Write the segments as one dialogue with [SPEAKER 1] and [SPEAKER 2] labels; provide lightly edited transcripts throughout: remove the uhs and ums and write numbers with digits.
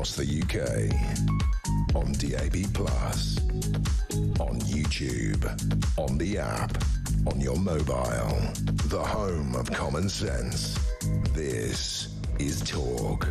[SPEAKER 1] across the UK, on DAB+, on YouTube, on the app, on your mobile, the home of common sense. This is Talk.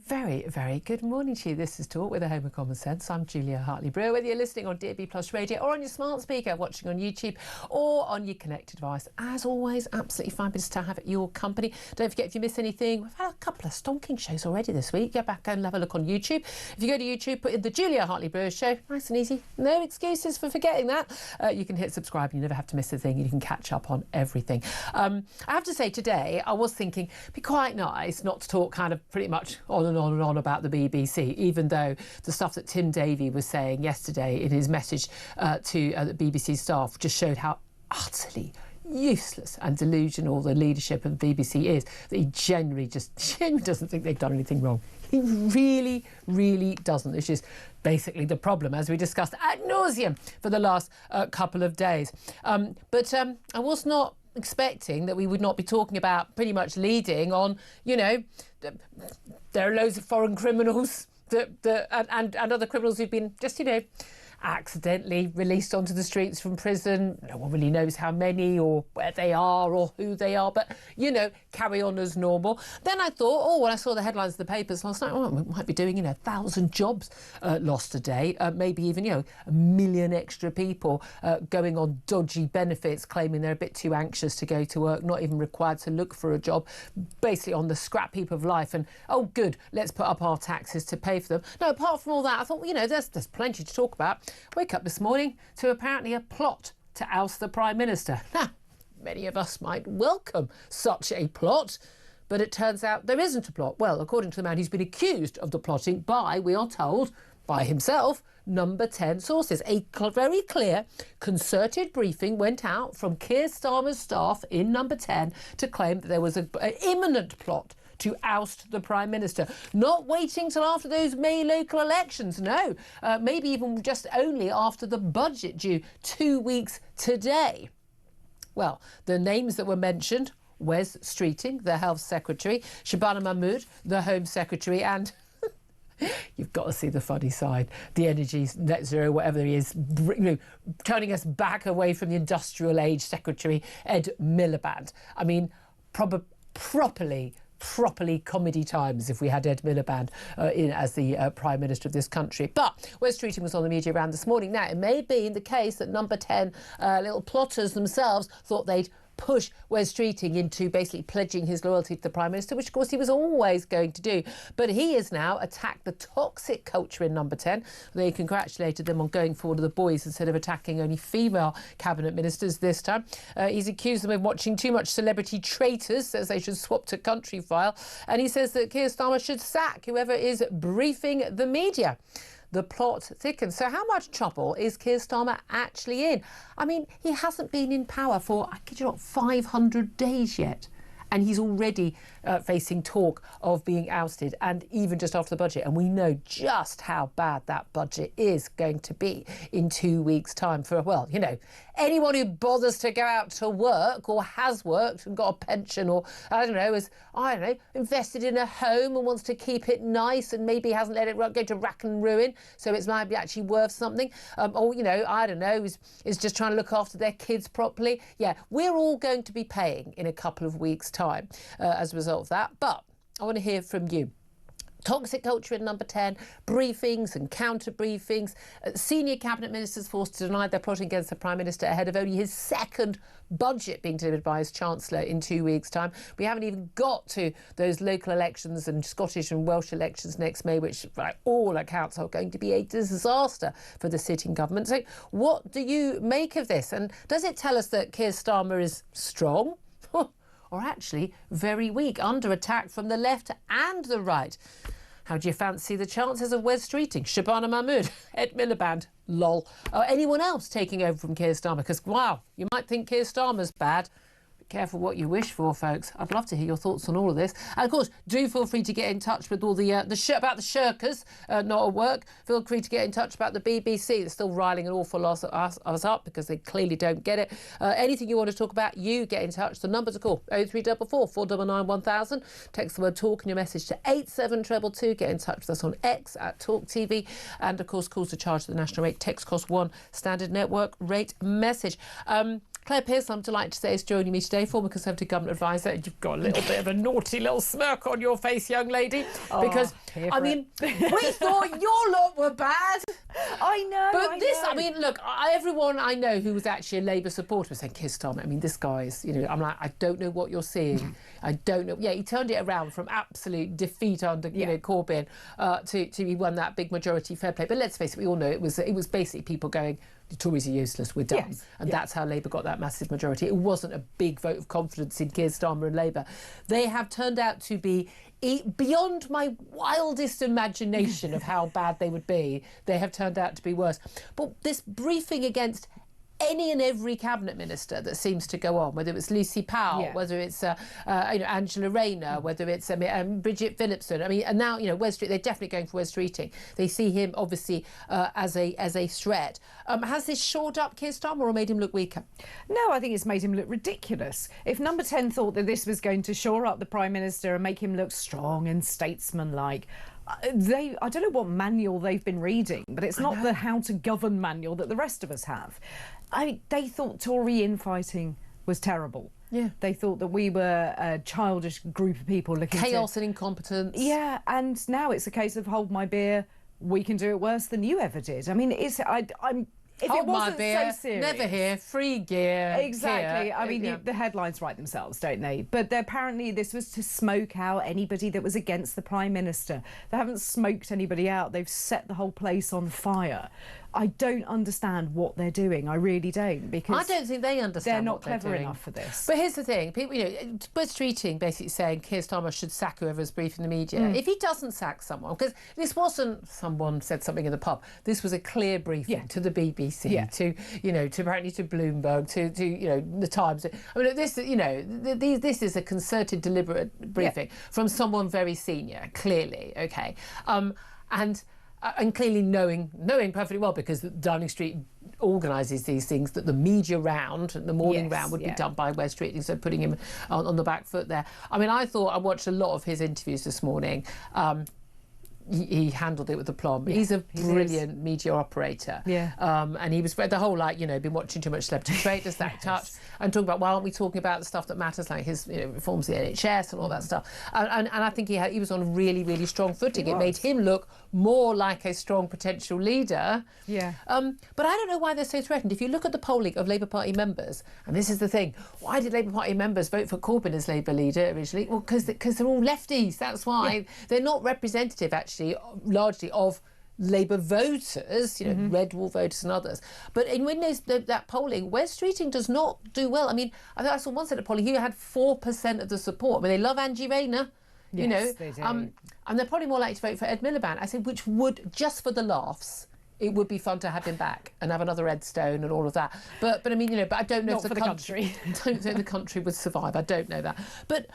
[SPEAKER 2] Very, very good morning to you. This is Talk with the Home of Common Sense. I'm Julia Hartley-Brewer. Whether you're listening on DAB+ radio or on your smart speaker, watching on YouTube or on your connected device, as always, absolutely fabulous to have your company. Don't forget, if you miss anything, we've had a couple of stonking shows already this week. Get back and have a look on YouTube. If you go to YouTube, put in the Julia Hartley-Brewer show. Nice and easy. No excuses for forgetting that. You can hit subscribe and you never have to miss a thing. You can catch up on everything. I have to say, today, I was thinking it'd be quite nice not to talk kind of pretty much on and on and on about the BBC, even though the stuff that Tim Davie was saying yesterday in his message to the BBC staff just showed how utterly useless and delusional the leadership of the BBC is, that he genuinely doesn't think they've done anything wrong. He really, really doesn't. It's just basically the problem, as we discussed ad nauseum for the last couple of days. But I was not expecting that we would not be talking about pretty much leading on, you know, there are loads of foreign criminals and other criminals who've been just, you know, accidentally released onto the streets from prison. No one really knows how many or where they are or who they are, but, you know, carry on as normal. Then I thought, when I saw the headlines of the papers last night, we might be doing, 1,000 jobs lost a day, maybe even, 1 million extra people going on dodgy benefits, claiming they're a bit too anxious to go to work, not even required to look for a job, basically on the scrap heap of life. And, good, let's put up our taxes to pay for them. No, apart from all that, I thought, there's plenty to talk about. Wake up this morning to apparently a plot to oust the Prime Minister. Now, many of us might welcome such a plot, but it turns out there isn't a plot. Well, according to the man who's been accused of the plotting by, we are told, by himself, Number 10 sources. A very clear, concerted briefing went out from Keir Starmer's staff in Number 10 to claim that there was an imminent plot to oust the Prime Minister. Not waiting till after those May local elections, no. Maybe even just only after the budget due 2 weeks today. Well, the names that were mentioned, Wes Streeting, the Health Secretary, Shabana Mahmood, the Home Secretary, and you've got to see the funny side, the energy net zero, whatever he is, turning us back away from the industrial age Secretary, Ed Miliband. I mean, properly comedy times if we had Ed Miliband in as the Prime Minister of this country. But Wes Streeting was on the media round this morning. Now, it may be in the case that Number 10 little plotters themselves thought they'd push Wes Streeting into basically pledging his loyalty to the Prime Minister, which of course he was always going to do. But he has now attacked the toxic culture in Number 10. They congratulated them on going forward to the boys instead of attacking only female cabinet ministers this time. He's accused them of watching too much Celebrity Traitors, says they should swap to Country File. And he says that Keir Starmer should sack whoever is briefing the media. The plot thickens. So how much trouble is Keir Starmer actually in? I mean, he hasn't been in power for, I kid you not, 500 days yet. And he's already facing talk of being ousted, and even just after the budget. And we know just how bad that budget is going to be in 2 weeks' time for, well, anyone who bothers to go out to work or has worked and got a pension or, is, invested in a home and wants to keep it nice and maybe hasn't let it go to rack and ruin, so it's might be actually worth something. Is just trying to look after their kids properly. Yeah, we're all going to be paying in a couple of weeks' time as a result of that. But I want to hear from you. Toxic culture in Number 10, briefings and counter-briefings, senior cabinet ministers forced to deny their plotting against the Prime Minister ahead of only his second budget being delivered by his Chancellor in 2 weeks' time. We haven't even got to those local elections and Scottish and Welsh elections next May, which by all accounts are going to be a disaster for the sitting government. So what do you make of this? And does it tell us that Keir Starmer is strong? Or actually very weak, under attack from the left and the right? How do you fancy the chances of Wes Streeting, Shabana Mahmood, Ed Miliband, lol, or anyone else taking over from Keir Starmer? Because, wow, you might think Keir Starmer's bad. Careful what you wish for, folks. I'd love to hear your thoughts on all of this. And of course, do feel free to get in touch with all the about the shirkers not at work. Feel free to get in touch about the BBC. They're still riling an awful lot of us up because they clearly don't get it. Anything you want to talk about, you get in touch. The number to call: 0344 499 1000. Text the word talk and your message to 87222. Get in touch with us on X at Talk TV. And of course, calls to charge the national rate. Text cost 1 standard network rate message. Claire Pearce, I'm delighted to say, is joining me today, former Conservative Government Advisor. You've got a little bit of a naughty little smirk on your face, young lady, because, I mean, we thought your lot were bad.
[SPEAKER 3] I know,
[SPEAKER 2] But I mean, look, everyone I know who was actually a Labour supporter was saying, Keir Starmer, I mean, this guy is, you know, I'm like, I don't know what you're seeing. I don't know. Yeah, he turned it around from absolute defeat under, you know, Corbyn to he won that big majority, fair play. But let's face it, we all know it was basically people going, the Tories are useless, we're done.
[SPEAKER 3] Yes.
[SPEAKER 2] And that's how Labour got that massive majority. It wasn't a big vote of confidence in Keir Starmer and Labour. They have turned out to be beyond my wildest imagination of how bad they would be. They have turned out to be worse. But this briefing against any and every cabinet minister that seems to go on, whether it's Lucy Powell, whether it's Angela Rayner, whether it's Bridget Phillipson. I mean, and now Wes Street. They're definitely going for Wes Streeting. They see him obviously as a threat. Has this shored up Keir Starmer or made him look weaker?
[SPEAKER 3] No, I think it's made him look ridiculous. If Number 10 thought that this was going to shore up the Prime Minister and make him look strong and statesmanlike, I don't know what manual they've been reading, but it's not the how to govern manual that the rest of us have. They thought Tory infighting was terrible. Yeah. They thought that we were a childish group of people looking
[SPEAKER 2] chaos and incompetence.
[SPEAKER 3] Yeah, and now it's a case of hold my beer, we can do it worse than you ever did. I mean, if
[SPEAKER 2] hold
[SPEAKER 3] it wasn't
[SPEAKER 2] my beer,
[SPEAKER 3] so serious,
[SPEAKER 2] never here, free gear.
[SPEAKER 3] Exactly.
[SPEAKER 2] Here.
[SPEAKER 3] I mean, the headlines write themselves, don't they? But apparently this was to smoke out anybody that was against the Prime Minister. They haven't smoked anybody out. They've set the whole place on fire. I don't understand what they're doing. I really don't, because
[SPEAKER 2] I don't think they understand.
[SPEAKER 3] They're not clever enough for this.
[SPEAKER 2] But here's the thing: people, Wes Streeting basically saying Keir Starmer should sack whoever's briefing the media. If he doesn't sack someone, because this wasn't someone said something in the pub. This was a clear briefing to the BBC, to apparently to Bloomberg, to the Times. I mean, this is a concerted, deliberate briefing from someone very senior, clearly. Okay, and clearly knowing perfectly well, because Downing Street organises these things, that the media round, the morning round, would be done by Wes Streeting, so putting him on the back foot there. I mean, I watched a lot of his interviews this morning. He handled it with aplomb. He's a brilliant media operator. And he was the whole been watching too much Celebrity Trade, does that touch? And talking about, why aren't we talking about the stuff that matters, like his reforms of the NHS and all that stuff? And I think he was on really, really strong footing. It made him look more like a strong potential leader. But I don't know why they're so threatened. If you look at the polling of Labour Party members, and this is the thing, why did Labour Party members vote for Corbyn as Labour leader originally? Well, because they're all lefties. That's why. They're not representative, actually, largely of Labour voters, Red Wall voters and others. But when there's that polling, Wes Streeting does not do well. I mean, I saw one set of polling, he had 4% of the support. I mean, they love Angie Rayner,
[SPEAKER 3] Yes, they do.
[SPEAKER 2] and they're probably more likely to vote for Ed Miliband. I said, which would, just for the laughs, it would be fun to have him back and have another Ed Stone and all of that. But I mean, but I don't know
[SPEAKER 3] if the country.
[SPEAKER 2] I don't think the country would survive. I don't know that. But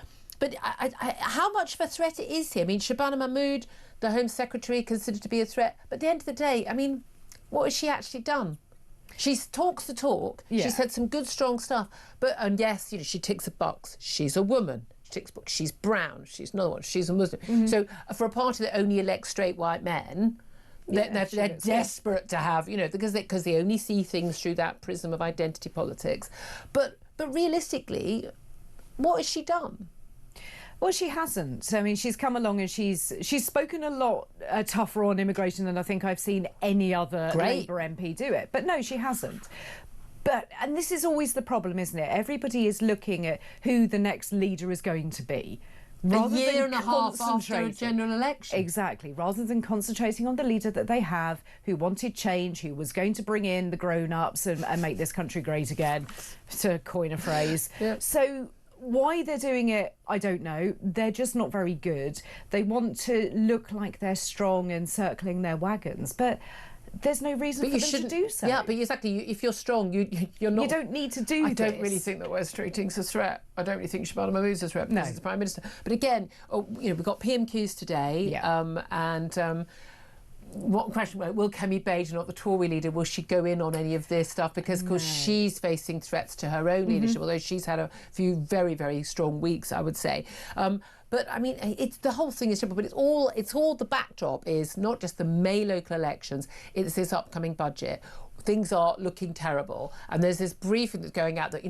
[SPEAKER 2] how much of a threat is he? I mean, Shabana Mahmood, the Home Secretary, considered to be a threat. But at the end of the day, I mean, what has she actually done? She talks the talk. She said some good, strong stuff. And yes, she ticks a box. She's a woman. She ticks a box. She's brown. She's another one. She's a Muslim. So for a party that only elects straight white men, they're desperate to have, because they only see things through that prism of identity politics. But realistically, what has she done?
[SPEAKER 3] Well, she hasn't. I mean, she's come along and she's spoken a lot tougher on immigration than I think I've seen any other Labour MP do it. But no, she hasn't. And this is always the problem, isn't it? Everybody is looking at who the next leader is going to be.
[SPEAKER 2] A year and a half after a general election.
[SPEAKER 3] Exactly. Rather than concentrating on the leader that they have, who wanted change, who was going to bring in the grown-ups and make this country great again, to coin a phrase. So why they're doing it, I don't know. They're just not very good. They want to look like they're strong and circling their wagons, but there's no reason for them to do so.
[SPEAKER 2] Yeah, but exactly. If you're strong, you're not.
[SPEAKER 3] You don't need to do this.
[SPEAKER 2] I don't really think that Wes Streeting's a threat. I don't really think Shabana Mahmood's a threat because he's the Prime Minister. But again, we've got PMQs today, what question, will Kemi Badenoch, the Tory leader, will she go in on any of this stuff? Because, of course, she's facing threats to her own leadership, although she's had a few very, very strong weeks, I would say. But I mean, it's the whole thing is simple. But it's all the backdrop is not just the May local elections. It's this upcoming budget. Things are looking terrible, and there's this briefing that's going out that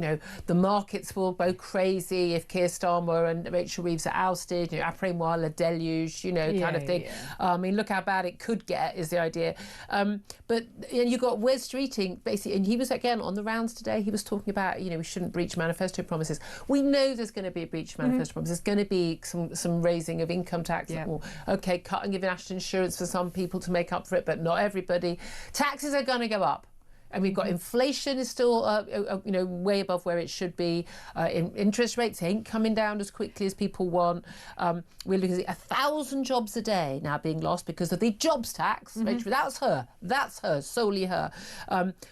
[SPEAKER 2] the markets will go crazy if Keir Starmer and Rachel Reeves are ousted. Après moi le déluge, kind of thing. Yeah. I mean, look how bad it could get is the idea. But you got Wes Streeting basically, and he was again on the rounds today. He was talking about we shouldn't breach manifesto promises. We know there's going to be a breach of manifesto promises. There's going to be some raising of income tax. Yeah. Or, cutting of national insurance for some people to make up for it, but not everybody. Taxes are going to go up. And we've got inflation is still, way above where it should be. Interest rates ain't coming down as quickly as people want. We're looking at 1,000 jobs a day now being lost because of the jobs tax. Rachel, that's her, solely her.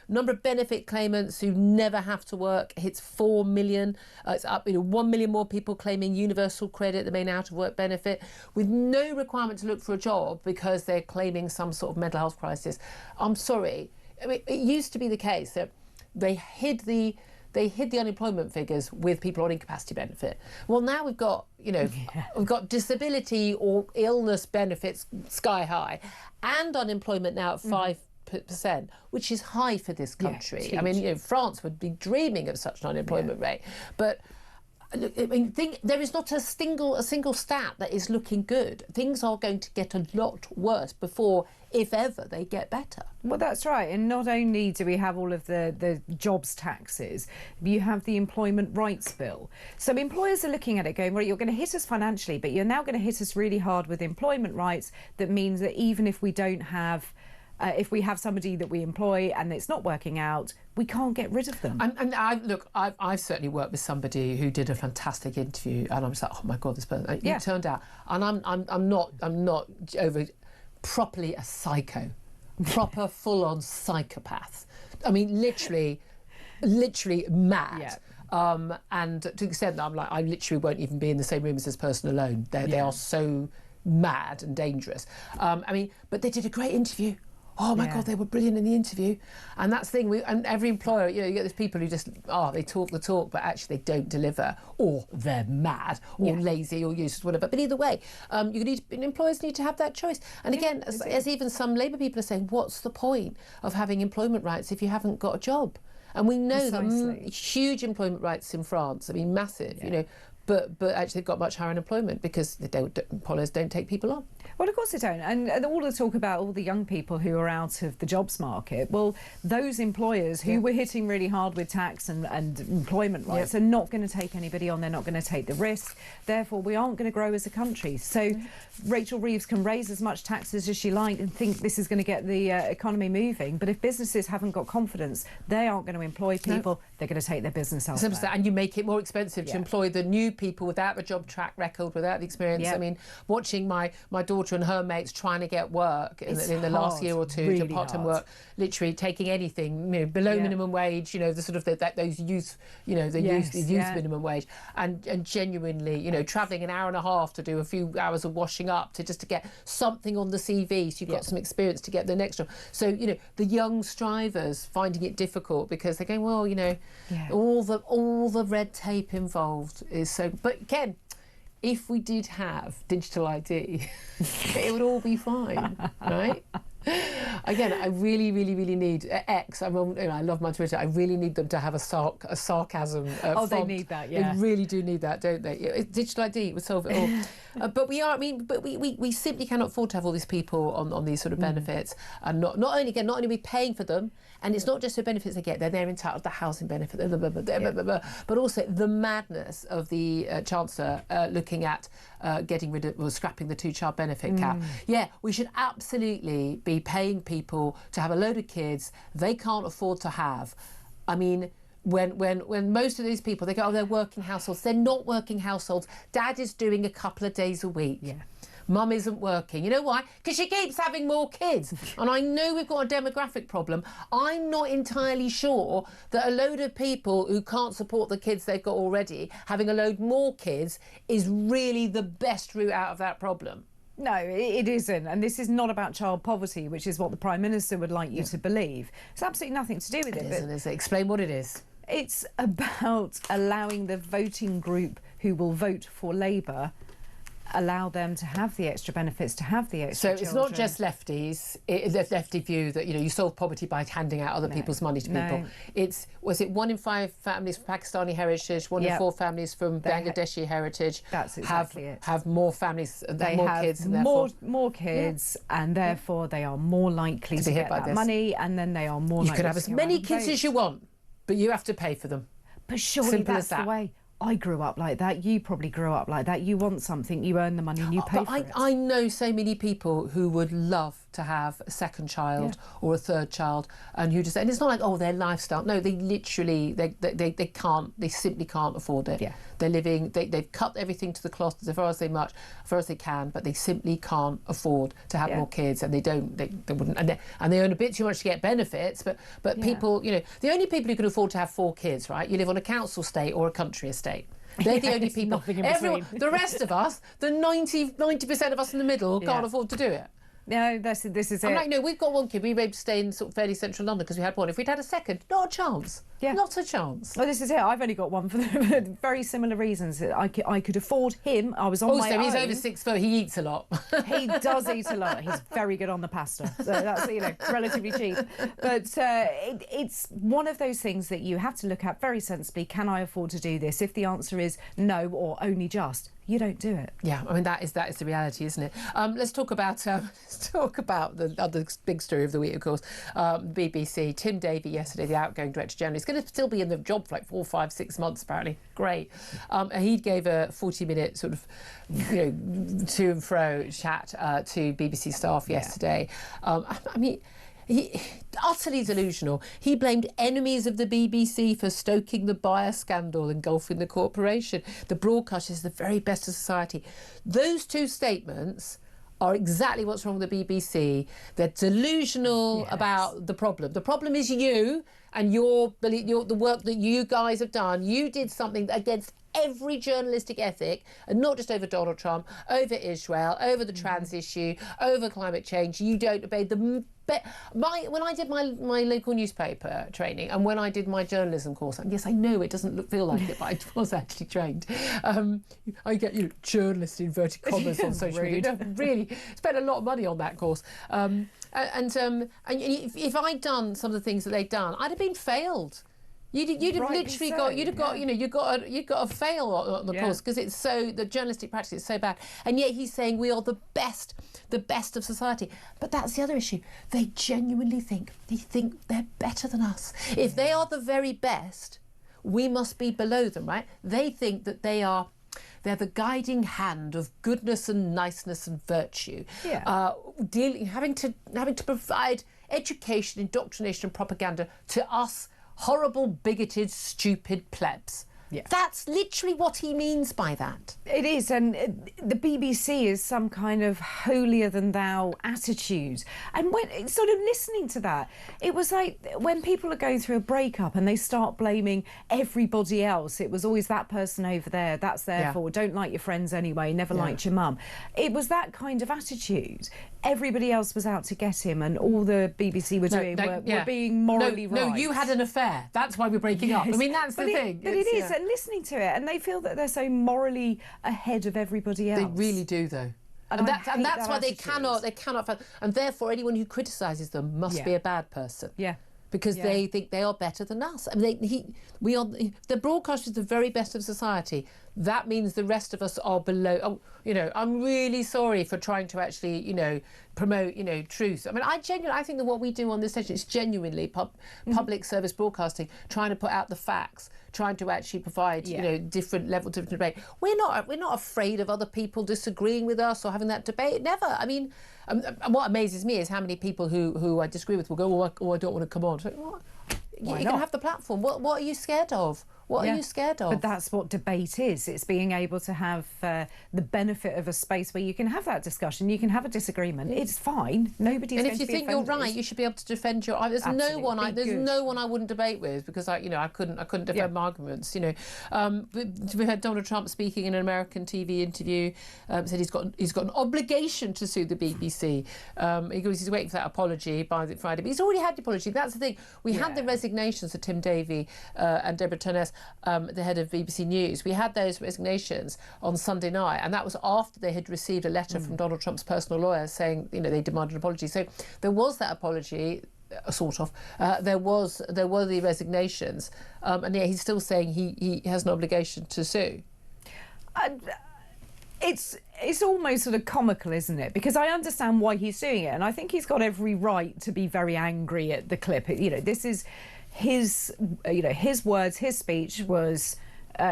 [SPEAKER 2] Number of benefit claimants who never have to work hits 4 million. It's up, 1 million more people claiming universal credit, the main out-of-work benefit, with no requirement to look for a job because they're claiming some sort of mental health crisis. I'm sorry. I mean, it used to be the case that they hid the unemployment figures with people on incapacity benefit. Well, now we've got we've got disability or illness benefits sky high, and unemployment now at 5%, which is high for this country. I mean, France would be dreaming of such an unemployment rate, but. I mean, there is not a single stat that is looking good. Things are going to get a lot worse before, if ever, they get better.
[SPEAKER 3] Well, that's right. And not only do we have all of the jobs taxes, you have the employment rights bill. So employers are looking at it going, well, you're going to hit us financially, but you're now going to hit us really hard with employment rights. That means that even if we don't have... if we have somebody that we employ and it's not working out, we can't get rid of them.
[SPEAKER 2] And I've certainly worked with somebody who did a fantastic interview, and I'm just like, oh my God, this person. It turned out, and I'm not over properly a psycho, proper full-on psychopath. I mean, literally mad. Yeah. And to the extent that I'm like, I literally won't even be in the same room as this person alone. They are so mad and dangerous. I mean, but they did a great interview. Oh my God, they were brilliant in the interview. And that's the thing, and every employer, you get these people who just, they talk the talk, but actually they don't deliver, or they're mad, or lazy, or useless, whatever. But either way, employers need to have that choice. And again, as even some Labour people are saying, what's the point of having employment rights if you haven't got a job? And we know that huge employment rights in France, I mean, massive, but actually they've got much higher unemployment because employers don't take people on.
[SPEAKER 3] Well, of course they don't. And all the talk about all the young people who are out of the jobs market, well, those employers who were hitting really hard with tax and employment rights are not going to take anybody on. They're not going to take the risk. Therefore, we aren't going to grow as a country. So Rachel Reeves can raise as much taxes as she likes and think this is going to get the economy moving. But if businesses haven't got confidence, they aren't going to employ people. They're going to take their business elsewhere.
[SPEAKER 2] And you make it more expensive to employ the new people without the job track record, without the experience. I mean, watching my daughter and her mates trying to get work in the last year or two, really part-time work, literally taking anything below minimum wage, the sort of those youth, youth minimum wage, and genuinely, travelling an hour and a half to do a few hours of washing up to get something on the CV, so you've got some experience to get the next job. So the young strivers finding it difficult because they're going, well, all the red tape involved is so. But Ken, if we did have digital ID, it would all be fine, right? Again, I really, really, really need X. I love my Twitter. I really need them to have a sarcasm.
[SPEAKER 3] Font. They need that. Yeah,
[SPEAKER 2] they really do need that, don't they? Digital ID would solve it all. But we simply cannot afford to have all these people on these sort of benefits, and not only are we paying for them, and it's not just the benefits they get; they're entitled to the housing benefit, but also the madness of the Chancellor looking at getting rid of or scrapping the two-child benefit cap. Yeah, we should absolutely be paying people to have a load of kids they can't afford to have. I mean, when most of these people, they go, they're working households. They're not working households. Dad is doing a couple of days a week. Yeah. Mum isn't working. You know why? Because she keeps having more kids. And I know we've got a demographic problem. I'm not entirely sure that a load of people who can't support the kids they've got already, having a load more kids, is really the best route out of that problem.
[SPEAKER 3] No, it isn't. And this is not about child poverty, which is what the Prime Minister would like you to believe. It's absolutely nothing to do with it.
[SPEAKER 2] It isn't, is it? Explain what it is.
[SPEAKER 3] It's about allowing the voting group who will vote for Labour, allow them to have the extra benefits, to have the extra
[SPEAKER 2] So it's not just lefties, the lefty view that, you know, you solve poverty by handing out other people's money to people. It's, was it 1 in 5 families from Pakistani heritage, 1 in 4 families from Bangladeshi heritage
[SPEAKER 3] That's exactly it.
[SPEAKER 2] Have more families,
[SPEAKER 3] they
[SPEAKER 2] more
[SPEAKER 3] have
[SPEAKER 2] kids, and
[SPEAKER 3] more kids, and therefore they are more likely to get that money, and then they are more likely to
[SPEAKER 2] You could have as many kids as you want, but you have to pay for them.
[SPEAKER 3] But surely
[SPEAKER 2] Simple
[SPEAKER 3] that's
[SPEAKER 2] as that.
[SPEAKER 3] the way. I grew up like that. You probably grew up like that. You want something, you earn the money and you pay for it.
[SPEAKER 2] I know so many people who would love to have a second child or a third child, and who just, and it's not like, oh, their lifestyle. No, they literally, they can't, they simply can't afford it.
[SPEAKER 3] Yeah.
[SPEAKER 2] They're living, they've cut everything to the cloth as far as they can, but they simply can't afford to have more kids, and they wouldn't, and they earn a bit too much to get benefits, but people, you know, the only people who can afford to have 4 kids, right? You live on a council estate or a country estate. They're the only people. Everyone, the rest of us, the 90% of us in the middle, can't afford to do it.
[SPEAKER 3] No, this is it.
[SPEAKER 2] I'm like, no, we've got 1 kid. We were able to stay in sort of fairly central London because we had 1. If we'd had a second, not a chance. Yeah. Not a chance.
[SPEAKER 3] Well, this is it. I've only got 1 for very similar reasons. I could afford him. I was on my own.
[SPEAKER 2] Also, he's over 6 foot. He eats a lot.
[SPEAKER 3] He does eat a lot. He's very good on the pasta. So that's, you know, relatively cheap. But it's one of those things that you have to look at very sensibly. Can I afford to do this? If the answer is no or only just, you don't do it.
[SPEAKER 2] Yeah, I mean that is the reality, isn't it? Let's talk about the other big story of the week, of course. BBC. Tim Davie yesterday, the outgoing director general, is going to still be in the job for like 4, 5, 6 months apparently. Great. He gave a 40-minute sort of, you know, to and fro chat to BBC staff yesterday. I mean, he utterly delusional. He blamed enemies of the BBC for stoking the bias scandal engulfing the corporation. The broadcast is the very best of society. Those 2 statements are exactly what's wrong with the BBC. They're delusional about the problem. The problem is you and the work that you guys have done. You did something against every journalistic ethic, and not just over Donald Trump, over Israel, over the trans issue, over climate change. You don't obey the... when I did my local newspaper training, and when I did my journalism course, and yes, I know it doesn't feel like it, but I was actually trained. I get, you know, journalist inverted commas on social media. Really spent a lot of money on that course. And if I'd done some of the things that they'd done, I'd have been failed. You'd have literally got, you know, you've got a fail on the course, because it's so, the journalistic practice is so bad. And yet he's saying we are the best of society. But that's the other issue. They genuinely think they're better than us. If they are the very best, we must be below them, right? They think that they're the guiding hand of goodness and niceness and virtue. Yeah. Having to provide education, indoctrination and propaganda to us horrible, bigoted, stupid plebs. Yeah. That's literally what he means by that.
[SPEAKER 3] It is, and the BBC is some kind of holier-than-thou attitude. And when sort of listening to that, it was like when people are going through a breakup and they start blaming everybody else. It was always that person over there, that's their fault, don't like your friends anyway, never liked your mum. It was that kind of attitude. Everybody else was out to get him, and all the BBC were doing were being morally right.
[SPEAKER 2] No, you had an affair. That's why we're breaking up. I mean, that's the thing.
[SPEAKER 3] But it is, and listening to it, and they feel that they're so morally ahead of everybody else.
[SPEAKER 2] They really do, though. And that's why they cannot, and therefore anyone who criticises them must be a bad person. Yeah. Because they think they are better than us. I mean, the broadcast is the very best of society. That means the rest of us are below. Oh, you know, I'm really sorry for trying to actually, you know, promote, you know, truth. I mean, I think that what we do on this station is genuinely public service broadcasting, trying to put out the facts, trying to actually provide, you know, different levels of debate. We're not afraid of other people disagreeing with us or having that debate. Never. I mean, what amazes me is how many people who I disagree with will go, I don't want to come on. So, what? You can have the platform. What are you scared of? What are you scared of?
[SPEAKER 3] But that's what debate is. It's being able to have the benefit of a space where you can have that discussion, you can have a disagreement. It's fine. Nobody's
[SPEAKER 2] and
[SPEAKER 3] going
[SPEAKER 2] if you
[SPEAKER 3] to be
[SPEAKER 2] think
[SPEAKER 3] offended.
[SPEAKER 2] you're right, you should be able to defend your. There's
[SPEAKER 3] Absolutely.
[SPEAKER 2] no one I wouldn't debate with, because I couldn't defend my arguments. You know, we had Donald Trump speaking in an American TV interview. Said he's got an obligation to sue the BBC. He's waiting for that apology by Friday, but he's already had the apology. That's the thing. We had the resignations of Tim Davie and Deborah Turness, the head of BBC News. We had those resignations on Sunday night, and that was after they had received a letter from Donald Trump's personal lawyer saying, you know, they demanded an apology. So there was that apology, sort of. There were the resignations, and yet he's still saying he has an obligation to sue.
[SPEAKER 3] It's almost sort of comical, isn't it? Because I understand why he's doing it, and I think he's got every right to be very angry at the clip. You know, this is his words, his speech was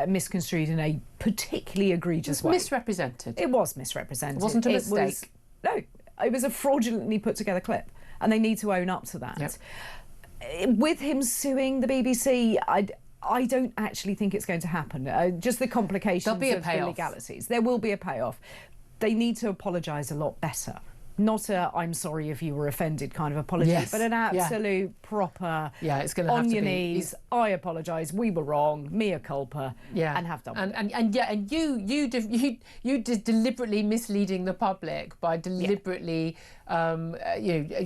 [SPEAKER 3] misconstrued in a particularly egregious way.
[SPEAKER 2] Misrepresented.
[SPEAKER 3] It was misrepresented.
[SPEAKER 2] It wasn't a mistake.
[SPEAKER 3] It was a fraudulently put together clip, and they need to own up to that. Yep. With him suing the BBC, I don't actually think it's going to happen. Just the complications of the legalities. There will be a payoff. They need to apologise a lot better. Not a "I'm sorry if you were offended" kind of apology, but an absolute proper
[SPEAKER 2] it's going to have
[SPEAKER 3] on
[SPEAKER 2] to
[SPEAKER 3] your
[SPEAKER 2] be.
[SPEAKER 3] knees. I apologise. We were wrong. Mea culpa. And have done.
[SPEAKER 2] And you deliberately misleading the public by deliberately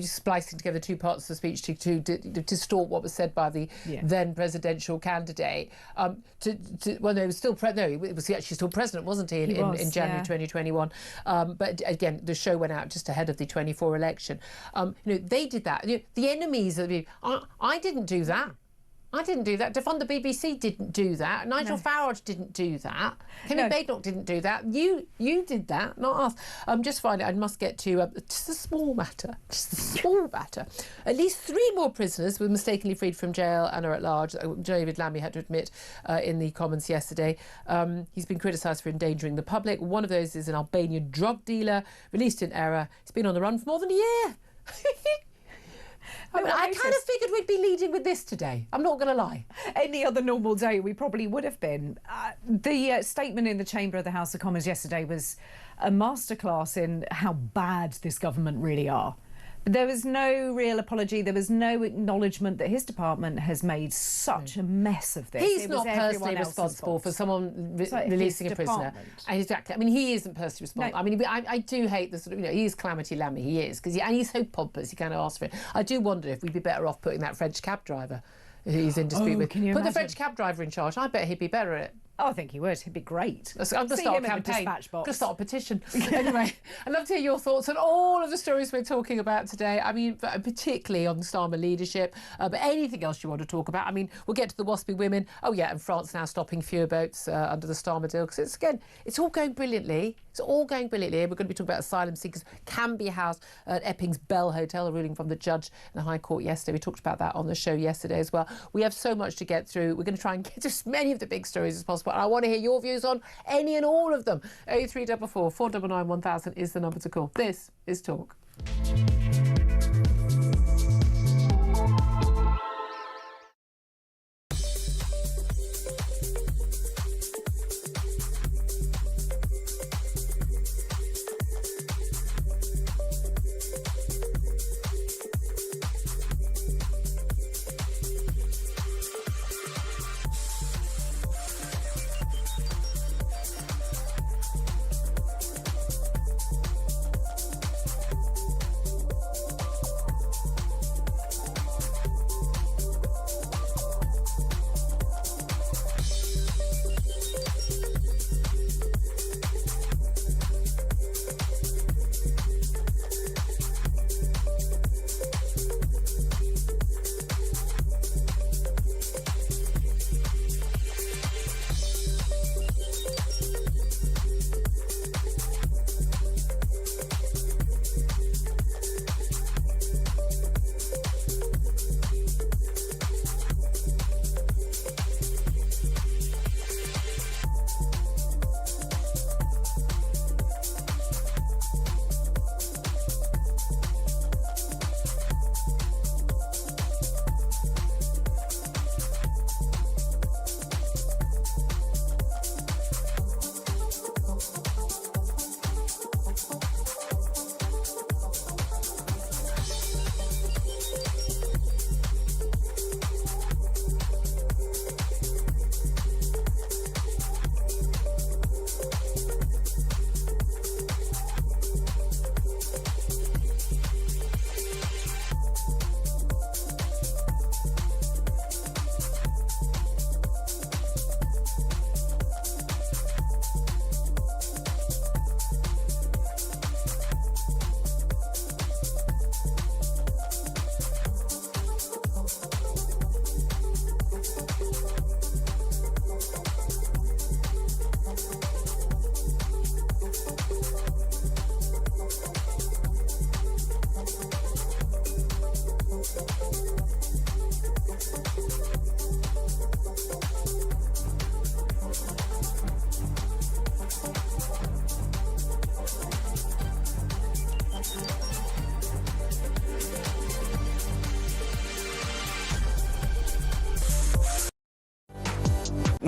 [SPEAKER 2] splicing together two parts of the speech to distort what was said by the then presidential candidate. He was actually still president, wasn't he? In January 2021. But again, the show went out just ahead of the 24 election. They did that. The enemies of the I didn't do that. I didn't do that. Defund the BBC didn't do that. Nigel Farage didn't do that. Kemi Badenoch didn't do that. You did that, not us. Just finally, I must get to just a small matter. At least 3 more prisoners were mistakenly freed from jail and are at large. David Lammy had to admit in the Commons yesterday. He's been criticised for endangering the public. One of those is an Albanian drug dealer, released in error. He's been on the run for more than a year. I kind of figured we'd be leading with this today. I'm not going to lie.
[SPEAKER 3] Any other normal day, we probably would have been. The statement in the Chamber of the House of Commons yesterday was a masterclass in how bad this government really are. There was no real apology. There was no acknowledgement that his department has made such a mess of this.
[SPEAKER 2] He's not personally responsible for someone releasing a prisoner. Exactly. I mean, he isn't personally responsible. No. I mean, I do hate the sort of, he is Calamity Lammy. He is, and he's so pompous. You kind of ask for it. I do wonder if we'd be better off putting that French cab driver who he's in dispute with. Put the French cab driver in charge. I bet he'd be better at it.
[SPEAKER 3] Oh, I think he would. He'd be great.
[SPEAKER 2] I'm going to start a campaign. I'm going to start a petition. Anyway, I'd love to hear your thoughts on all of the stories we're talking about today. I mean, particularly on Starmer leadership, but anything else you want to talk about. I mean, we'll get to the WASPy women. Oh, yeah, and France now stopping fewer boats under the Starmer deal. Because, it's all going brilliantly. It's all going brilliantly. We're going to be talking about asylum seekers can be housed at Epping's Bell Hotel, a ruling from the judge in the High Court yesterday. We talked about that on the show yesterday as well. We have so much to get through. We're going to try and get to as many of the big stories as possible. And I want to hear your views on any and all of them. 0344 499 1000 is the number to call. This is Talk.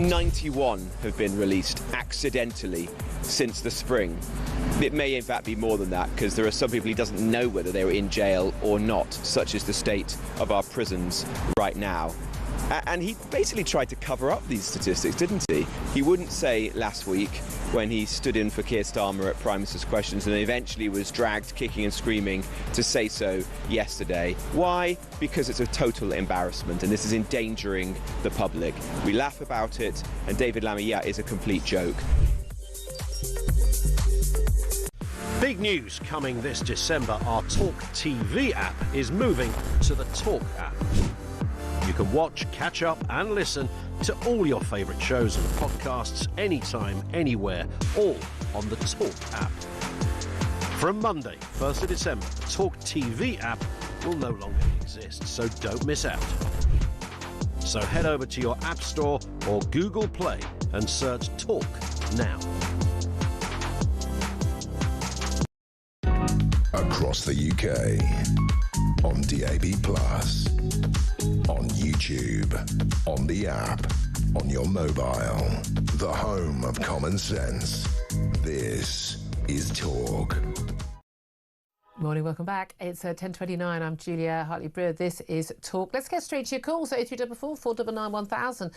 [SPEAKER 4] 91 have been released accidentally since the spring. It may in fact be more than that, because there are some people he doesn't know whether they were in jail or not, such is the state of our prisons right now. And he basically tried to cover up these statistics, didn't he? He wouldn't say last week when he stood in for Keir Starmer at Prime Minister's Questions and eventually was dragged kicking and screaming to say so yesterday. Why? Because it's a total embarrassment and this is endangering the public. We laugh about it, and David Lammy, yeah, is a complete joke.
[SPEAKER 5] Big news coming this December. Our Talk TV app is moving to the Talk app. You can watch, catch up and listen to all your favourite shows and podcasts anytime, anywhere, all on the Talk app. From Monday, 1st of December, the Talk TV app will no longer exist, so don't miss out. So head over to your App Store or Google Play and search Talk now.
[SPEAKER 1] Across the UK, on DAB+, on YouTube, on the app, on your mobile, the home of common sense. This is Talk.
[SPEAKER 2] Morning, welcome back. It's 10:29. I'm Julia Hartley-Brewer. This is Talk. Let's get straight to your calls. 0344 499 1000.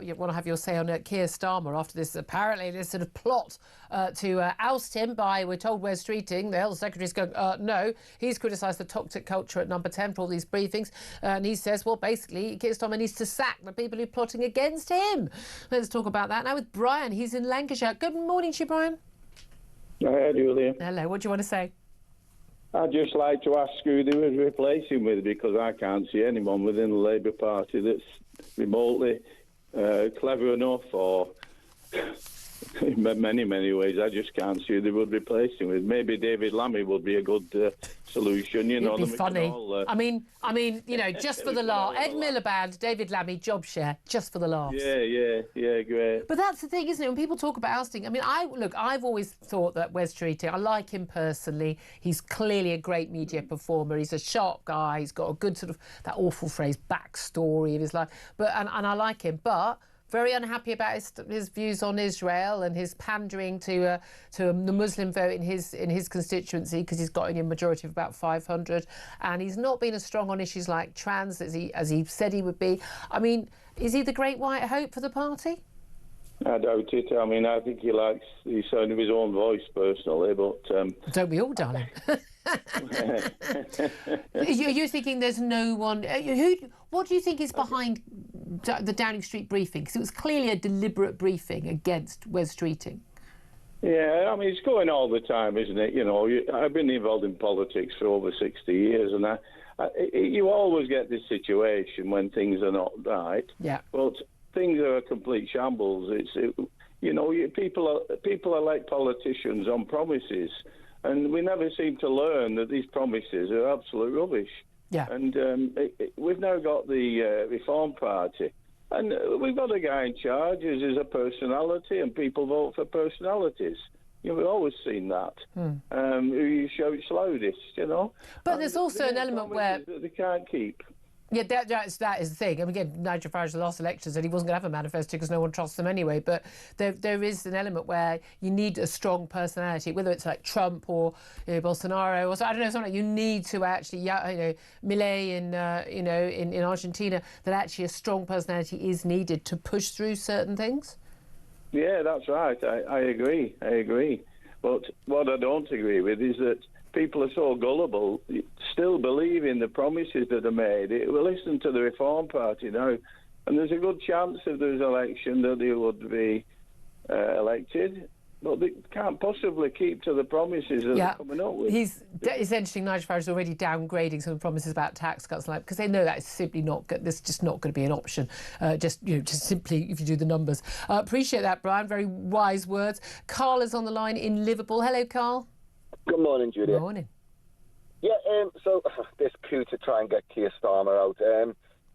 [SPEAKER 2] You want to have your say on Keir Starmer after this, apparently, this sort of plot to oust him by, we're told, Wes Streeting. The Health Secretary's going, no. He's criticised the toxic culture at Number 10 for all these briefings. And he says, well, basically, Keir Starmer needs to sack the people who are plotting against him. Let's talk about that now with Brian. He's in Lancashire. Good morning to you, Brian.
[SPEAKER 6] Hi, Julia.
[SPEAKER 2] Hello. What do you want to say?
[SPEAKER 6] I'd just like to ask who they would replace him with, because I can't see anyone within the Labour Party that's remotely clever enough, or in many ways, I just can't see who they would replace him with. Maybe David Lammy would be a good solution, you know.
[SPEAKER 2] It'd be funny. I mean, you know, just for the laugh. Ed Miliband, David Lammy, job share, just for the laughs.
[SPEAKER 6] Yeah, great.
[SPEAKER 2] But that's the thing, isn't it? When people talk about ousting, I mean, I've always thought that Wes Streeting, I like him personally. He's clearly a great media performer. He's a sharp guy. He's got a good sort of, that awful phrase, backstory of his life. But and I like him, but very unhappy about his views on Israel and his pandering to the Muslim vote in his constituency, because he's got a majority of about 500, and he's not been as strong on issues like trans as he said he would be. I mean, is he the great white hope for the party?
[SPEAKER 6] I doubt it. I mean, I think he likes the sound of his own voice personally, but
[SPEAKER 2] don't we all, darling? You're thinking there's no one. What do you think is behind the Downing Street briefing? Because it was clearly a deliberate briefing against Wes Streeting.
[SPEAKER 6] Yeah, I mean, it's going all the time, isn't it? You know, I've been involved in politics for over 60 years, and you always get this situation when things are not right.
[SPEAKER 2] Yeah.
[SPEAKER 6] But things are a complete shambles. People elect politicians on promises, and we never seem to learn that these promises are absolute rubbish.
[SPEAKER 2] Yeah.
[SPEAKER 6] And we've now got the Reform Party, and we've got a guy in charge who's a personality, and people vote for personalities. You know, we've always seen that. Who shouts loudest, you know.
[SPEAKER 2] But there's also an element where
[SPEAKER 6] that they can't keep.
[SPEAKER 2] Yeah, that is the thing. I mean, again, Nigel Farage, the last election, said he wasn't going to have a manifesto because no one trusts him anyway. But there is an element where you need a strong personality, whether it's like Trump or Bolsonaro or I don't know, something. You need to actually, Milei in Argentina, that actually a strong personality is needed to push through certain things. Yeah,
[SPEAKER 6] that's right. I agree. But what I don't agree with is that people are so gullible, still believe in the promises that are made. We'll listen to the Reform Party now, and there's a good chance if there's an election that they would be elected, but they can't possibly keep to the promises that they're coming up with.
[SPEAKER 2] It's interesting, Nigel Farage is already downgrading some promises about tax cuts, because they know that is simply not good. This is just not going to be an option, just simply if you do the numbers. Appreciate that, Brian. Very wise words. Carl is on the line in Liverpool. Hello, Carl.
[SPEAKER 7] Good morning, Julia.
[SPEAKER 2] Good morning.
[SPEAKER 7] Yeah, so this coup to try and get Keir Starmer out,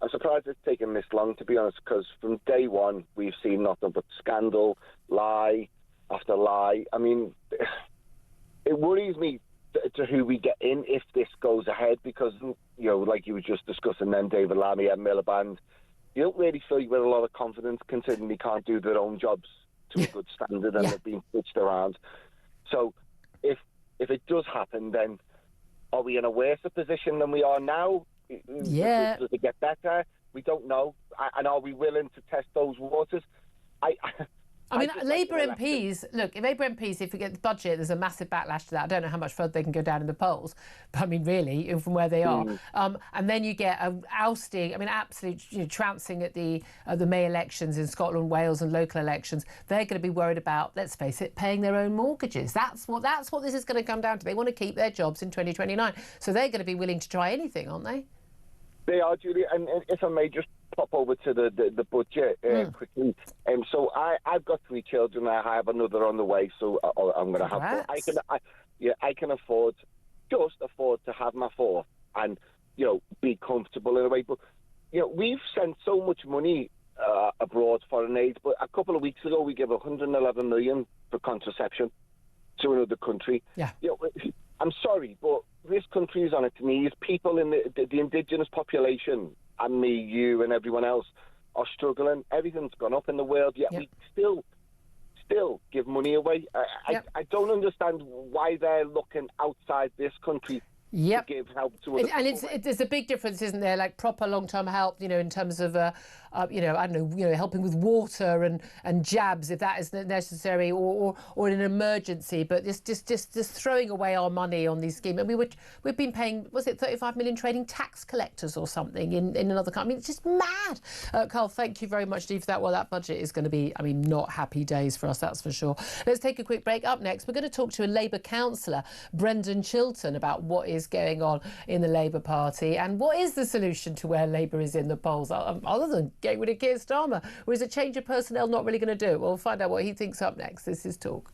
[SPEAKER 7] I'm surprised it's taken this long, to be honest, because from day one we've seen nothing but scandal, lie after lie. I mean, it worries me to who we get in if this goes ahead, because, you know, like you were just discussing then, David Lammy and Miliband, you don't really feel with a lot of confidence, considering they can't do their own jobs to a good standard and they're being pitched around. So if it does happen, then are we in a worse position than we are now?
[SPEAKER 2] Yeah.
[SPEAKER 7] Does it get better? We don't know. And are we willing to test those waters?
[SPEAKER 2] I mean, Labour MPs, look, if Labour MPs, if we get the budget, there's a massive backlash to that. I don't know how much further they can go down in the polls, but I mean, really, from where they are. And then you get an ousting, I mean, absolute trouncing at the May elections in Scotland, Wales and local elections. They're going to be worried about, let's face it, paying their own mortgages. That's what this is going to come down to. They want to keep their jobs in 2029. So they're going to be willing to try anything, aren't they?
[SPEAKER 7] They are, Julia. And if I may just pop over to the budget quickly. So I've got 3 children. I have another on the way, so I'm going to have 4. I can afford to have my 4 and be comfortable in a way. But we've sent so much money abroad foreign aid. But a couple of weeks ago, we gave 111 million for contraception to another country.
[SPEAKER 2] Yeah.
[SPEAKER 7] I'm sorry, but this country is on its knees. People in the indigenous population, and me, you, and everyone else, are struggling. Everything's gone up in the world, yet we still give money away. I don't understand why they're looking outside this country to give help to other people.
[SPEAKER 2] And there's a big difference, isn't there? Like proper long-term help, in terms of, I don't know, helping with water and jabs if that is necessary, or in an emergency. But just throwing away our money on these schemes. And we've been paying, was it 35 million training tax collectors or something in another country? I mean, it's just mad. Carl, thank you very much, Steve, for that. Well, that budget is going to be, not happy days for us, that's for sure. Let's take a quick break. Up next, we're going to talk to a Labour councillor, Brendan Chilton, about what is going on in the Labour Party and what is the solution to where Labour is in the polls, other than getting rid of Keir Starmer. Or is a change of personnel not really going to do it? We'll find out what he thinks up next. This is Talk.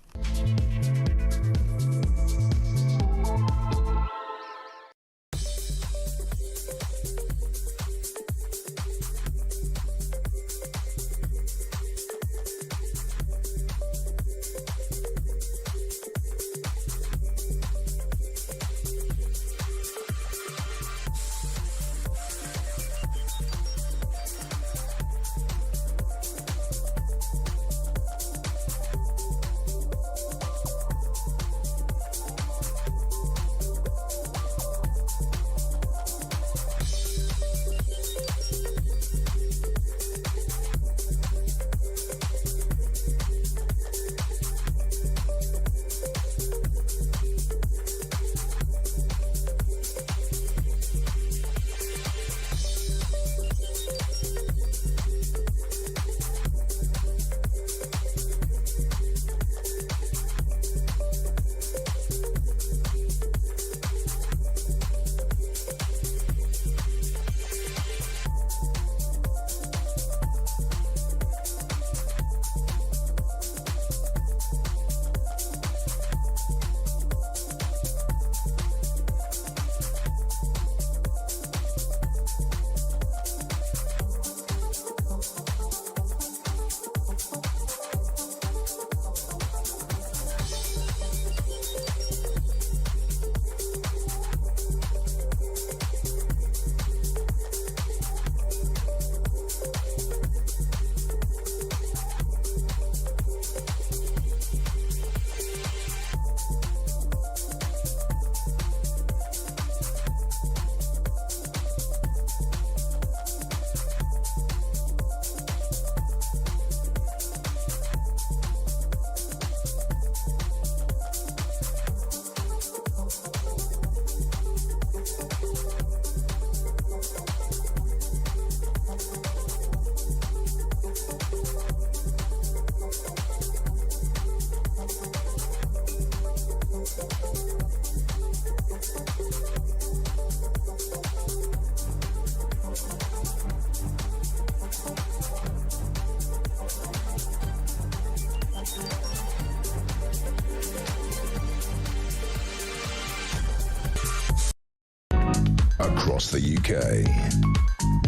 [SPEAKER 1] Across the UK,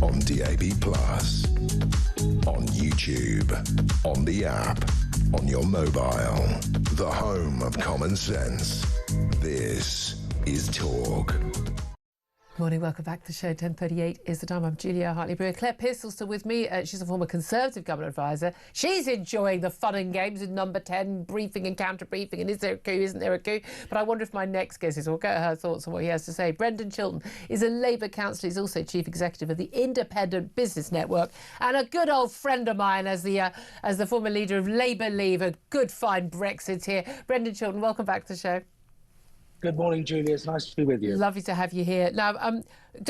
[SPEAKER 1] on DAB+, on YouTube, on the app, on your mobile, the home of common sense. This is Talk.
[SPEAKER 2] morning, welcome back to the show. 10:38 is the time. I'm Julia Hartley-Brewer. Claire Pearsall's still with me. She's a former Conservative government advisor. She's enjoying the fun and games with number 10, briefing and counter-briefing, and is there a coup, isn't there a coup? But I wonder if my next guest is, we'll get her thoughts on what he has to say. Brendan Chilton is a Labour councillor. He's also Chief Executive of the Independent Business Network, and a good old friend of mine as the former leader of Labour Leave, a good fine Brexit here. Brendan Chilton, welcome back to the show.
[SPEAKER 8] Good morning, Julia. It's nice to be with you.
[SPEAKER 2] Lovely to have you here. Now,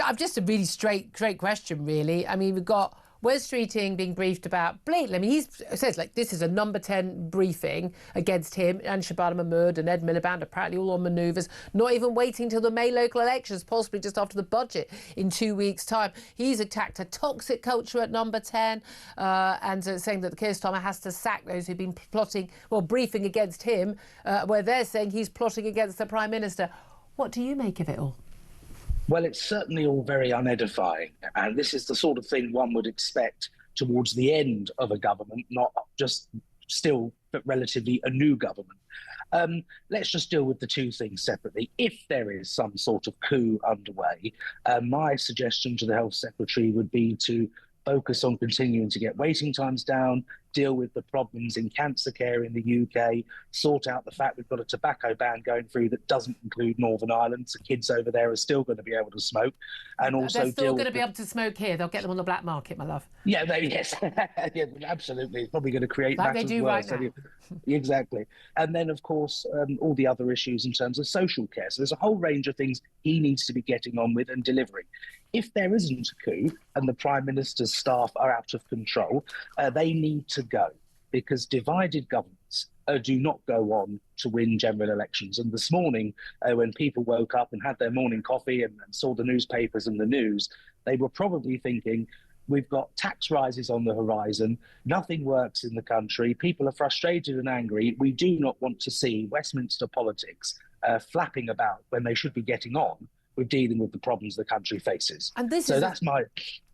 [SPEAKER 2] I've just a really straight question, really. I mean, we've got Wes Streeting being briefed about blatantly. I mean, he says, like, this is a number 10 briefing against him and Shabana Mahmood and Ed Miliband, apparently all on manoeuvres, not even waiting till the May local elections, possibly just after the budget in 2 weeks' time. He's attacked a toxic culture at number 10 and saying that Keir Starmer has to sack those who've been briefing against him, where they're saying he's plotting against the Prime Minister. What do you make of it all?
[SPEAKER 8] Well, it's certainly all very unedifying, and this is the sort of thing one would expect towards the end of a government, not just still but relatively a new government. Let's just deal with the two things separately. If there is some sort of coup underway, my suggestion to the Health Secretary would be to focus on continuing to get waiting times down, deal with the problems in cancer care in the UK, sort out the fact we've got a tobacco ban going through that doesn't include Northern Ireland, so kids over there are still going to be able to smoke. And also
[SPEAKER 2] they're still going to be able to smoke here. They'll get them on the black market, my love.
[SPEAKER 8] Yeah, yes, yeah, absolutely. It's probably going to create
[SPEAKER 2] like
[SPEAKER 8] matters
[SPEAKER 2] they do
[SPEAKER 8] worse.
[SPEAKER 2] Right now.
[SPEAKER 8] Exactly. And then, of course, all the other issues in terms of social care. So there's a whole range of things he needs to be getting on with and delivering. If there isn't a coup and the Prime Minister's staff are out of control, they need to go, because divided governments do not go on to win general elections. And this morning, when people woke up and had their morning coffee and saw the newspapers and the news, they were probably thinking, we've got tax rises on the horizon, nothing works in the country, people are frustrated and angry. We do not want to see Westminster politics flapping about when they should be getting on with dealing with the problems the country faces.
[SPEAKER 2] And this
[SPEAKER 8] so
[SPEAKER 2] is
[SPEAKER 8] that's my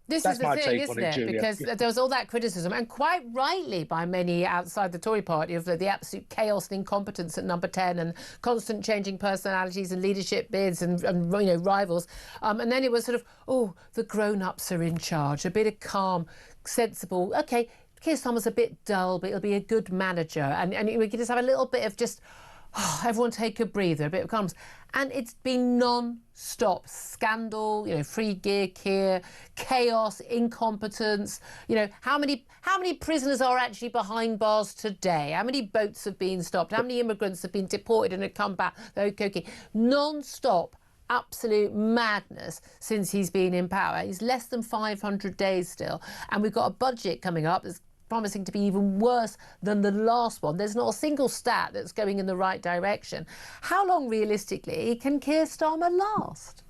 [SPEAKER 2] This
[SPEAKER 8] That's
[SPEAKER 2] is the
[SPEAKER 8] my
[SPEAKER 2] thing,
[SPEAKER 8] take
[SPEAKER 2] isn't
[SPEAKER 8] on it,
[SPEAKER 2] it?
[SPEAKER 8] Julia.
[SPEAKER 2] Because there was all that criticism, and quite rightly by many outside the Tory party, of the absolute chaos and incompetence at number 10 and constant changing personalities and leadership bids and rivals. And then it was sort of, oh, the grown-ups are in charge, a bit of calm, sensible. OK, Keir Starmer's a bit dull, but he'll be a good manager. And we can just have a little bit of just... Oh, everyone take a breather, a bit of calm. And it's been non-stop scandal, free gear, chaos, incompetence. How many prisoners are actually behind bars today? How many boats have been stopped? How many immigrants have been deported and have come back? Okay. Non-stop, absolute madness since he's been in power. He's less than 500 days still. And we've got a budget coming up that's promising to be even worse than the last one. There's not a single stat that's going in the right direction. How long, realistically, can Keir Starmer last?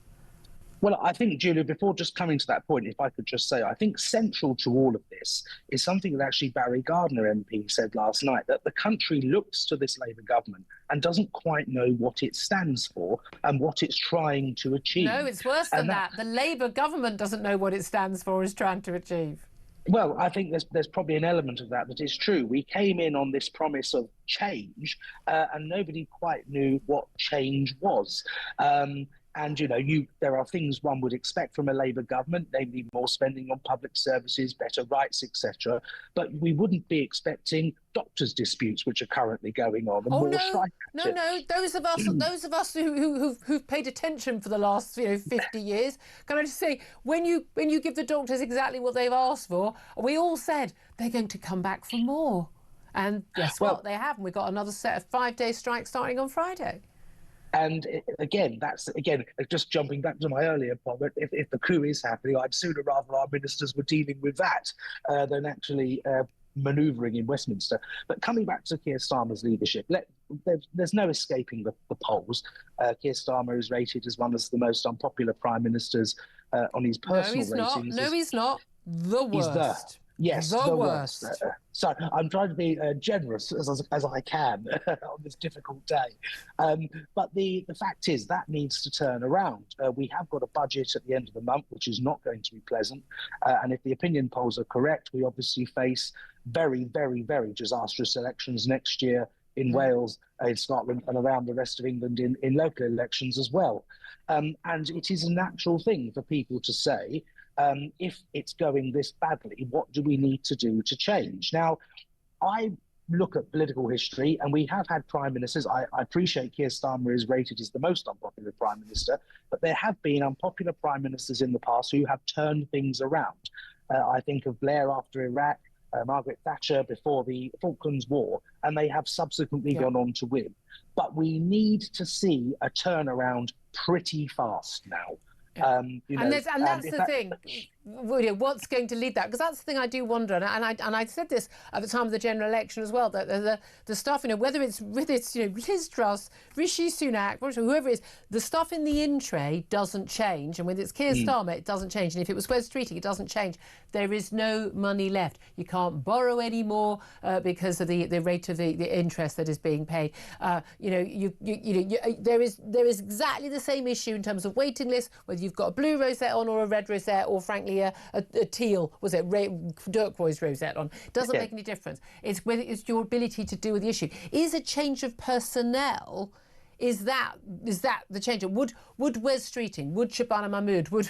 [SPEAKER 8] Well, I think, Julia, before just coming to that point, if I could just say, I think central to all of this is something that actually Barry Gardiner MP said last night, that the country looks to this Labour government and doesn't quite know what it stands for and what it's trying to achieve.
[SPEAKER 2] No, it's worse than that. The Labour government doesn't know what it stands for or is trying to achieve.
[SPEAKER 8] Well, I think there's probably an element of that is true. We came in on this promise of change and nobody quite knew what change was. And, there are things one would expect from a Labour government, namely more spending on public services, better rights, etc. But we wouldn't be expecting doctors' disputes, which are currently going on, and more strike action.
[SPEAKER 2] No. Those of us who've paid attention for the last 50 years, can I just say, when you give the doctors exactly what they've asked for, we all said they're going to come back for more. And guess what? They haven't. We've got another set of 5-day strikes starting on Friday.
[SPEAKER 8] And that's just jumping back to my earlier point. If the coup is happening, I'd sooner rather our ministers were dealing with that than actually manoeuvring in Westminster. But coming back to Keir Starmer's leadership, there's no escaping the polls. Keir Starmer is rated as one of the most unpopular prime ministers on his personal ratings.
[SPEAKER 2] No, he's not. The worst.
[SPEAKER 8] Yes,
[SPEAKER 2] the worst.
[SPEAKER 8] So I'm trying to be generous as I can on this difficult day. But the fact is that needs to turn around. We have got a budget at the end of the month, which is not going to be pleasant. And if the opinion polls are correct, we obviously face very, very, very disastrous elections next year in Wales, in Scotland, and around the rest of England in local elections as well. And it is a natural thing for people to say, if it's going this badly, what do we need to do to change? Now, I look at political history, and we have had prime ministers. I appreciate Keir Starmer is rated as the most unpopular prime minister, but there have been unpopular prime ministers in the past who have turned things around. I think of Blair after Iraq, Margaret Thatcher before the Falklands War, and they have subsequently gone on to win. But we need to see a turnaround pretty fast now.
[SPEAKER 2] And that's the thing. What's going to lead that? Because that's the thing I do wonder, and I said this at the time of the general election as well. That the stuff, whether it's with Liz Truss, Rishi Sunak, whoever it is, the stuff in the in tray doesn't change, and when it's Keir Starmer, it doesn't change, and if it was Wes Streeting, it doesn't change. There is no money left. You can't borrow anymore because of the rate of the interest that is being paid. There is exactly the same issue in terms of waiting lists, whether you've got a blue rosette on or a red rosette, or frankly a teal, turquoise rosette on. Doesn't make any difference. It's whether it's your ability to deal with the issue. Is a change of personnel, is that the change? Would Wes Streeting, would Shabana Mahmood, would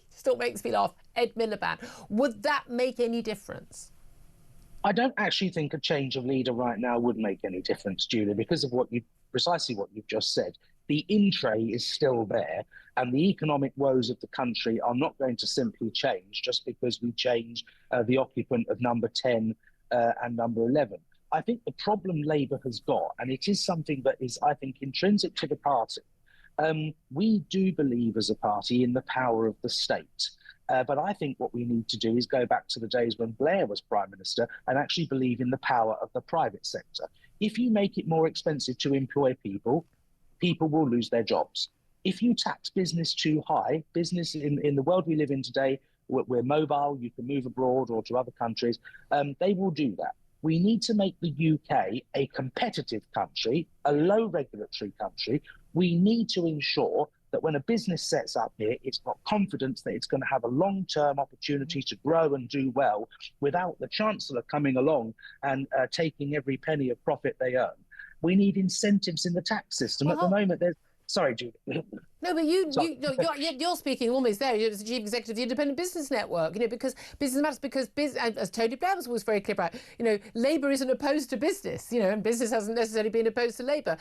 [SPEAKER 2] still makes me laugh, Ed Miliband, would that make any difference?
[SPEAKER 8] I don't actually think a change of leader right now would make any difference, Julia, because of precisely what you've just said. The in-tray is still there, and the economic woes of the country are not going to simply change just because we change the occupant of number 10 and number 11. I think the problem Labour has got, and it is something that is, I think, intrinsic to the party, we do believe as a party in the power of the state. But I think what we need to do is go back to the days when Blair was Prime Minister and actually believe in the power of the private sector. If you make it more expensive to employ people, people will lose their jobs. If you tax business too high, business in the world we live in today, we're mobile, you can move abroad or to other countries, they will do that. We need to make the UK a competitive country, a low regulatory country. We need to ensure that when a business sets up here, it's got confidence that it's going to have a long-term opportunity to grow and do well without the Chancellor coming along and taking every penny of profit they earn. We need incentives in the tax system. At the moment, there's... Sorry, Julie.
[SPEAKER 2] No, but you're speaking almost there. You're the chief executive of the Independent Business Network, because business matters, because as Tony Blair was always very clear about, Labour isn't opposed to business, and business hasn't necessarily been opposed to Labour.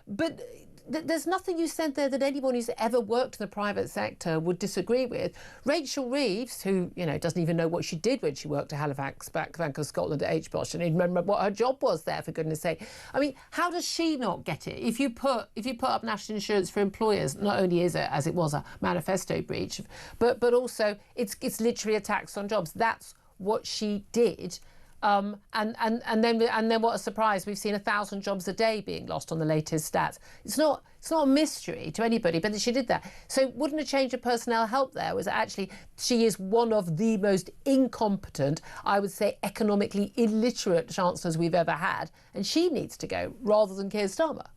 [SPEAKER 2] But there's nothing you said there that anyone who's ever worked in the private sector would disagree with. Rachel Reeves, who, doesn't even know what she did when she worked at Halifax Bank of Scotland at HBOS, and even remember what her job was there, for goodness sake. I mean, how does she not get it? If you put up national insurance for employers, not only is it, as it was, a manifesto breach, but also it's literally a tax on jobs. That's what she did. And then what a surprise, we've seen 1,000 jobs a day being lost on the latest stats. It's not a mystery to anybody, but she did that. So wouldn't a change of personnel help there? Was actually she is one of the most incompetent, I would say economically illiterate chancellors we've ever had, and she needs to go rather than Keir Starmer.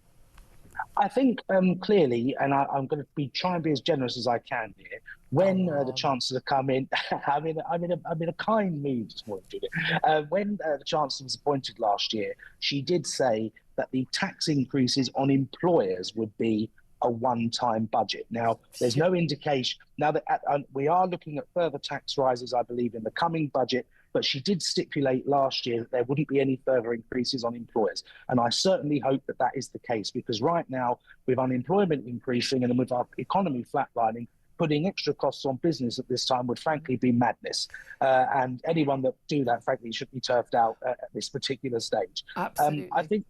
[SPEAKER 8] I think clearly, and I'm going to try and be as generous as I can here. When the Chancellor come in, I'm in a kind mood this morning, Julia. When the Chancellor was appointed last year, she did say that the tax increases on employers would be a one-time budget. Now, there's no indication now that we are looking at further tax rises, I believe, in the coming budget. But she did stipulate last year that there wouldn't be any further increases on employers. And I certainly hope that that is the case, because right now, with unemployment increasing and with our economy flatlining, putting extra costs on business at this time would frankly be madness. And anyone that do that, frankly, should be turfed out at this particular stage.
[SPEAKER 2] Absolutely.
[SPEAKER 8] I think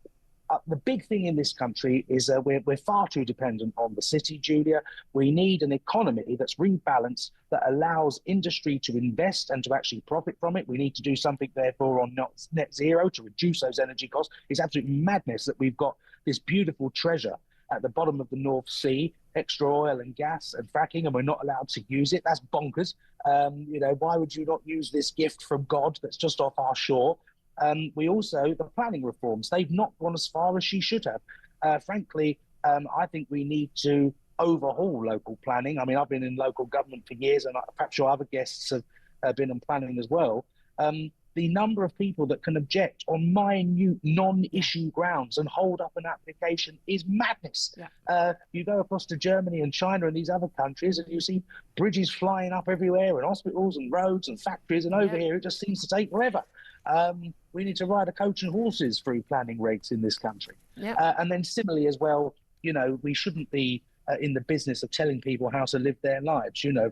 [SPEAKER 8] the big thing in this country is we're far too dependent on the city, Julia. We need an economy that's rebalanced, that allows industry to invest and to actually profit from it. We need to do something, therefore, on net zero to reduce those energy costs. It's absolute madness that we've got this beautiful treasure at the bottom of the North Sea, extra oil and gas and fracking, and we're not allowed to use it. That's bonkers. Why would you not use this gift from God that's just off our shore? We also, the planning reforms, they've not gone as far as she should have. Frankly, I think we need to overhaul local planning. I mean, I've been in local government for years, and perhaps your other guests have been in planning as well. the number of people that can object on minute, non-issue grounds and hold up an application is madness.
[SPEAKER 2] Yeah.
[SPEAKER 8] You go across to Germany and China and these other countries, and you see bridges flying up everywhere, and hospitals and roads and factories, and over here it just seems to take forever. We need to ride a coach and horses through planning regs in this country.
[SPEAKER 2] Yeah.
[SPEAKER 8] And then similarly as well, you know, we shouldn't be in the business of telling people how to live their lives, you know,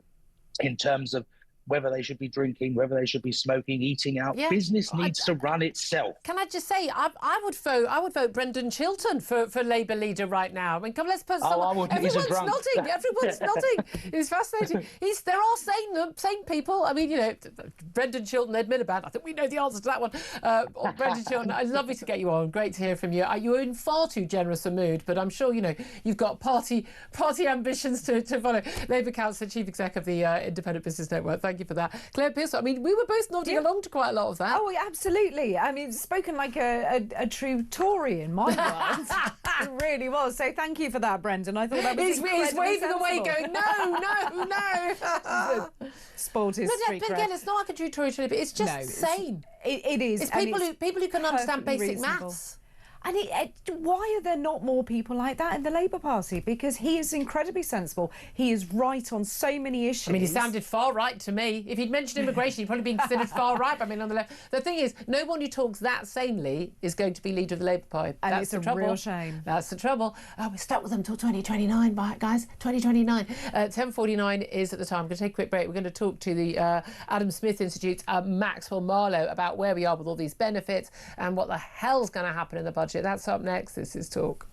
[SPEAKER 8] in terms of whether they should be drinking, whether they should be smoking, eating out.
[SPEAKER 2] Yeah.
[SPEAKER 8] Business needs to run itself.
[SPEAKER 2] Can I just say, I would vote Brendan Chiltern for Labour leader right now. I mean, come, let's put
[SPEAKER 8] I wouldn't.
[SPEAKER 2] Everyone's
[SPEAKER 8] He's a drunk.
[SPEAKER 2] nodding. Everyone's nodding. It's fascinating. There are sane people. I mean, you know, Brendan Chiltern, Ed Miliband. I think we know the answer to that one. Brendan Chiltern, it's lovely to get you on. Great to hear from you. You're in far too generous a mood, but I'm sure, you know, you've got party ambitions to follow. Labour Councillor, Chief Exec of the Independent Business Network. Thank you for that. Claire Pearson, I mean, we were both nodding along to quite a lot of that.
[SPEAKER 3] Oh, absolutely. I mean, spoken like a true Tory in my words. It really was. So thank you for that, Brendan. I thought that was
[SPEAKER 2] He's waving
[SPEAKER 3] sensible.
[SPEAKER 2] away going, no.
[SPEAKER 3] Spoiled his street
[SPEAKER 2] But
[SPEAKER 3] cred.
[SPEAKER 2] again, it's not like a true Tory, but it's just sane.
[SPEAKER 3] It is.
[SPEAKER 2] It's
[SPEAKER 3] and
[SPEAKER 2] people who can understand
[SPEAKER 3] perfectly
[SPEAKER 2] basic
[SPEAKER 3] reasonable.
[SPEAKER 2] maths.
[SPEAKER 3] And why are there not more people like that in the Labour Party? Because he is incredibly sensible. He is right on so many issues.
[SPEAKER 2] I mean, he sounded far right to me. If he'd mentioned immigration, he'd probably been considered far right. I mean, on the left. The thing is, no one who talks that sanely is going to be leader of the Labour Party.
[SPEAKER 3] And
[SPEAKER 2] That's
[SPEAKER 3] it's
[SPEAKER 2] the
[SPEAKER 3] a
[SPEAKER 2] trouble.
[SPEAKER 3] real shame.
[SPEAKER 2] That's the trouble. We're stuck with them till 2029, guys. 2029. 10:49 is at the time. I'm going to take a quick break. We're going to talk to the Adam Smith Institute's Maxwell Marlowe about where we are with all these benefits and what the hell's going to happen in the budget. That's up next. This is Talk.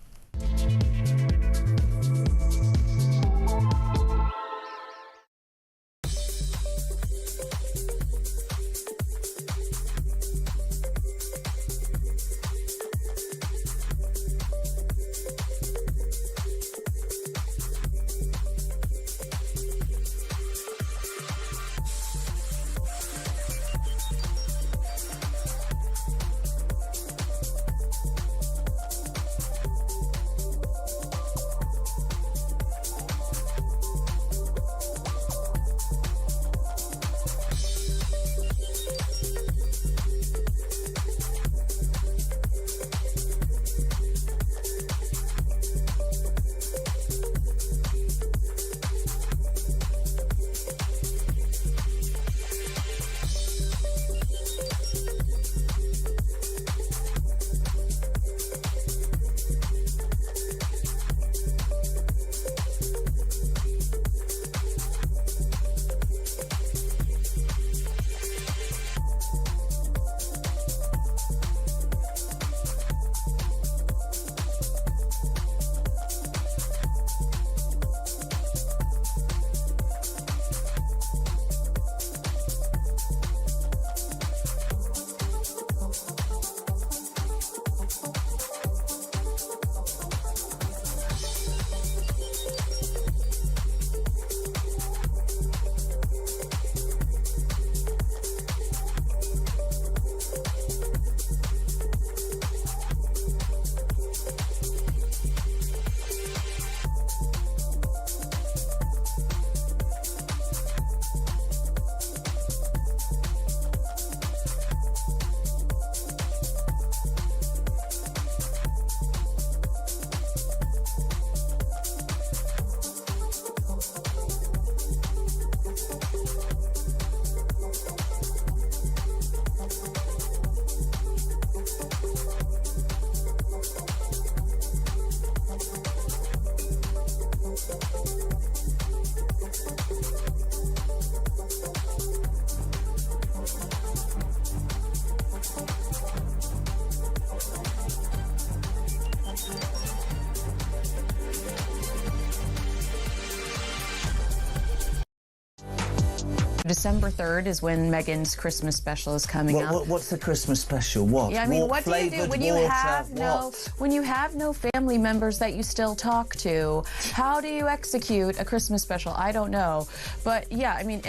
[SPEAKER 9] December 3rd is when Meghan's Christmas special is coming out.
[SPEAKER 10] What's the Christmas special? What?
[SPEAKER 9] Yeah, I mean, what do you do when you have no family members that you still talk to? How do you execute a Christmas special? I don't know. But yeah, I mean,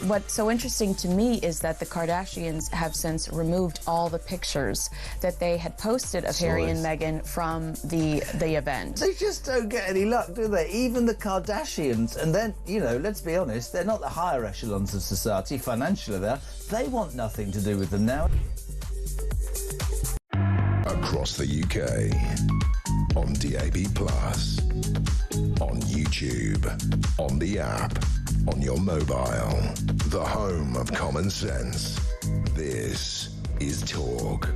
[SPEAKER 9] what's so interesting to me is that the Kardashians have since removed all the pictures that they had posted of Harry and Meghan from the event.
[SPEAKER 10] They just don't get any luck, do they? Even the Kardashians, and then, you know, let's be honest, they're not the higher echelon echelons of society, financially they want nothing to do with them now.
[SPEAKER 1] Across the UK, on DAB+, on YouTube, on the app, on your mobile, the home of common sense. This is Talk.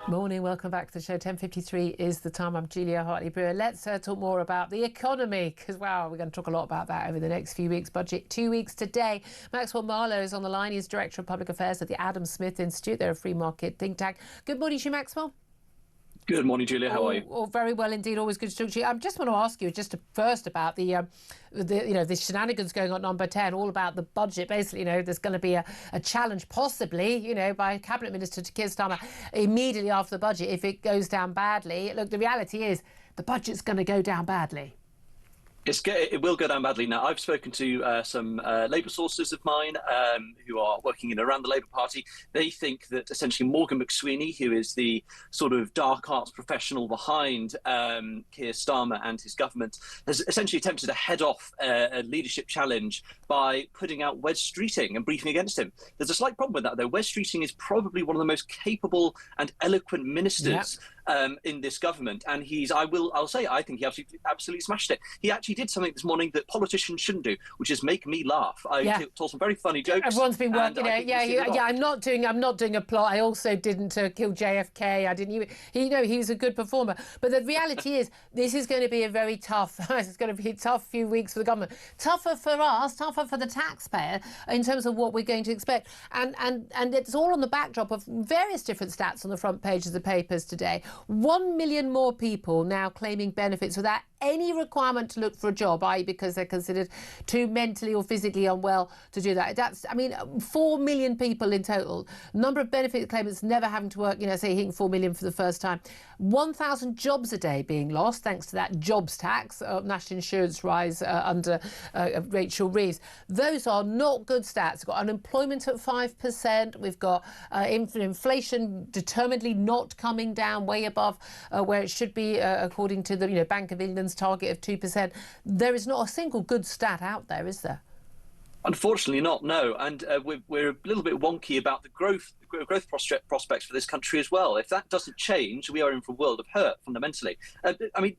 [SPEAKER 2] Morning, welcome back to the show. 10:53 is the time. I'm Julia Hartley-Brewer. Let's talk more about the economy, because, wow, we're going to talk a lot about that over the next few weeks. Budget 2 weeks today. Maxwell Marlowe is on the line. He's Director of Public Affairs at the Adam Smith Institute. They're a free market think tank. Good morning to you, Maxwell.
[SPEAKER 11] Good morning, Julia. How are you?
[SPEAKER 2] Oh, very well indeed. Always good to talk to you. I just want to ask you first about the shenanigans going on number 10, all about the budget. Basically, there's going to be a challenge possibly, by Cabinet Minister Keir Starmer immediately after the budget if it goes down badly. Look, the reality is the budget's going to go down badly.
[SPEAKER 11] It will go down badly. Now, I've spoken to some Labour sources of mine who are working in and around the Labour Party. They think that essentially Morgan McSweeney, who is the sort of dark arts professional behind Keir Starmer and his government, has essentially attempted to head off a leadership challenge by putting out Wes Streeting and briefing against him. There's a slight problem with that, though. Wes Streeting is probably one of the most capable and eloquent ministers in this government, and I'll say I think he absolutely smashed it. He actually did something this morning that politicians shouldn't do, which is make me laugh. I told some very funny jokes.
[SPEAKER 2] Everyone's been working. I'm not doing a plot. I also didn't kill JFK. I didn't. He was a good performer. But the reality is, this is going to be a very tough. It's going to be a tough few weeks for the government. Tougher for us. Tougher for the taxpayer in terms of what we're going to expect. And it's all on the backdrop of various different stats on the front pages of the papers today. 1 million more people now claiming benefits without any requirement to look for a job, i.e. because they're considered too mentally or physically unwell to do that. 4 million people in total. Number of benefit claimants never having to work, say hitting 4 million for the first time. 1,000 jobs a day being lost thanks to that jobs tax, national insurance rise under Rachel Reeves. Those are not good stats. We've got unemployment at 5%. We've got inflation determinedly not coming down, way above where it should be, according to the Bank of England's target of 2%. There is not a single good stat out there, is there?
[SPEAKER 11] Unfortunately not, no. And we're a little bit wonky about the growth prospects for this country as well. If that doesn't change, we are in for a world of hurt, fundamentally.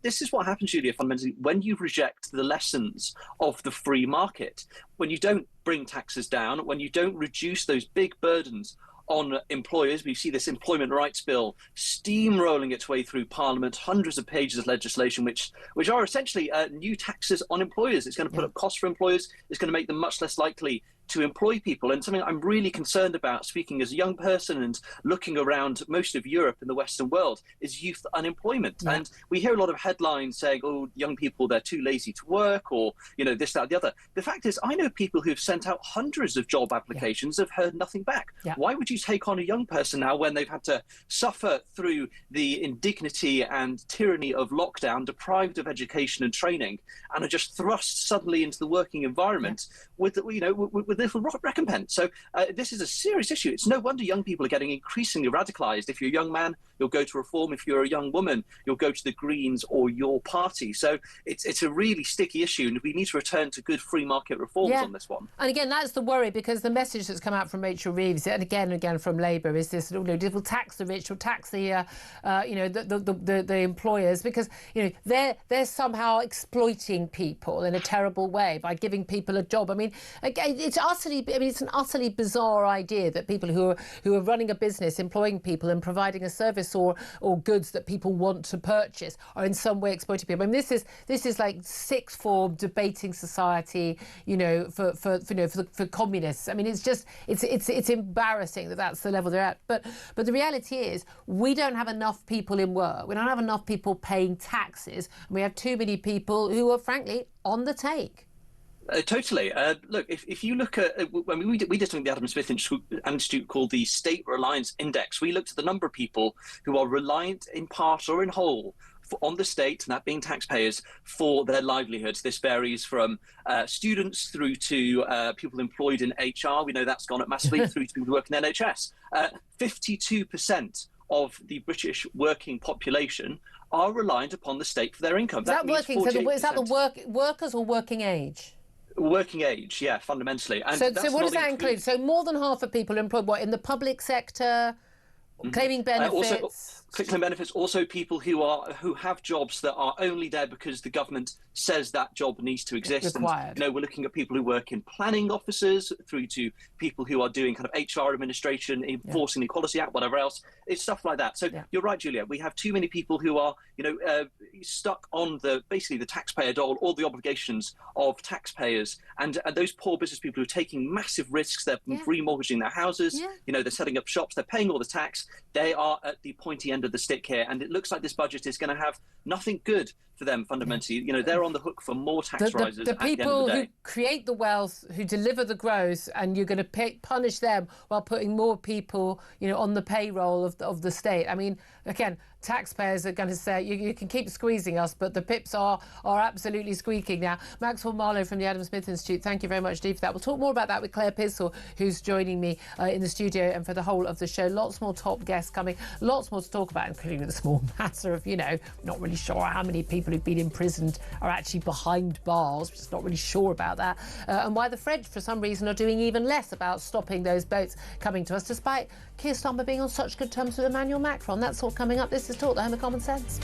[SPEAKER 11] This is what happens, Julia, fundamentally, when you reject the lessons of the free market, when you don't bring taxes down, when you don't reduce those big burdens on employers. We see this employment rights bill steamrolling its way through Parliament, hundreds of pages of legislation, which are essentially new taxes on employers. It's going to put up costs for employers. It's going to make them much less likely to employ people. And something I'm really concerned about, speaking as a young person and looking around most of Europe and the Western world, is youth unemployment. Yeah. And we hear a lot of headlines saying, oh, young people, they're too lazy to work, or, this, that, the other. The fact is, I know people who've sent out hundreds of job applications, have heard nothing back. Yeah. Why would you take on a young person now when they've had to suffer through the indignity and tyranny of lockdown, deprived of education and training, and are just thrust suddenly into the working environment with little recompense? So this is a serious issue. It's no wonder young people are getting increasingly radicalised. If you're a young man, you'll go to Reform. If you're a young woman, you'll go to the Greens or your party. So it's a really sticky issue, and we need to return to good free market reforms on this one.
[SPEAKER 2] And again, that's the worry, because the message that's come out from Rachel Reeves and again from Labour is this: we'll tax the rich, we'll tax the employers, because they're somehow exploiting people in a terrible way by giving people a job. It's an utterly bizarre idea that people who are running a business, employing people and providing a service or goods that people want to purchase are in some way exploiting people. This is like sixth form debating society, for communists. It's embarrassing that that's the level they're at. But the reality is, we don't have enough people in work. We don't have enough people paying taxes. And we have too many people who are, frankly, on the take.
[SPEAKER 11] Totally. Look, if you look at, we did something at the Adam Smith Institute called the State Reliance Index. We looked at the number of people who are reliant in part or in whole on the state, and that being taxpayers, for their livelihoods. This varies from students through to people employed in HR. We know that's gone up massively through to people who work in NHS. 52% of the British working population are reliant upon the state for their income.
[SPEAKER 2] Is that working? So is that the workers or working age?
[SPEAKER 11] Working age, yeah, fundamentally. And
[SPEAKER 2] so what does that include? So more than half of people are employed, what, in the public sector, claiming benefits?
[SPEAKER 11] Claiming benefits, also people who have jobs that are only there because the government says that job needs to exist.
[SPEAKER 2] Required.
[SPEAKER 11] And, we're looking at people who work in planning offices through to people who are doing kind of HR administration, enforcing the Equality Act, whatever else. It's stuff like that. So you're right, Julia. We have too many people who are, stuck on basically the taxpayer dole, all the obligations of taxpayers, and those poor business people who are taking massive risks. They're remortgaging their houses. They're setting up shops. They're paying all the tax. They are at the pointy end of the stick here, and it looks like this budget is going to have nothing good for them fundamentally. They're on the hook for more tax rises.
[SPEAKER 2] The people who create the wealth, who deliver the growth, and you're going to punish them while putting more people, on the payroll of the state. I mean, again, taxpayers are going to say, you can keep squeezing us, but the pips are absolutely squeaking now. Maxwell Marlowe from the Adam Smith Institute, thank you very much, Dee, for that. We'll talk more about that with Claire Pissell, who's joining me in the studio and for the whole of the show. Lots more top guests coming, lots more to talk about, including the small matter of, not really sure how many people who've been imprisoned are actually behind bars. Just not really sure about that. And why the French, for some reason, are doing even less about stopping those boats coming to us, despite Keir Starmer being on such good terms with Emmanuel Macron. That's all coming up. This is Talk, the home of common sense.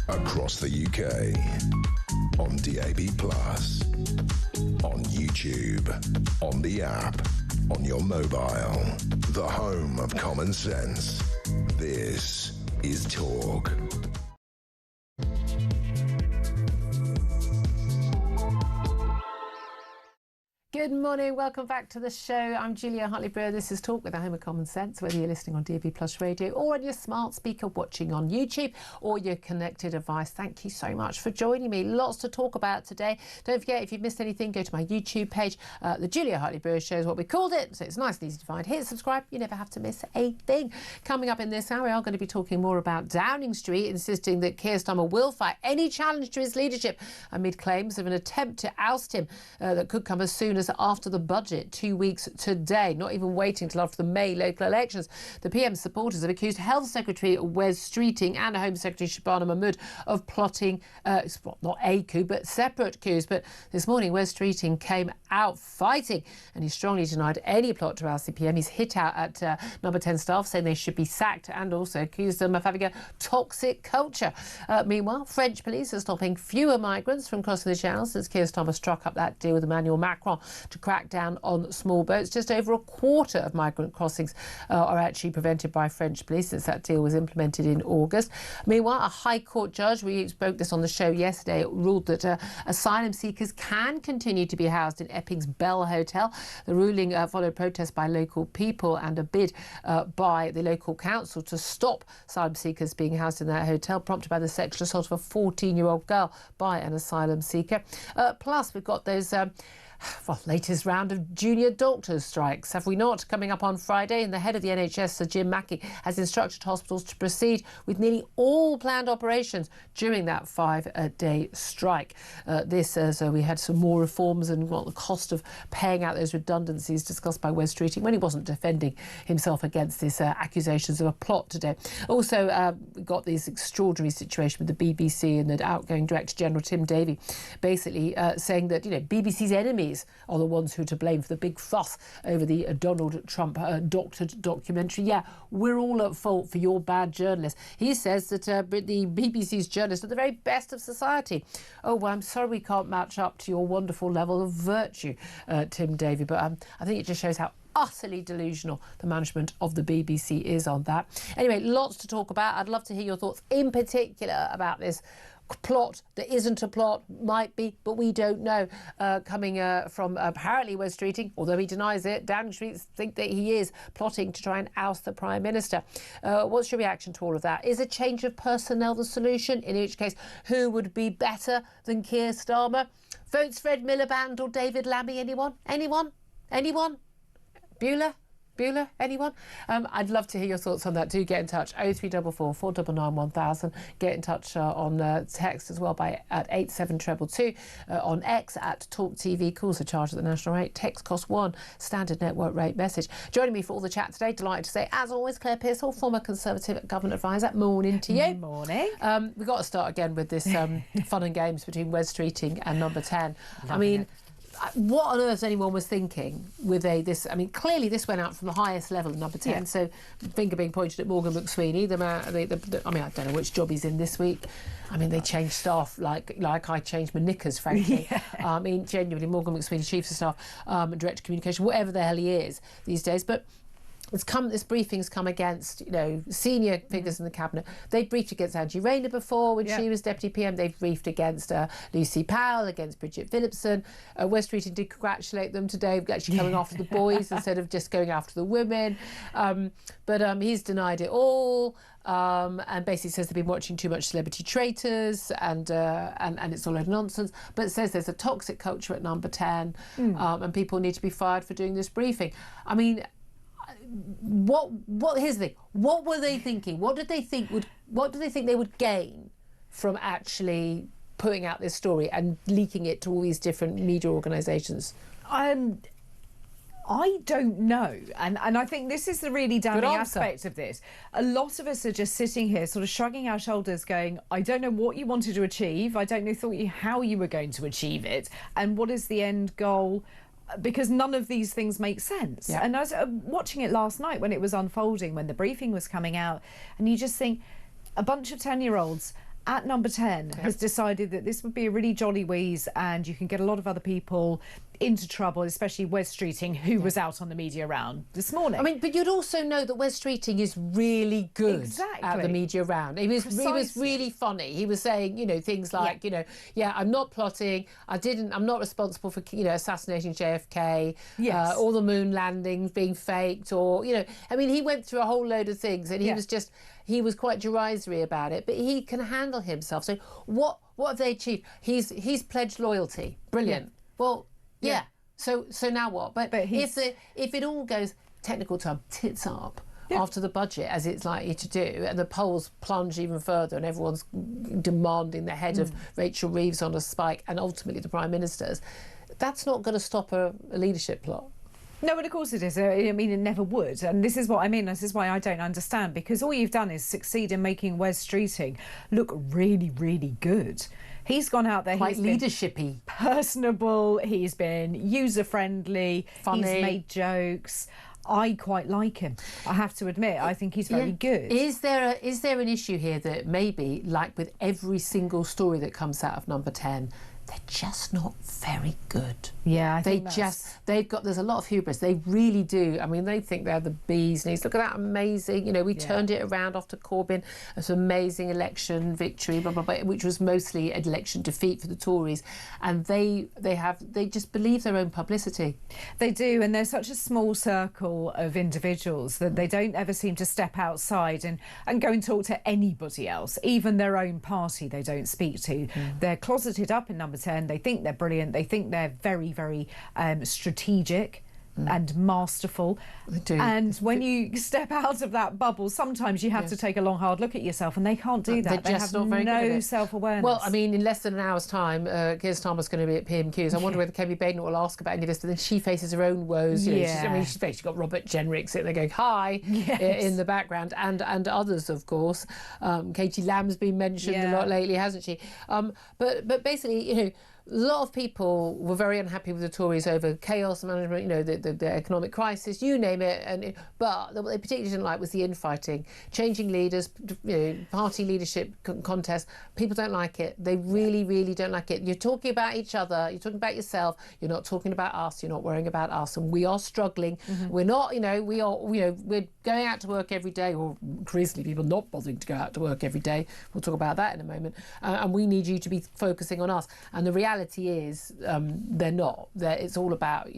[SPEAKER 1] Across the UK, on DAB+, on YouTube, on the app, on your mobile, the home of common sense. This is Talk.
[SPEAKER 2] Good morning, welcome back to the show. I'm Julia Hartley-Brewer. This is Talk with the home of common sense, whether you're listening on DAB+ radio or on your smart speaker watching on YouTube or your connected device. Thank you so much for joining me. Lots to talk about today. Don't forget, if you've missed anything, go to my YouTube page. The Julia Hartley-Brewer Show is what we called it, so it's nice and easy to find. Hit subscribe, you never have to miss a thing. Coming up in this hour, we are going to be talking more about Downing Street, insisting that Keir Starmer will fight any challenge to his leadership amid claims of an attempt to oust him that could come as soon as after the budget, 2 weeks today, not even waiting till after the May local elections. The PM's supporters have accused Health Secretary Wes Streeting and Home Secretary Shabana Mahmood of plotting, not a coup, but separate coups. But this morning, Wes Streeting came out fighting, and he strongly denied any plot to oust the PM. He's hit out at Number 10 staff, saying they should be sacked, and also accused them of having a toxic culture. Meanwhile, French police are stopping fewer migrants from crossing the Channel since Keir Starmer struck up that deal with Emmanuel Macron to crack down on small boats. Just over a quarter of migrant crossings are actually prevented by French police since that deal was implemented in August. Meanwhile, a High Court judge, we spoke this on the show yesterday, ruled that asylum seekers can continue to be housed in Epping's Bell Hotel. The ruling followed protests by local people and a bid by the local council to stop asylum seekers being housed in that hotel, prompted by the sexual assault of a 14-year-old girl by an asylum seeker. Plus, we've got those latest round of junior doctors' strikes, have we not? Coming up on Friday, and the head of the NHS, Sir Jim Mackey, has instructed hospitals to proceed with nearly all planned operations during that 5-day strike. So we had some more reforms and the cost of paying out those redundancies discussed by Wes Streeting when he wasn't defending himself against this accusations of a plot today. Also, we got this extraordinary situation with the BBC and the outgoing Director General Tim Davie basically saying that, BBC's enemies are the ones who are to blame for the big fuss over the Donald Trump doctored documentary. Yeah, we're all at fault for your bad journalists. He says that the BBC's journalists are the very best of society. Oh, well, I'm sorry we can't match up to your wonderful level of virtue, Tim Davie, but I think it just shows how utterly delusional the management of the BBC is on that. Anyway, lots to talk about. I'd love to hear your thoughts in particular about this plot that isn't a plot, might be, but we don't know, coming from apparently Wes Streeting, although he denies it. Downing Street think that he is plotting to try and oust the Prime Minister. What's your reaction to all of that? Is a change of personnel the solution? In which case, who would be better than Keir Starmer? Votes Fred Miliband or David Lammy? Anyone? Bueller? Anyone? I'd love to hear your thoughts on that. Do get in touch. 0344 499 1000. Get in touch on text as well at 87222. On X at Talk TV. Calls are charged at the national rate. Text cost £1. Standard network rate message. Joining me for all the chat today, delighted to say, as always, Claire Pearsall, former Conservative Government Advisor. Morning to you.
[SPEAKER 3] Morning.
[SPEAKER 2] We've got to start again with this fun and games between Wes Streeting and Number 10. What on earth anyone was thinking with this? I mean, clearly this went out from the highest level of Number 10. Yeah. So, finger being pointed at Morgan McSweeney. I don't know which job he's in this week. I mean, they changed staff like I changed my knickers, frankly. Yeah. I mean, genuinely, Morgan McSweeney, Chief of Staff, Director of Communication, whatever the hell he is these days. But this briefing's come against, senior figures in the cabinet. They briefed against Angie Rayner before when she was Deputy PM. They've briefed against Lucy Powell, against Bridget Phillipson. Wes Streeting did congratulate them today, actually coming after the boys instead of just going after the women. But he's denied it all. And basically says they've been watching too much Celebrity Traitors and it's all a nonsense. But it says there's a toxic culture at Number 10 and people need to be fired for doing this briefing. I mean, here's the thing. What were they thinking? What do they think they would gain from actually putting out this story and leaking it to all these different media organisations?
[SPEAKER 3] I don't know. And I think this is the really damning aspect of this. A lot of us are just sitting here sort of shrugging our shoulders going, I don't know what you wanted to achieve. I don't know how you were going to achieve it. And what is the end goal? Because none of these things make sense. Yeah. And I was watching it last night when it was unfolding, when the briefing was coming out, and you just think a bunch of 10-year-olds at Number 10 has decided that this would be a really jolly wheeze and you can get a lot of other people into trouble, especially Wes Streeting, who was out on the media round this morning. I
[SPEAKER 2] mean, but you'd also know that Wes Streeting is really good at the media round. He was really funny. He was saying, things like, I'm not plotting. I'm not responsible for, assassinating JFK. Yes. All the moon landings being faked, or, I mean, he went through a whole load of things, and he was quite derisory about it, but he can handle himself. So what have they achieved? He's pledged loyalty. Brilliant. Yeah. Well, yeah. So now what? But if it all goes, technical term, tits up after the budget, as it's likely to do, and the polls plunge even further and everyone's demanding the head of Rachel Reeves on a spike and ultimately the Prime Minister's, that's not going to stop a leadership plot.
[SPEAKER 3] No, and of course it is. I mean, it never would. And this is what I mean. This is why I don't understand, because all you've done is succeed in making Wes Streeting look really, really good. He's gone out there,
[SPEAKER 2] quite
[SPEAKER 3] he's
[SPEAKER 2] leadershipy,
[SPEAKER 3] personable, he's been user-friendly,
[SPEAKER 2] funny.
[SPEAKER 3] He's made jokes. I quite like him, I have to admit. I think he's very good.
[SPEAKER 2] Is there an issue here that maybe, like with every single story that comes out of Number 10, they're just not very good?
[SPEAKER 3] Yeah, I think
[SPEAKER 2] there's a lot of hubris. They really do. I mean, they think they're the bee's knees. Look at that amazing, we turned it around after Corbyn, this amazing election victory, blah, blah, blah, which was mostly an election defeat for the Tories. And they just believe their own publicity.
[SPEAKER 3] They do, and there's such a small circle of individuals that they don't ever seem to step outside and go and talk to anybody else, even their own party they don't speak to. They're closeted up in Number 10. They think they're brilliant. They think they're very, very strategic and masterful.
[SPEAKER 2] They do.
[SPEAKER 3] And when you step out of that bubble, sometimes you have to take a long, hard look at yourself, and they can't do that.
[SPEAKER 2] They're just not very good at
[SPEAKER 3] no
[SPEAKER 2] it.
[SPEAKER 3] self-awareness.
[SPEAKER 2] Well, I mean, in less than an hour's time, Keir Starmer's going to be at PMQs. I wonder whether Kemi Baden will ask about any of this, but then she faces her own woes. She's basically got Robert Jenrick sitting there going, hi, in the background, and others, of course. Katie Lamb's been mentioned a lot lately, hasn't she? But basically, a lot of people were very unhappy with the Tories over chaos management, the economic crisis, you name it. But what they particularly didn't like was the infighting, changing leaders, party leadership contest. People don't like it. They really, really don't like it. You're talking about each other. You're talking about yourself. You're not talking about us. You're not worrying about us. And we are struggling. We're not, we're going out to work every day, or increasingly people not bothering to go out to work every day. We'll talk about that in a moment. And we need you to be focusing on us. And the reality is they're not. It's all about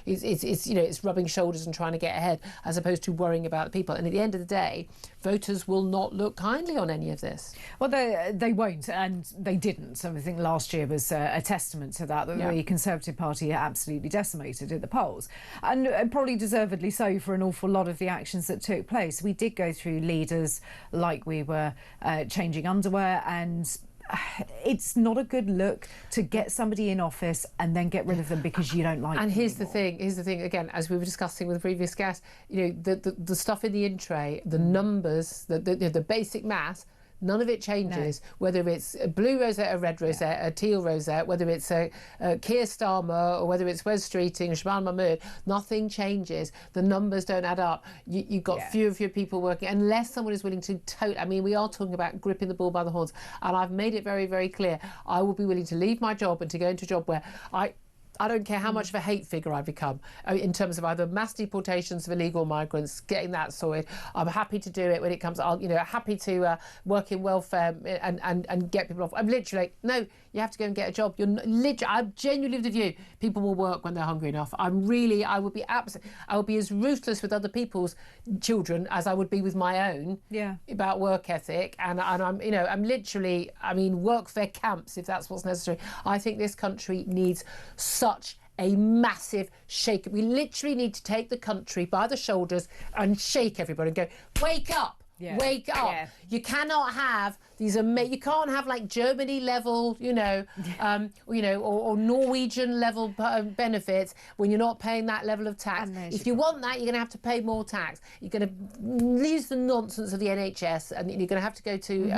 [SPEAKER 2] it's rubbing shoulders and trying to get ahead, as opposed to worrying about the people. And at the end of the day, voters will not look kindly on any of this.
[SPEAKER 3] Well, they won't, and they didn't. So I think last year was a testament to that. The Conservative Party absolutely decimated at the polls, and probably deservedly so for an awful lot of the actions that took place. We did go through leaders like we were changing underwear, and it's not a good look to get somebody in office and then get rid of them because you don't like them.
[SPEAKER 2] And here's the thing again, as we were discussing with the previous guest, the stuff in the in tray, the numbers, the basic math, none of it changes, whether it's a blue rosette, a red rosette, a teal rosette, whether it's a Keir Starmer or whether it's Wes Streeting or Shabana Mahmood. Nothing changes. The numbers don't add up. You've got fewer people working, unless someone is willing to I mean, we are talking about gripping the bull by the horns, and I've made it very, very clear. I will be willing to leave my job and to go into a job where I don't care how much of a hate figure I become in terms of either mass deportations of illegal migrants, getting that sorted. I'm happy to do it when it comes. Happy to work in welfare and get people off. I'm literally no. You have to go and get a job. I'm genuinely of the view people will work when they're hungry enough. I would be as ruthless with other people's children as I would be with my own. About work ethic, and I'm literally. I mean, workfare camps if that's what's necessary. I think this country needs such a massive shake. We literally need to take the country by the shoulders and shake everybody and go, wake up. Wake up. You cannot have these you can't have like Germany level, or Norwegian level benefits when you're not paying that level of tax. If you want that, you're going to have to pay more tax. You're going to lose the nonsense of the NHS, and you're going to have to go to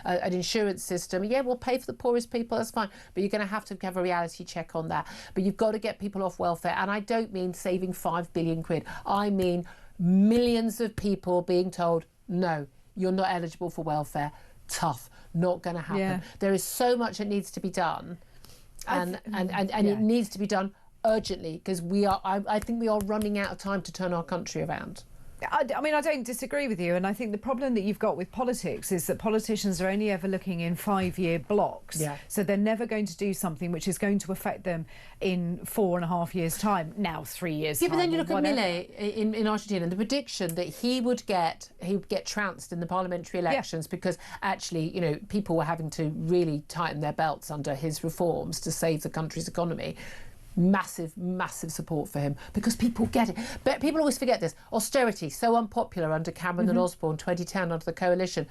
[SPEAKER 2] an insurance system. Yeah, we'll pay for the poorest people, that's fine, but you're going to have a reality check on that. But you've got to get people off welfare, and I don't mean saving 5 billion quid. I mean millions of people being told, no, you're not eligible for welfare. Tough, not going to happen. There is so much that needs to be done, and it needs to be done urgently, because I think we are running out of time to turn our country around.
[SPEAKER 3] I mean, I don't disagree with you, and I think the problem that you've got with politics is that politicians are only ever looking in 5-year blocks. So they're never going to do something which is going to affect them in 4.5 years' time. Now 3 years.
[SPEAKER 2] But then you look at Milei in Argentina, and the prediction that he would get trounced in the parliamentary elections because actually, people were having to really tighten their belts under his reforms to save the country's economy. Massive support for him, because people get it. But people always forget this. Austerity, so unpopular under Cameron and Osborne, 2010 under the coalition.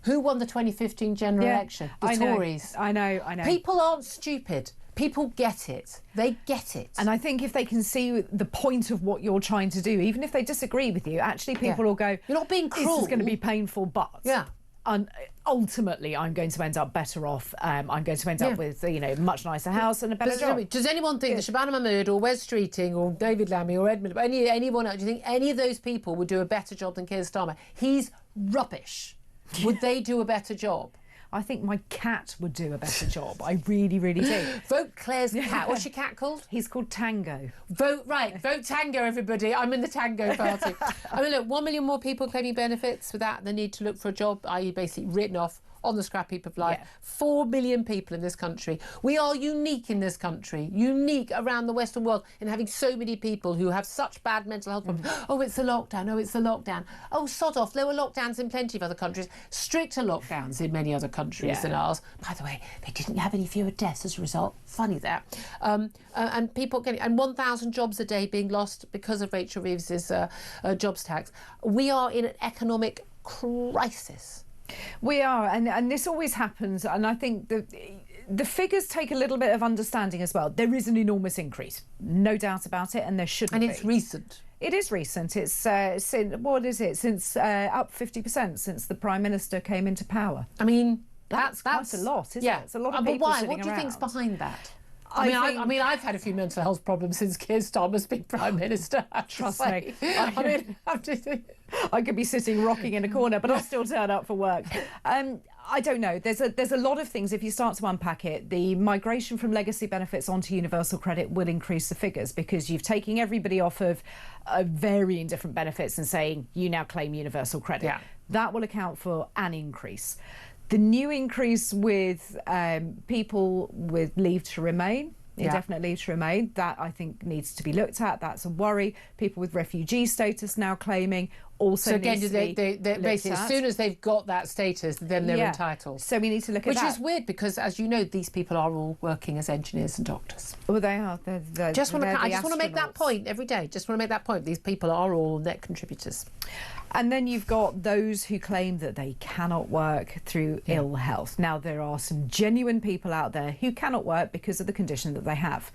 [SPEAKER 2] Who won the 2015 general election? The Tories.
[SPEAKER 3] I know.
[SPEAKER 2] People aren't stupid. People get it. They get it.
[SPEAKER 3] And I think if they can see the point of what you're trying to do, even if they disagree with you, actually people will go,
[SPEAKER 2] you're not being cruel.
[SPEAKER 3] This is going to be painful, but ultimately I'm going to end up better off. I'm going to end up with, much nicer house and a better job.
[SPEAKER 2] Does anyone think that Shabana Mahmood or Wes Streeting or David Lammy or Edmund, anyone else, do you think any of those people would do a better job than Keir Starmer? He's rubbish. Would they do a better job?
[SPEAKER 3] I think my cat would do a better job. I really, really do.
[SPEAKER 2] Vote Claire's cat. What's your cat called?
[SPEAKER 3] He's called Tango.
[SPEAKER 2] Vote Tango, everybody. I'm in the Tango party. I mean, look, 1 million more people claiming benefits without the need to look for a job, i.e. basically written off on the scrap heap of life. 4 million people in this country. We are unique in this country, unique around the Western world in having so many people who have such bad mental health problems. Oh, it's the lockdown. Oh, it's the lockdown. Oh, sod off. There were lockdowns in plenty of other countries. Stricter lockdowns in many other countries than ours. By the way, they didn't have any fewer deaths as a result. Funny that. And people getting, and 1,000 jobs a day being lost because of Rachel Reeves's jobs tax. We are in an economic crisis.
[SPEAKER 3] We are, and this always happens, and I think the figures take a little bit of understanding as well. There is an enormous increase, no doubt about it, and there shouldn't be.
[SPEAKER 2] And it's recent.
[SPEAKER 3] It is recent. It's what is it? Since up 50% since the Prime Minister came into power.
[SPEAKER 2] I mean,
[SPEAKER 3] that's quite a lot, isn't it? It's a lot of people
[SPEAKER 2] but why?
[SPEAKER 3] sitting
[SPEAKER 2] What do you
[SPEAKER 3] around.
[SPEAKER 2] think's behind that? I mean, I've had a few mental health problems since Keir Starmer's been Prime Minister.
[SPEAKER 3] Trust me. I could be sitting rocking in a corner, but I'll still turn up for work. I don't know. There's a lot of things. If you start to unpack it, the migration from legacy benefits onto universal credit will increase the figures because you've taken everybody off of varying different benefits and saying you now claim universal credit.
[SPEAKER 2] Yeah.
[SPEAKER 3] That will account for an increase. The new increase with people with leave to remain, indefinite leave to remain, that I think needs to be looked at. That's a worry. People with refugee status now claiming also needs to be
[SPEAKER 2] they basically, as soon as they've got that status, then they're entitled.
[SPEAKER 3] So we need to look at that.
[SPEAKER 2] Which is weird because, as you know, these people are all working as engineers and doctors.
[SPEAKER 3] Well, they are. I
[SPEAKER 2] just want to make that point every day. Just want to make that point. These people are all net contributors.
[SPEAKER 3] And then you've got those who claim that they cannot work through ill health. Now, there are some genuine people out there who cannot work because of the condition that they have.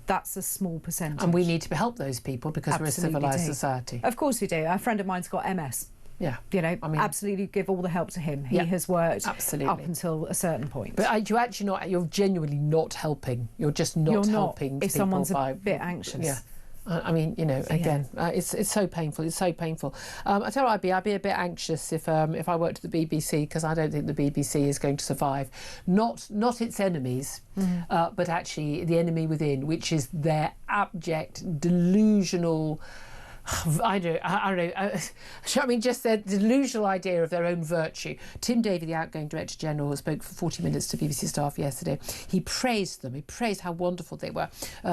[SPEAKER 3] That's a small percentage.
[SPEAKER 2] And we need to help those people because we're a civilised society.
[SPEAKER 3] Of course we do. A friend of mine's got MS.
[SPEAKER 2] Yeah.
[SPEAKER 3] Absolutely give all the help to him. He has worked up until a certain point.
[SPEAKER 2] But you're genuinely not helping. You're just not helping people.
[SPEAKER 3] If someone's a bit anxious.
[SPEAKER 2] Yeah. I mean, again, it's so painful. It's so painful. I tell you what, I'd be a bit anxious if I worked at the BBC because I don't think the BBC is going to survive. Not its enemies, but actually the enemy within, which is their abject, delusional. I don't know. I mean, just their delusional idea of their own virtue. Tim Davie, the outgoing Director General, spoke for 40 minutes to BBC staff yesterday. He praised them. He praised how wonderful they were.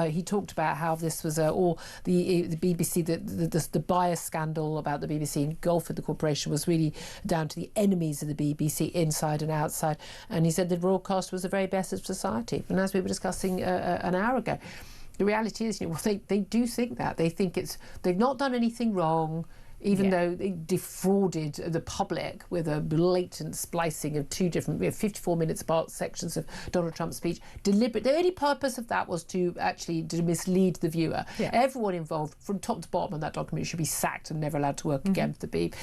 [SPEAKER 2] He talked about how this was all the BBC, the bias scandal about the BBC engulfing the corporation was really down to the enemies of the BBC, inside and outside. And he said the broadcast was the very best of society. And as we were discussing an hour ago, the reality is, they do think that. They think they've not done anything wrong, even though they defrauded the public with a blatant splicing of two different 54 minutes apart sections of Donald Trump's speech. Deliberate. The only purpose of that was to mislead the viewer. Yeah. Everyone involved, from top to bottom in that document, should be sacked and never allowed to work again for the Beeb.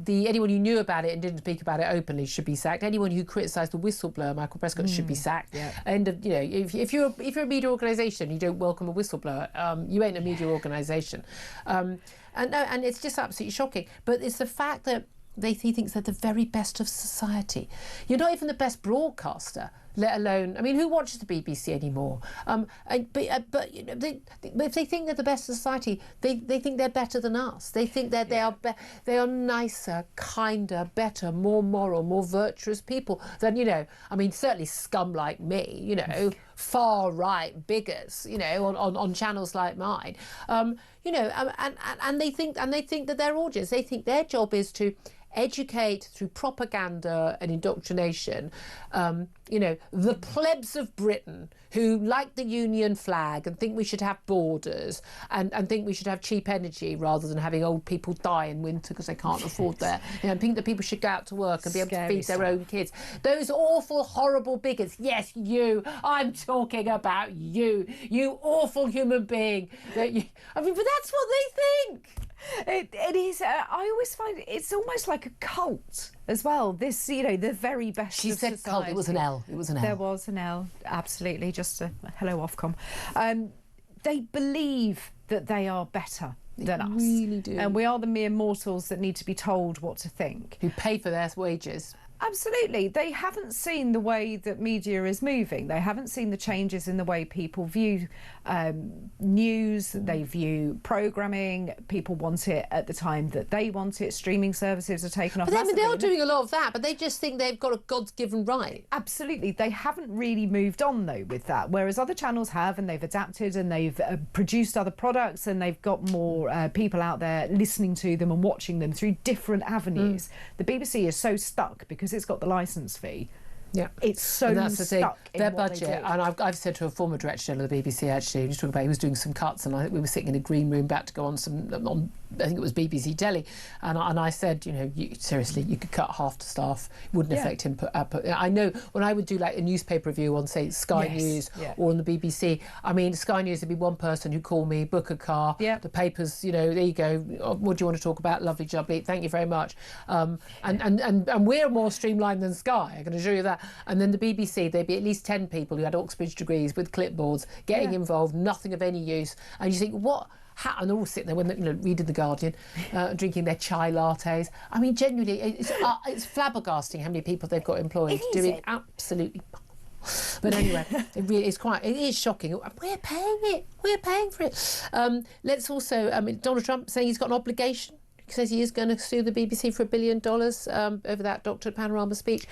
[SPEAKER 2] Anyone who knew about it and didn't speak about it openly should be sacked. Anyone who criticised the whistleblower, Michael Prescott, should be sacked. Yeah. And if you're a media organisation, you don't welcome a whistleblower. You ain't a media organisation. And it's just absolutely shocking. But it's the fact that he thinks they're the very best of society. You're not even the best broadcaster, let alone, I mean, who watches the BBC anymore? But if they think they're the best of society, they think they're better than us. They think that they are nicer, kinder, better, more moral, more virtuous people than, I mean, certainly scum like me, far right bigots, on channels like mine, and they think that their audience, they think their job is to educate through propaganda and indoctrination, the plebs of Britain who like the Union flag and think we should have borders and think we should have cheap energy rather than having old people die in winter because they can't afford their, and think that people should go out to work and be able to feed their own kids. Those awful, horrible bigots. Yes, you. I'm talking about you. You awful human being. But that's what they think.
[SPEAKER 3] It is. I always find it's almost like a cult as well. This, the very best.
[SPEAKER 2] She said
[SPEAKER 3] society.
[SPEAKER 2] cult. It was an L. It was an L.
[SPEAKER 3] There was an L. Absolutely. Just a hello, Ofcom. They believe that they are better than us.
[SPEAKER 2] Really do.
[SPEAKER 3] And we are the mere mortals that need to be told what to think.
[SPEAKER 2] Who pay for their wages.
[SPEAKER 3] Absolutely. They haven't seen the way that media is moving. They haven't seen the changes in the way people view news, they view programming. People want it at the time that they want it. Streaming services are taken off.
[SPEAKER 2] But they are doing a lot of that, but they just think they've got a God's-given right.
[SPEAKER 3] Absolutely. They haven't really moved on, though, with that, whereas other channels have, and they've adapted and they've produced other products, and they've got more people out there listening to them and watching them through different avenues. The BBC is so stuck because it's got the licence fee.
[SPEAKER 2] Yeah,
[SPEAKER 3] it's so
[SPEAKER 2] and that's the thing. Their budget,
[SPEAKER 3] and
[SPEAKER 2] I've said to a former director of the BBC actually, just talking about, he was doing some cuts, and we were sitting in a green room about to go on I think it was BBC Telly, and I said, seriously, you could cut half the staff, it wouldn't affect input output. I know when I would do like a newspaper review on, say, Sky News or on the BBC, I mean, Sky News would be one person who'd call me, book a car, the papers, there you go, what do you want to talk about? Lovely jubbly, thank you very much. And we're more streamlined than Sky, I can assure you that. And then the BBC, there'd be at least 10 people who had Oxbridge degrees with clipboards, getting involved, nothing of any use. And you think, what? And they're all sitting there when reading The Guardian, drinking their chai lattes. I mean, genuinely, it's flabbergasting how many people they've got employed doing absolutely. But anyway, it is shocking. We're paying it. We're paying for it. Let's also, Donald Trump saying he's got an obligation. He says he is going to sue the BBC for $1 billion over that Dr. Panorama speech.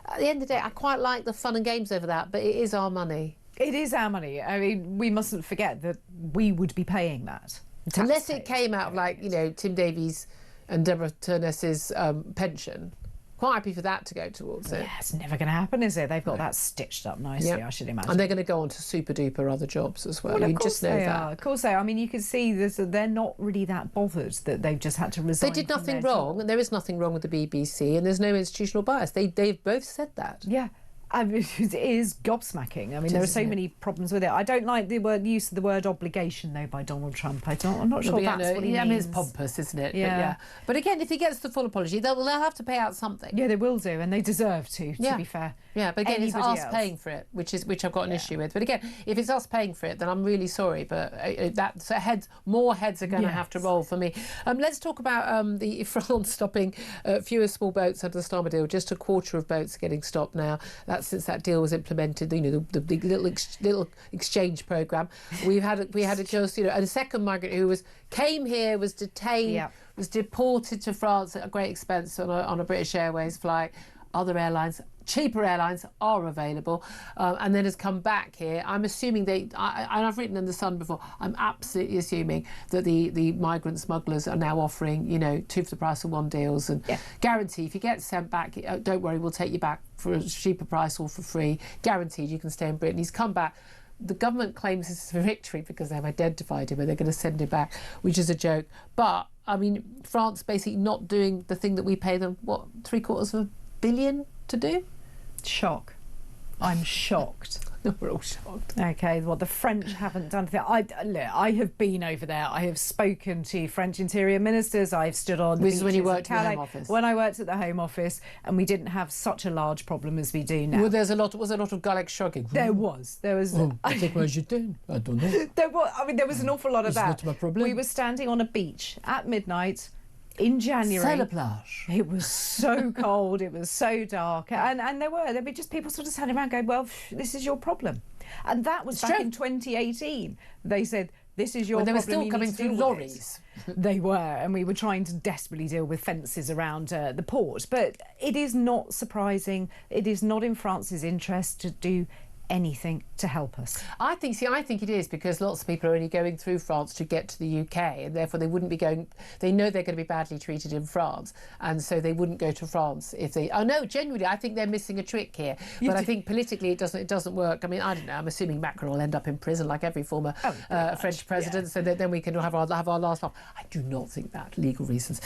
[SPEAKER 2] At the end of the day, I quite like the fun and games over that, but it is our money.
[SPEAKER 3] It is our money. I mean, we mustn't forget that we would be paying that.
[SPEAKER 2] Unless it came out of Tim Davies and Deborah Turness's pension. Quite happy for that to go towards it.
[SPEAKER 3] Yeah, it's never going to happen, is it? They've got that stitched up nicely, I should imagine.
[SPEAKER 2] And they're going to go on to super-duper other jobs as well.
[SPEAKER 3] Well,
[SPEAKER 2] of course they
[SPEAKER 3] are. Of course they are. I mean, you can see they're not really that bothered that they've just had to resign.
[SPEAKER 2] They did nothing wrong, and there is nothing wrong with the BBC, and there's no institutional bias. They've both said that.
[SPEAKER 3] Yeah. I mean, it is gobsmacking. I mean, there are so many problems with it. I don't like the use of the word obligation, though, by Donald Trump. I'm not sure that's what he means.
[SPEAKER 2] I mean, it's pompous, isn't it? Yeah. But again, if he gets the full apology, they'll have to pay out something.
[SPEAKER 3] Yeah, they will do, and they deserve to be fair.
[SPEAKER 2] Yeah, but again, it's us paying for it, which I've got an issue with. But again, if it's us paying for it, then I'm really sorry. But more heads are going to have to roll for me. Let's talk about the France stopping fewer small boats under the starboard deal. Just a quarter of boats are getting stopped now. That's since that deal was implemented. The big little exchange programme. We had a just and a second migrant who came here, was detained, was deported to France at a great expense on a British Airways flight. Other airlines, cheaper airlines, are available, and then has come back here. I'm assuming and I've written in The Sun before, I'm absolutely assuming that the migrant smugglers are now offering, 2 for the price of 1 deals and guarantee if you get sent back, don't worry, we'll take you back for a cheaper price or for free. Guaranteed you can stay in Britain. He's come back. The government claims this is a victory because they've identified him and they're going to send him back, which is a joke. But, I mean, France basically not doing the thing that we pay them, $750 million to do?
[SPEAKER 3] Shock. I'm shocked.
[SPEAKER 2] We're all shocked.
[SPEAKER 3] Okay, well, the French haven't done anything. I have been over there. I have spoken to French interior ministers. I've stood on the
[SPEAKER 2] This is when you
[SPEAKER 3] beaches
[SPEAKER 2] worked at the Home Office?
[SPEAKER 3] When I worked at the Home Office, and we didn't have such a large problem as we do now.
[SPEAKER 2] Well, was a lot of Gaelic shrugging.
[SPEAKER 3] There was.
[SPEAKER 2] I don't know.
[SPEAKER 3] There was an awful lot of
[SPEAKER 2] It's
[SPEAKER 3] that.
[SPEAKER 2] not my problem.
[SPEAKER 3] We were standing on a beach at midnight in January. It was so cold, it was so dark, and there'd be just people sort of standing around going, well, this is your problem. And that was back in 2018. They said, this is your problem.
[SPEAKER 2] They were still coming through lorries.
[SPEAKER 3] They were, and we were trying to desperately deal with fences around the port. But it is not surprising. It is not in France's interest to do anything to help us?
[SPEAKER 2] I think it is, because lots of people are only going through France to get to the UK, and therefore they wouldn't be going. They know they're going to be badly treated in France, and so they wouldn't go to France if they. Oh no, genuinely, I think they're missing a trick here. But I think politically it doesn't work. I mean, I don't know. I'm assuming Macron will end up in prison like every former French president, so that then we can have our last laugh. I do not think that, legal reasons.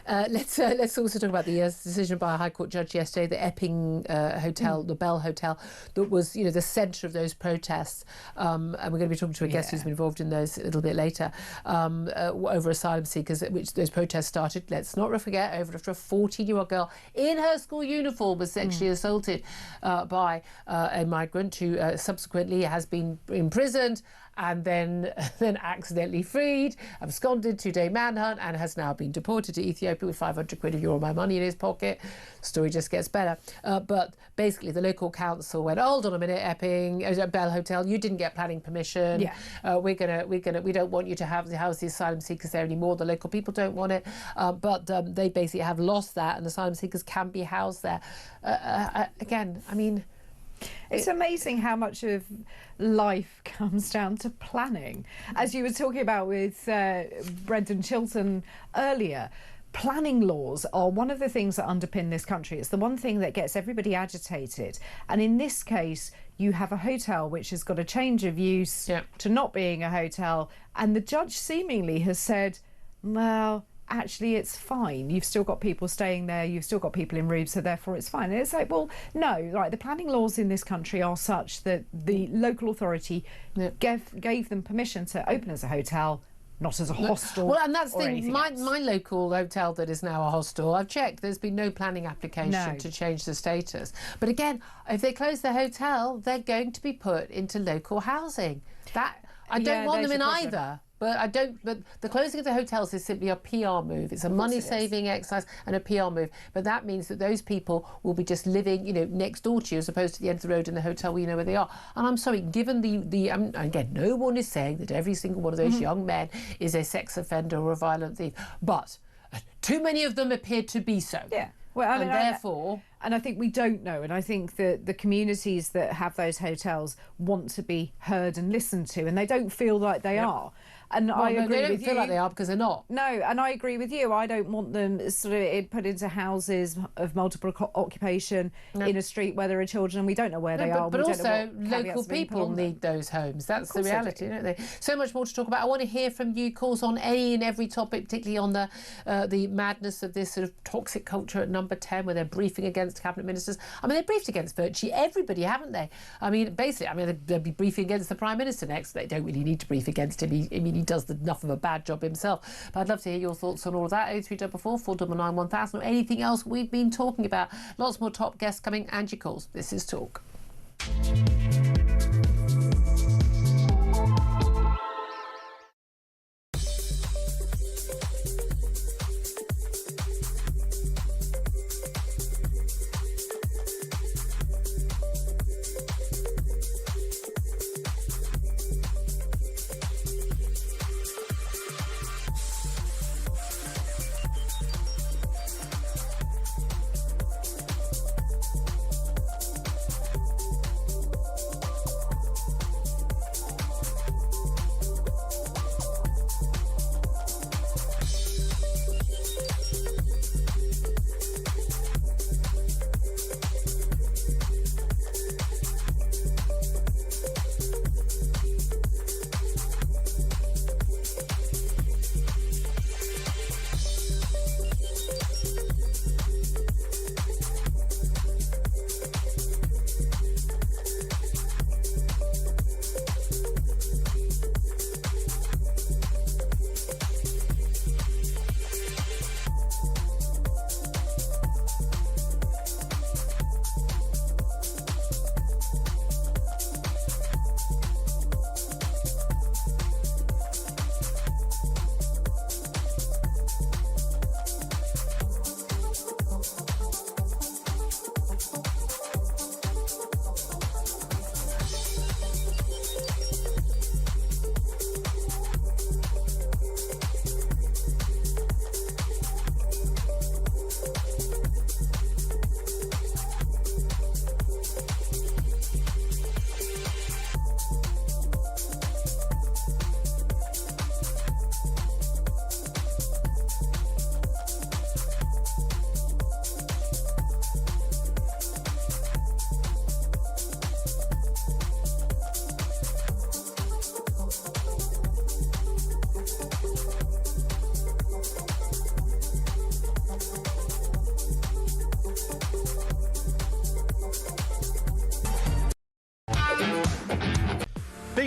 [SPEAKER 2] Let's also talk about the decision by a High Court judge yesterday, the Epping Hotel, the Bell Hotel, that was the centre of those protests, and we're going to be talking to a guest who's been involved in those a little bit later, over asylum seekers, which those protests started, let's not forget, after a 14-year-old girl in her school uniform was sexually assaulted by a migrant who subsequently has been imprisoned and then accidentally freed, absconded, 2-day manhunt, and has now been deported to Ethiopia with 500 quid of your or my money in his pocket. Story just gets better. But basically, the local council went, hold on a minute, Epping, Bell Hotel, you didn't get planning permission. Yeah. We don't want you to house the asylum seekers there anymore. The local people don't want it. But they basically have lost that, and asylum seekers can be housed there. Again, I mean,
[SPEAKER 3] it's amazing how much of life comes down to planning. As you were talking about with Brendan Chilton earlier, planning laws are one of the things that underpin this country. It's the one thing that gets everybody agitated. And in this case, you have a hotel which has got a change of use to not being a hotel. And the judge seemingly has said, well, actually it's fine, you've still got people staying there, you've still got people in rooms, so therefore it's fine. And it's like, well, no, right, the planning laws in this country are such that the local authority gave them permission to open as a hotel, not as a hostel.
[SPEAKER 2] Well, and that's the thing, my local hotel that is now a hostel, I've checked, there's been no planning application to change the status. But again, if they close the hotel, they're going to be put into local housing. I don't want them in either. But the closing of the hotels is simply a PR move. It's a money-saving exercise and a PR move. But that means that those people will be just living, next door to you, as opposed to the end of the road in the hotel where you know where they are. And I'm sorry, given again, no one is saying that every single one of those young men is a sex offender or a violent thief, but too many of them appear to be so.
[SPEAKER 3] Yeah. Well,
[SPEAKER 2] and therefore...
[SPEAKER 3] And I think we don't know, and I think that the communities that have those hotels want to be heard and listened to, and they don't feel like they are. And I agree with you.
[SPEAKER 2] They don't feel like they are because they're not.
[SPEAKER 3] No, and I agree with you. I don't want them sort of put into houses of multiple occupation in a street where there are children and we don't know where they are.
[SPEAKER 2] But also, local people need those homes. That's the reality, don't they? So much more to talk about. I want to hear from you. Calls on any and every topic, particularly on the madness of this sort of toxic culture at Number 10, where they're briefing against cabinet ministers. I mean, they briefed against virtually everybody, haven't they? I mean, basically, they'll be briefing against the Prime Minister next. They don't really need to brief against him. He does enough of a bad job himself. But I'd love to hear your thoughts on all of that. 0344 499 1000 or anything else we've been talking about. Lots more top guests coming and your calls. This is Talk.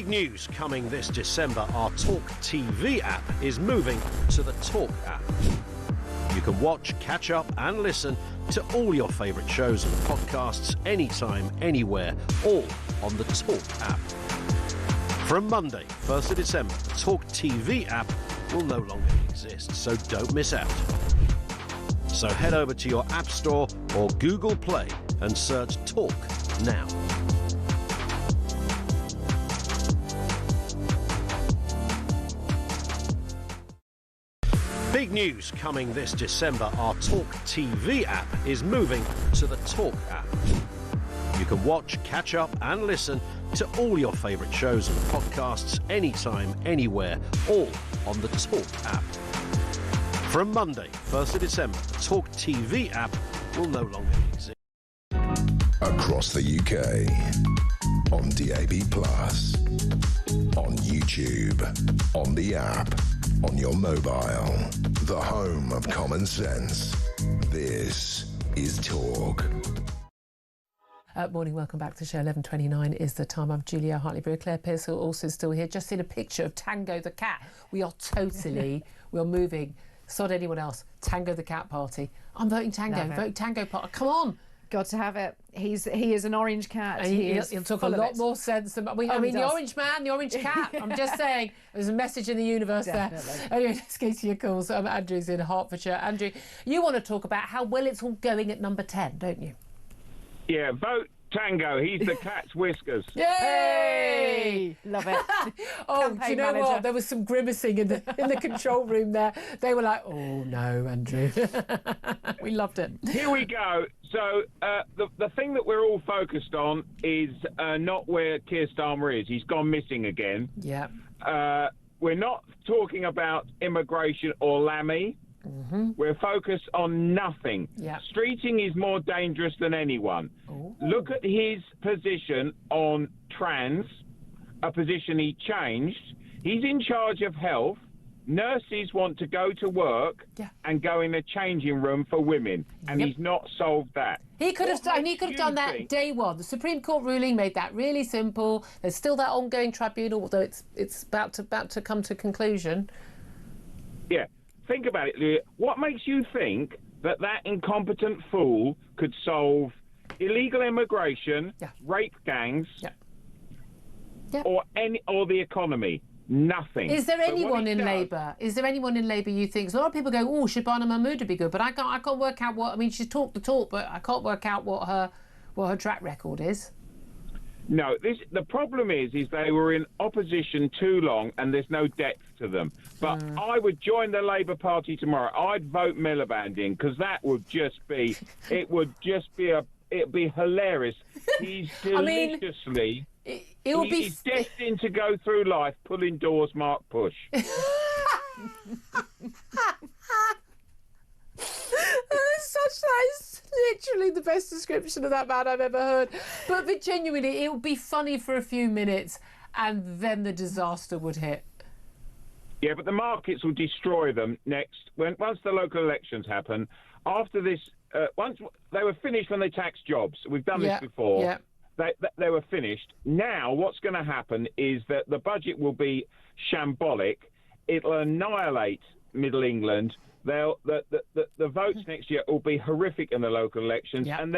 [SPEAKER 5] Big news coming this December. Our Talk TV app is moving to the Talk app. You can watch, catch up and listen to all your favourite shows and podcasts anytime, anywhere, all on the Talk app. From Monday, 1st of December, the Talk TV app will no longer exist, so don't miss out. So head over to your App Store or Google Play and search Talk now. Big news coming this December. Our Talk TV app is moving to the Talk app. You can watch, catch up and listen to all your favourite shows and podcasts anytime, anywhere, all on the Talk app. From Monday, 1st of December, the Talk TV app will no longer exist.
[SPEAKER 1] Across the UK, on DAB+, on YouTube, on the app, on your mobile, the home of common sense. This is Talk.
[SPEAKER 2] Morning, welcome back to the show. 11:29 is the time. I'm Julia Hartley-Brewer. Claire Pearce also still here. Just seen a picture of Tango the cat. We are moving. Sod anyone else. Tango the cat party. I'm voting Tango. Vote Tango party. Come on.
[SPEAKER 3] Got to have it. He is an orange cat.
[SPEAKER 2] And he'll talk a lot more sense than the orange man, the orange cat. I'm just saying, there's a message in the universe there. Anyway, let's get to your calls. Andrew's in Hertfordshire. Andrew, you want to talk about how well it's all going at number 10, don't you?
[SPEAKER 12] Yeah, vote Tango. He's the cat's whiskers.
[SPEAKER 2] Yay!
[SPEAKER 3] Love it.
[SPEAKER 2] Oh, do you know what? There was some grimacing in the control room there. They were like, oh no, Andrew. We loved it.
[SPEAKER 12] Here we go. So the thing that we're all focused on is not where Keir Starmer is. He's gone missing again.
[SPEAKER 2] Yeah.
[SPEAKER 12] We're not talking about immigration or Lammy.
[SPEAKER 2] Mm-hmm.
[SPEAKER 12] We're focused on nothing.
[SPEAKER 2] Yeah.
[SPEAKER 12] Streeting is more dangerous than anyone.
[SPEAKER 2] Ooh.
[SPEAKER 12] Look at his position on trans, a position he changed. He's in charge of health. Nurses want to go to work and go in a changing room for women, and he's not solved that.
[SPEAKER 2] He could have done that day one. The Supreme Court ruling made that really simple. There's still that ongoing tribunal, although it's about to come to conclusion.
[SPEAKER 12] Yeah. Think about it, Leah. What makes you think that incompetent fool could solve illegal immigration, rape gangs, or the economy? Nothing.
[SPEAKER 2] Is there anyone in Labour? Is there anyone in Labour you think? A lot of people go, "Oh, Shabana Mahmood would be good," but I can't work out what. I mean, she's talked the talk, but I can't work out what her track record is.
[SPEAKER 12] No, the problem is they were in opposition too long, and there's no depth to them. But I would join the Labour Party tomorrow. I'd vote Miliband in, because that would just be, it'd be hilarious. He's deliciously, he's destined to go through life pulling doors, Mark Push.
[SPEAKER 2] That is literally the best description of that man I've ever heard. But genuinely, it would be funny for a few minutes, and then the disaster would hit.
[SPEAKER 12] Yeah, but the markets will destroy them next. Once the local elections happen, after this, once they were finished when they taxed jobs. We've done this before. Yeah. They were finished. Now, what's going to happen is that the budget will be shambolic. It'll annihilate Middle England. The votes next year will be horrific in the local elections, and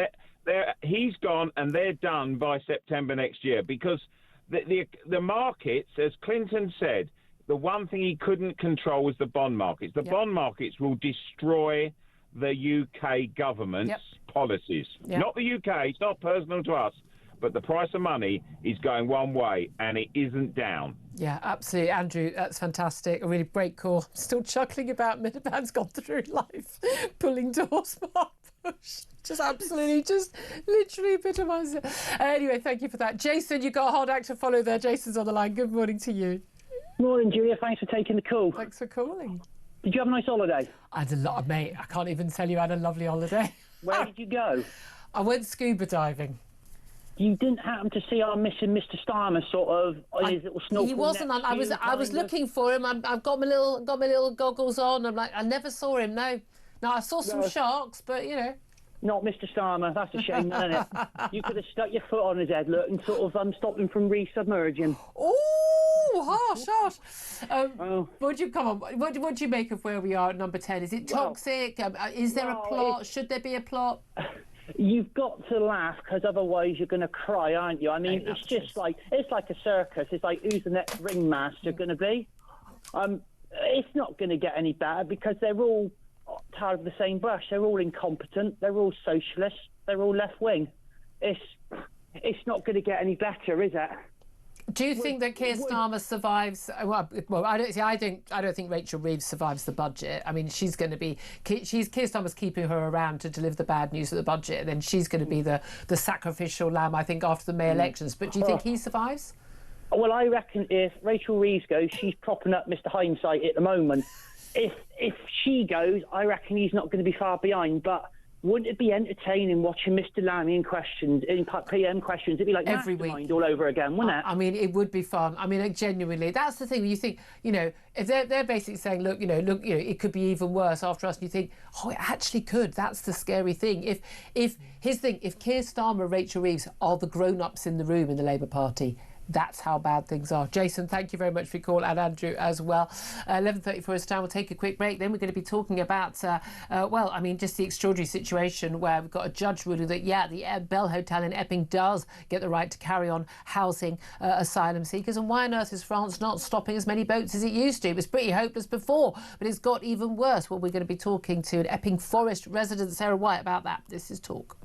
[SPEAKER 12] he's gone, and they're done by September next year, because the markets, as Clinton said, the one thing he couldn't control was the bond markets. The bond markets will destroy the UK government's policies. Not the UK, it's not personal to us, but the price of money is going one way, and it isn't down.
[SPEAKER 2] Yeah, absolutely. Andrew, that's fantastic. A really great call. I'm still chuckling about Miliband's gone through life pulling doors, Mark Push. Literally epitomise it. Anyway, thank you for that. Jason, you've got a hard act to follow there. Jason's on the line. Good morning to you.
[SPEAKER 13] Morning, Julia. Thanks for taking the call.
[SPEAKER 2] Thanks for calling.
[SPEAKER 13] Did you have a nice holiday?
[SPEAKER 2] I had a lot, mate. I can't even tell you I had a lovely holiday.
[SPEAKER 13] Where did you go?
[SPEAKER 2] I went scuba diving.
[SPEAKER 13] You didn't happen to see our missing Mr. Starmer sort of on his little snorkel?
[SPEAKER 2] He wasn't. I was looking for him. I've got my little goggles on. I'm like, I never saw him. No, I saw some sharks, but you know.
[SPEAKER 13] Not Mr. Starmer. That's a shame, isn't it? You could have stuck your foot on his head, look, and sort of stopped him from re-submerging.
[SPEAKER 2] Oh, harsh. What do you make of where we are at number 10? Is it toxic? Is there a plot? Should there be a plot?
[SPEAKER 13] You've got to laugh, because otherwise you're going to cry, aren't you? I mean, it's just like a circus. It's like, who's the next ringmaster going to be? It's not going to get any better, because they're all tired of the same brush. They're all incompetent. They're all socialists. They're all left wing. It's not going to get any better, is it?
[SPEAKER 2] Do you think that Keir Starmer survives? Well, I don't think Rachel Reeves survives the budget. I mean, Keir Starmer's keeping her around to deliver the bad news of the budget, and then she's going to be the sacrificial lamb, I think, after the May elections. But do you think he survives?
[SPEAKER 13] Well, I reckon if Rachel Reeves goes, she's propping up Mr. Hindsight at the moment. If she goes, I reckon he's not going to be far behind. But wouldn't it be entertaining watching Mr. Lammy in PM questions? It'd be like
[SPEAKER 2] every week
[SPEAKER 13] all over again, wouldn't it?
[SPEAKER 2] I mean, it would be fun. I mean, like, genuinely, that's the thing. You think, if they're basically saying, look, it could be even worse after us, and you think, oh, it actually could. That's the scary thing. If Keir Starmer, Rachel Reeves are the grown-ups in the room in the Labour Party, that's how bad things are. Jason, thank you very much for your call, and Andrew as well. 11:34 is time. We'll take a quick break. Then we're going to be talking about, just the extraordinary situation where we've got a judge ruling that, the Bell Hotel in Epping does get the right to carry on housing asylum seekers. And why on earth is France not stopping as many boats as it used to? It was pretty hopeless before, but it's got even worse. Well, we're going to be talking to an Epping Forest resident, Sarah White, about that. This is Talk.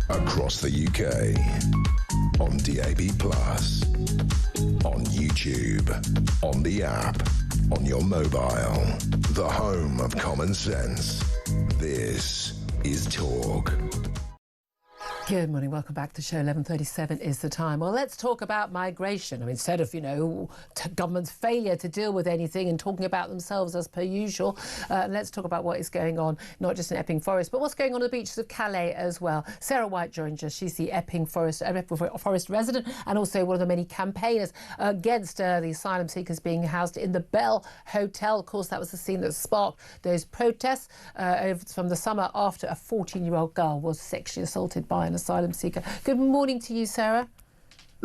[SPEAKER 1] Across the UK, on DAB+, on YouTube, on the app, on your mobile, the home of common sense. This is Talk.
[SPEAKER 2] Good morning, welcome back to the show. 11:37 is the time. Well, let's talk about migration. I mean, instead of, government's failure to deal with anything and talking about themselves as per usual, let's talk about what is going on, not just in Epping Forest, but what's going on the beaches of Calais as well. Sarah White joins us. She's the Epping Forest resident and also one of the many campaigners against the asylum seekers being housed in the Bell Hotel. Of course, that was the scene that sparked those protests from the summer after a 14-year-old girl was sexually assaulted by an asylum seeker. Good morning to you, Sarah.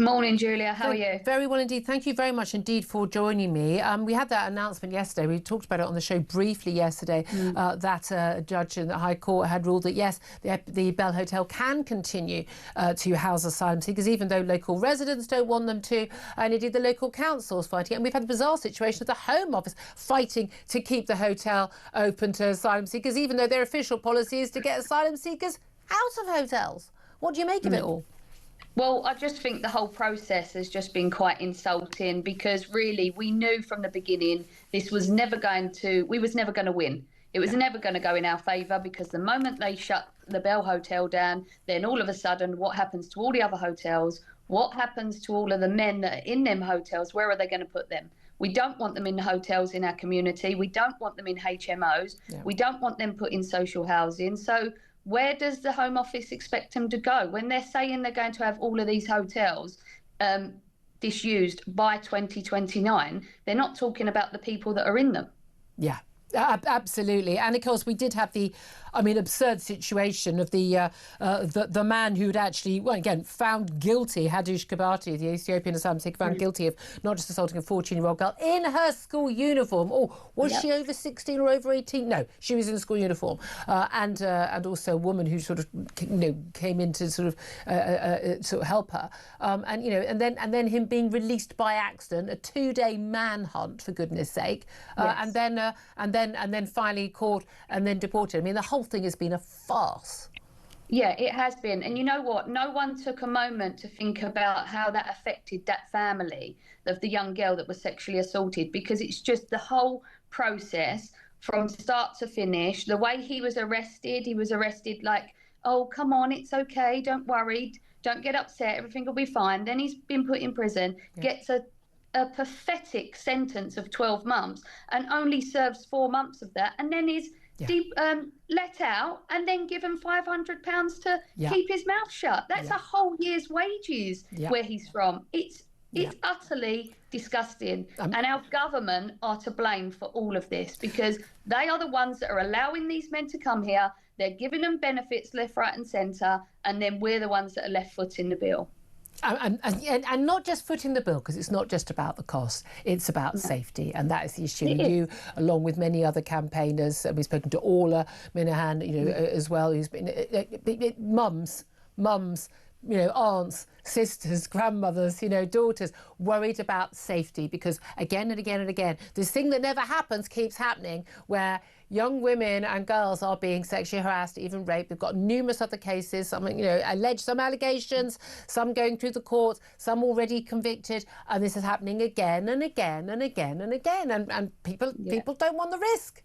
[SPEAKER 14] Morning, Julia. How are you?
[SPEAKER 2] Very well indeed. Thank you very much indeed for joining me. We had that announcement yesterday. We talked about it on the show briefly yesterday, that a judge in the High Court had ruled that, yes, the Bell Hotel can continue to house asylum seekers, even though local residents don't want them to, and indeed the local council's fighting it. And we've had the bizarre situation of the Home Office fighting to keep the hotel open to asylum seekers, even though their official policy is to get asylum seekers out of hotels. What do you make of it all?
[SPEAKER 14] Well, I just think the whole process has just been quite insulting, because really we knew from the beginning we was never going to win. It was never going to go in our favour, because the moment they shut the Bell Hotel down, then all of a sudden what happens to all the other hotels? What happens to all of the men that are in them hotels? Where are they going to put them? We don't want them in the hotels in our community. We don't want them in HMOs. Yeah. We don't want them put in social housing. So where does the Home Office expect them to go when they're saying they're going to have all of these hotels disused by 2029? They're not talking about the people that are in them.
[SPEAKER 2] Yeah. Absolutely. And of course we did have the absurd situation of the man who'd actually, well, again, found guilty, Hadush Kabati, the Ethiopian asylum seeker, found guilty of not just assaulting a 14-year-old girl in her school uniform. Oh, was she over 16 or over 18? No, she was in a school uniform. And also a woman who sort of, came in to sort of help her. And then him being released by accident, a 2-day manhunt, for goodness sake. And then finally caught and then deported. I mean, the whole thing has been a farce.
[SPEAKER 14] Yeah, it has been. And you know what? No one took a moment to think about how that affected that family of the young girl that was sexually assaulted, because it's just the whole process from start to finish. The way he was arrested like, oh, come on, it's okay, don't worry, don't get upset, everything will be fine. Then he's been put in prison, gets a pathetic sentence of 12 months and only serves 4 months of that, and then is let out and then given £500 to keep his mouth shut. That's a whole year's wages where he's from. It's utterly disgusting. And our government are to blame for all of this, because they are the ones that are allowing these men to come here. They're giving them benefits left, right and centre, and then we're the ones that are left footing the bill.
[SPEAKER 2] And not just footing the bill, because it's not just about the cost, it's about safety, and that is the issue. You, along with many other campaigners, and we've spoken to Orla Minahan, as well, who's been mums, aunts, sisters, grandmothers, daughters, worried about safety, because again and again and again, this thing that never happens keeps happening, where young women and girls are being sexually harassed, even raped. We've got numerous other cases, some, some allegations, some going through the courts, some already convicted, and this is happening again and again and again and again, and people don't want the risk.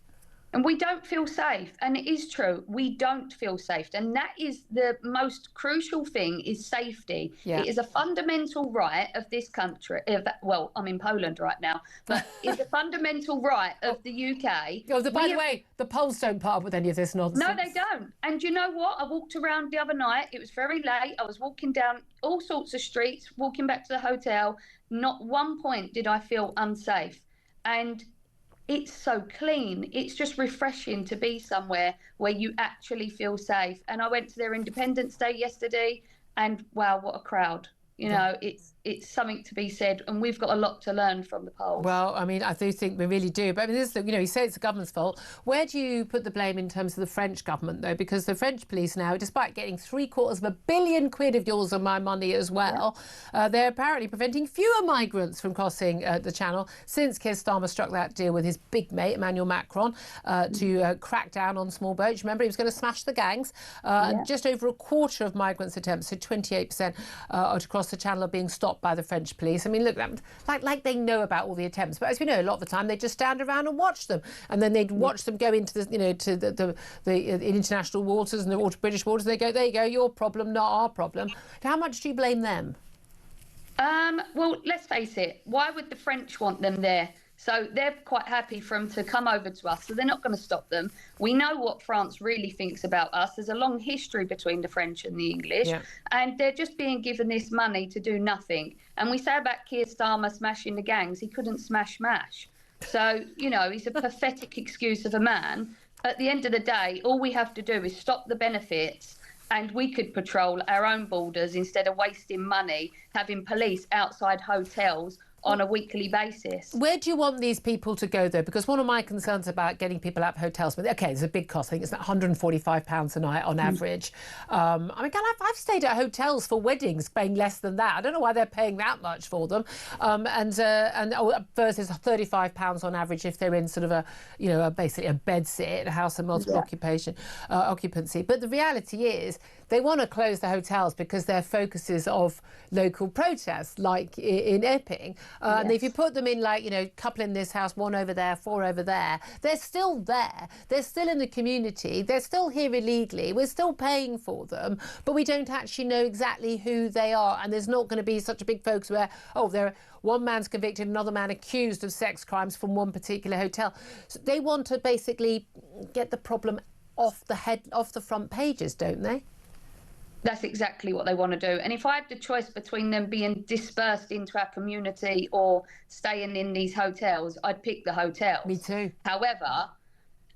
[SPEAKER 14] And we don't feel safe. And it is true, we don't feel safe. And that is the most crucial thing, is safety. Yeah. It is a fundamental right of this country. Well, I'm in Poland right now, but it's a fundamental right of the UK.
[SPEAKER 2] By the way, the Poles don't put up with any of this nonsense.
[SPEAKER 14] No, they don't. And you know what? I walked around the other night. It was very late. I was walking down all sorts of streets, walking back to the hotel. Not one point did I feel unsafe. And it's so clean. It's just refreshing to be somewhere where you actually feel safe. And I went to their Independence Day yesterday, and wow, what a crowd. It's something to be said, and we've got a lot to learn from the Poles.
[SPEAKER 2] Well, I do think we really do. But you say it's the government's fault. Where do you put the blame in terms of the French government, though? Because the French police now, despite getting £750 million of yours and my money as well, they're apparently preventing fewer migrants from crossing the Channel since Keir Starmer struck that deal with his big mate, Emmanuel Macron, to crack down on small boats. Remember, he was going to smash the gangs. And just over a quarter of migrants' attempts, so 28% to cross the Channel, are being stopped by the French police. Look, like they know about all the attempts, but as we know, a lot of the time they just stand around and watch them, and then they'd watch them go into the international waters and the British waters. And they go, there you go, your problem, not our problem. How much do you blame them?
[SPEAKER 14] Well, let's face it. Why would the French want them there? So they're quite happy for them to come over to us, so they're not going to stop them. We know what France really thinks about us. There's a long history between the French and the English, and they're just being given this money to do nothing. And we say about Keir Starmer smashing the gangs, he couldn't smash MASH. So, he's a pathetic excuse of a man. At the end of the day, all we have to do is stop the benefits and we could patrol our own borders instead of wasting money having police outside hotels on a weekly basis.
[SPEAKER 2] Where do you want these people to go, though? Because one of my concerns about getting people out of hotels, but okay, it's a big cost. I think it's £145 a night on average. I mean, I've stayed at hotels for weddings paying less than that. I don't know why they're paying that much for them. And versus £35 on average if they're in sort of basically a bed sit, a house of multiple occupancy. But the reality is, they want to close the hotels because they're focuses of local protests, like in Epping. And if you put them in, like, couple in this house, one over there, four over there, they're still there. They're still in the community. They're still here illegally. We're still paying for them, but we don't actually know exactly who they are. And there's not going to be such a big focus where, one man's convicted, another man accused of sex crimes from one particular hotel. So they want to basically get the problem off the front pages, don't they?
[SPEAKER 14] That's exactly what they want to do. And if I had the choice between them being dispersed into our community or staying in these hotels, I'd pick the hotels.
[SPEAKER 2] Me too.
[SPEAKER 14] However,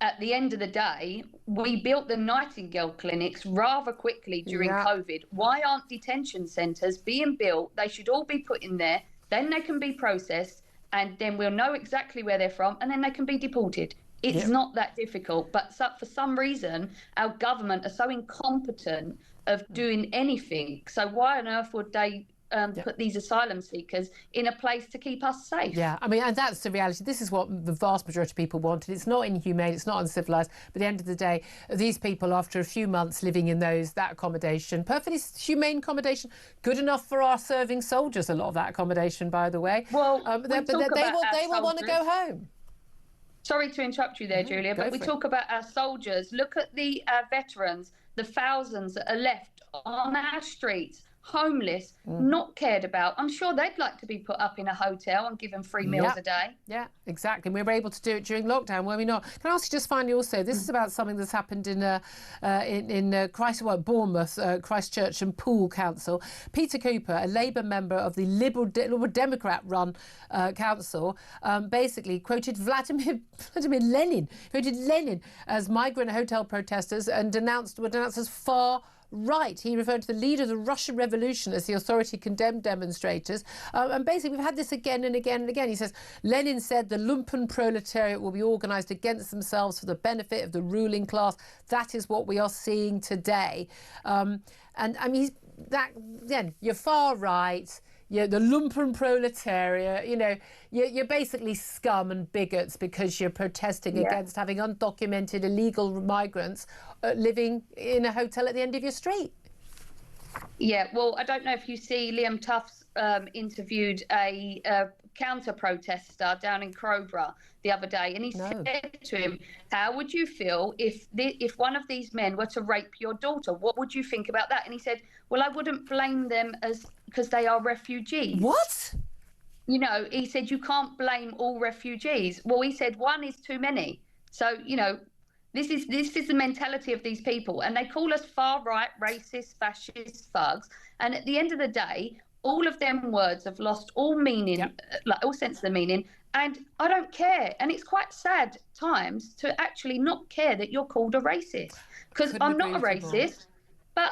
[SPEAKER 14] at the end of the day, we built the Nightingale clinics rather quickly during COVID. Why aren't detention centres being built? They should all be put in there. Then they can be processed, and then we'll know exactly where they're from, and then they can be deported. It's not that difficult. But for some reason, our government are so incompetent of doing anything. So why on earth would they put these asylum seekers in a place to keep us safe?
[SPEAKER 2] Yeah, I mean, and that's the reality. This is what the vast majority of people wanted. It's not inhumane, it's not uncivilised, but at the end of the day, these people, after a few months living in that accommodation, perfectly humane accommodation, good enough for our serving soldiers, a lot of that accommodation, by the way.
[SPEAKER 14] Well,
[SPEAKER 2] they will want to go home.
[SPEAKER 14] Sorry to interrupt you there, Julia, but we talk about our soldiers. Look at the veterans, the thousands that are left on our streets, homeless, not cared about. I'm sure they'd like to be put up in a hotel and given free meals a day.
[SPEAKER 2] Yeah, exactly. We were able to do it during lockdown, were we not? Can I ask you just finally also, this is about something that's happened in Bournemouth, Christchurch and Poole Council. Peter Cooper, a Labour member of the Liberal Democrat-run council, basically quoted Vladimir Lenin, as migrant hotel protesters and were denounced as far right. He referred to the leader of the Russian Revolution as the authority condemned demonstrators. And basically, we've had this again and again and again. He says, Lenin said the lumpen proletariat will be organised against themselves for the benefit of the ruling class. That is what we are seeing today. And I mean, you're far right. The lumpen proletariat, you're basically scum and bigots because you're protesting against having undocumented illegal migrants living in a hotel at the end of your street.
[SPEAKER 14] Yeah, well, I don't know if you see Liam Tufts interviewed a counter-protester down in Crowborough the other day, and he said to him, how would you feel if one of these men were to rape your daughter? What would you think about that? And he said, well, I wouldn't blame them because they are refugees.
[SPEAKER 2] What?
[SPEAKER 14] He said, you can't blame all refugees. Well, he said, one is too many. So, this is the mentality of these people. And they call us far-right, racist, fascist thugs. And at the end of the day, all of them words have lost all meaning, like all sense of the meaning. And I don't care. And it's quite sad times to actually not care that you're called a racist. Because I'm not a racist, but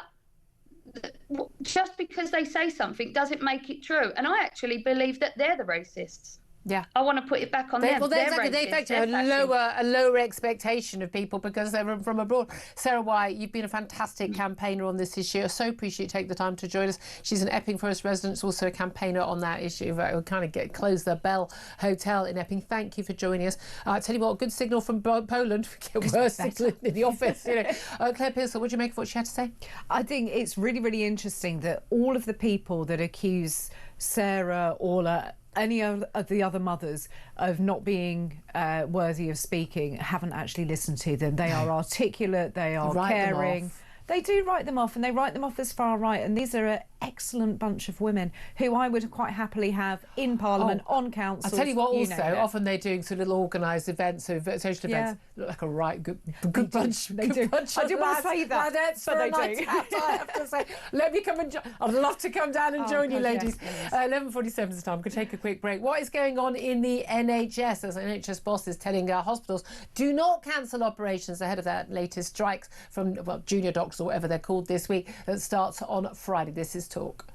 [SPEAKER 14] just because they say something doesn't make it true. And I actually believe that they're the racists.
[SPEAKER 2] Yeah,
[SPEAKER 14] I want to put it back on them.
[SPEAKER 2] Well, they affect a lower expectation of people because they're from abroad. Sarah White, you've been a fantastic campaigner on this issue. I so appreciate you taking the time to join us. She's an Epping Forest resident, also a campaigner on that issue. We'll kind of close the Bell Hotel in Epping. Thank you for joining us. I tell you what, a good signal from Poland. We get worse signal in the office. Claire Pearsall, what do you make of what she had to say?
[SPEAKER 3] I think it's really, really interesting that all of the people that accuse Sarah, Orla, any of the other mothers of not being worthy of speaking haven't actually listened to them. They are articulate, they are caring. They do write them off, and they write them off as far right. And these are excellent bunch of women who I would quite happily have in Parliament, on councils.
[SPEAKER 2] I'll tell you what, also, often they're doing sort of little organised events, social events. Look like a right good bunch.
[SPEAKER 3] They do.
[SPEAKER 2] Bunch
[SPEAKER 3] I didn't want to say that, but they do.
[SPEAKER 2] I have to say, let me come and I'd love to come down and join you, ladies.
[SPEAKER 3] Yes,
[SPEAKER 2] 11:47 is the time. I'm going to take a quick break. What is going on in the NHS? As NHS boss is telling our hospitals, do not cancel operations ahead of that latest strikes from junior doctors or whatever they're called this week that starts on Friday. This is Talk.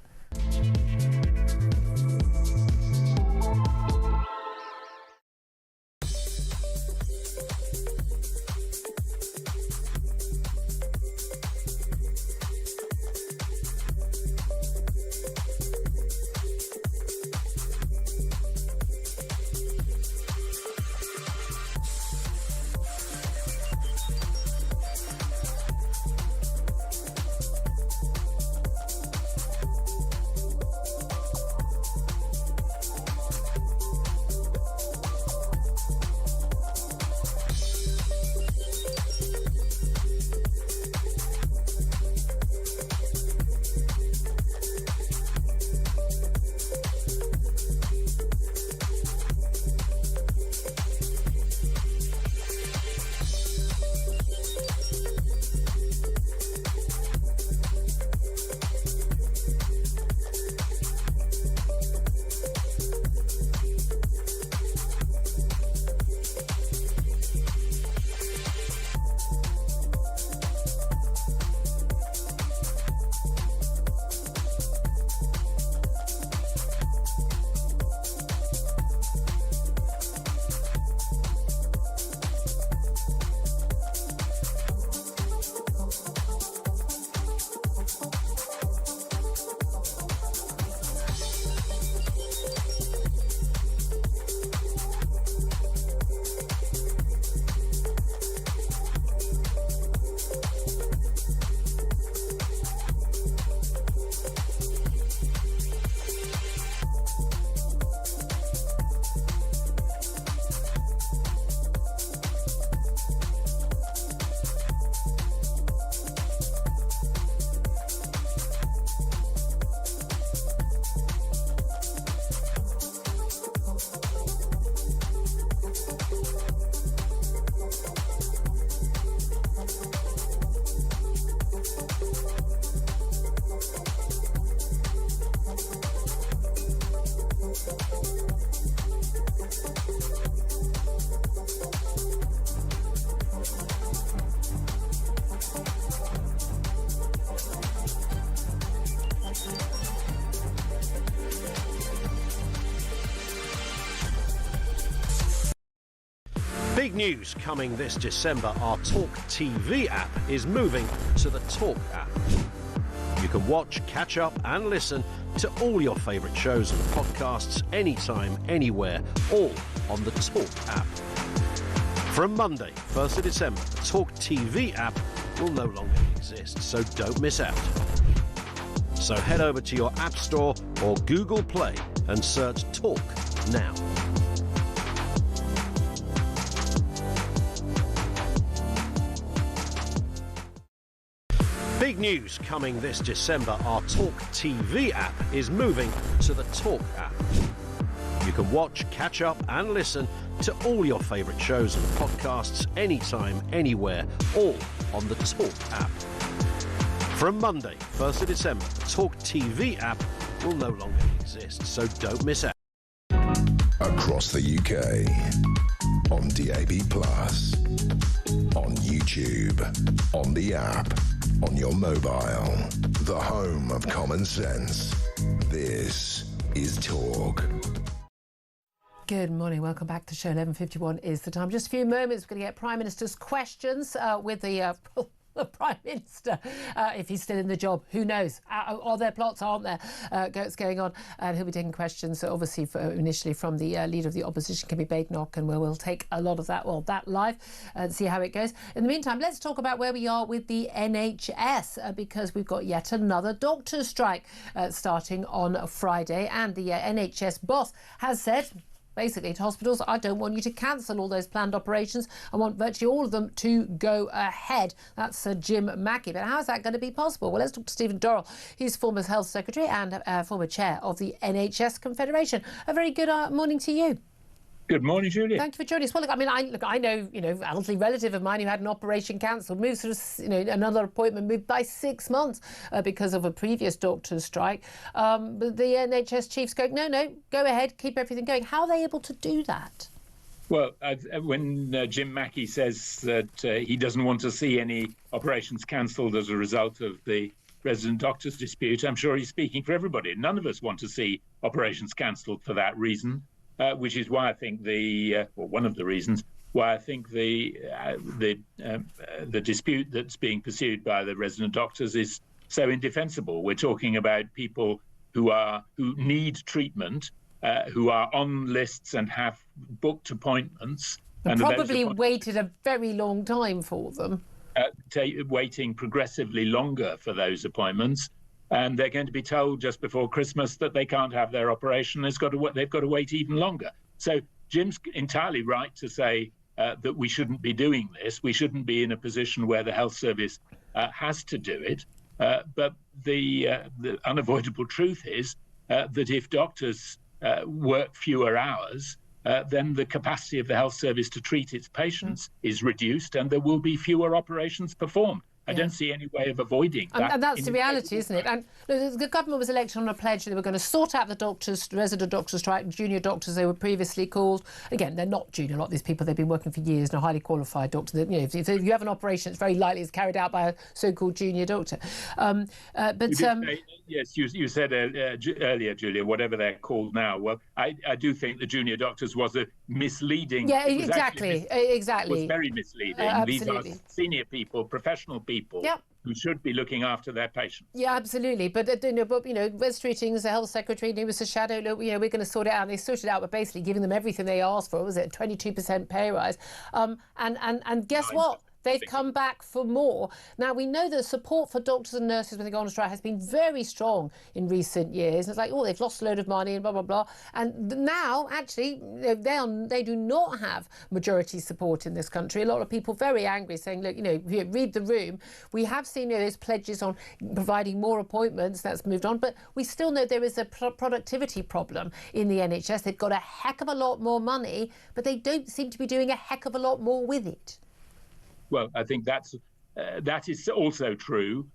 [SPEAKER 5] Big news coming this December. Our Talk TV app is moving to the Talk app. You can watch, catch up and listen to all your favourite shows and podcasts anytime, anywhere, all on the Talk app. From Monday, 1st of December, the Talk TV app will no longer exist, so don't miss out. So head over to your App Store or Google Play and search Talk now. Big news coming this December. Our Talk TV app is moving to the Talk app. You can watch, catch up and listen to all your favourite shows and podcasts anytime, anywhere, all on the Talk app. From Monday, 1st of December, the Talk TV app will no longer exist, so don't miss out.
[SPEAKER 1] Across the UK, on DAB+, on YouTube, on the app, on your mobile, the home of common sense. This is Talk.
[SPEAKER 2] Good morning, welcome back to the show. 11:51 is the time. Just a few moments, we're going to get Prime Minister's questions with the Prime Minister, if he's still in the job. Who knows? Are there plots? Aren't there? What's going on? And he'll be taking questions, obviously, initially from the leader of the opposition, Kimmy Badenoch, and we'll take a lot of that, that live and see how it goes. In the meantime, let's talk about where we are with the NHS, because we've got yet another doctor's strike starting on Friday, and the NHS boss has said basically to hospitals, I don't want you to cancel all those planned operations. I want virtually all of them to go ahead. That's Sir Jim Mackey. But how is that going to be possible? Well, let's talk to Stephen Dorrell. He's former Health Secretary and former chair of the NHS Confederation. A very good morning to you.
[SPEAKER 15] Good morning, Julia.
[SPEAKER 2] Thank you for joining us. Well, look, I mean, I know, elderly relative of mine who had an operation cancelled, moved another appointment moved by 6 months because of a previous doctor's strike. But the NHS chiefs go, no, go ahead, keep everything going. How are they able to do that?
[SPEAKER 15] Well, when Jim Mackey says that he doesn't want to see any operations cancelled as a result of the resident doctors dispute, I'm sure he's speaking for everybody. None of us want to see operations cancelled for that reason. Which is why I think one of the reasons why I think the dispute that's being pursued by the resident doctors is so indefensible. We're talking about people who need treatment, who are on lists and have booked appointments,
[SPEAKER 2] and probably waited a very long time for them.
[SPEAKER 15] Waiting progressively longer for those appointments. And they're going to be told just before Christmas that they can't have their operation. They've got to wait even longer. So Jim's entirely right to say that we shouldn't be doing this. We shouldn't be in a position where the health service has to do it. But the unavoidable truth is that if doctors work fewer hours, then the capacity of the health service to treat its patients is reduced, and there will be fewer operations performed. I don't see any way of avoiding that.
[SPEAKER 2] And that's the reality, isn't it? And the government was elected on a pledge that they were going to sort out the resident doctors strike, junior doctors they were previously called. Again, they're not junior, a lot of these people, they've been working for years and are highly qualified doctors. If you have an operation, it's very likely it's carried out by a so-called junior doctor.
[SPEAKER 15] Yes, you said earlier, Julia, whatever they're called now. Well, I do think the junior doctors was a misleading.
[SPEAKER 2] Yeah, exactly.
[SPEAKER 15] It was very misleading. These are senior people, professional people who should be looking after their patients.
[SPEAKER 2] Yeah, absolutely. But Wes Streeting's the health secretary, and he was a shadow. Look, we're going to sort it out. And they sorted it out by basically giving them everything they asked for. What was it, 22% pay rise? And guess what? They've come back for more. Now, we know that support for doctors and nurses when they go on strike has been very strong in recent years. It's like, they've lost a load of money and blah, blah, blah. And now, actually, they do not have majority support in this country. A lot of people very angry saying, look, read the room. We have seen those pledges on providing more appointments. That's moved on. But we still know there is a productivity problem in the NHS. They've got a heck of a lot more money, but they don't seem to be doing a heck of a lot more with it.
[SPEAKER 15] Well, I think that is also true.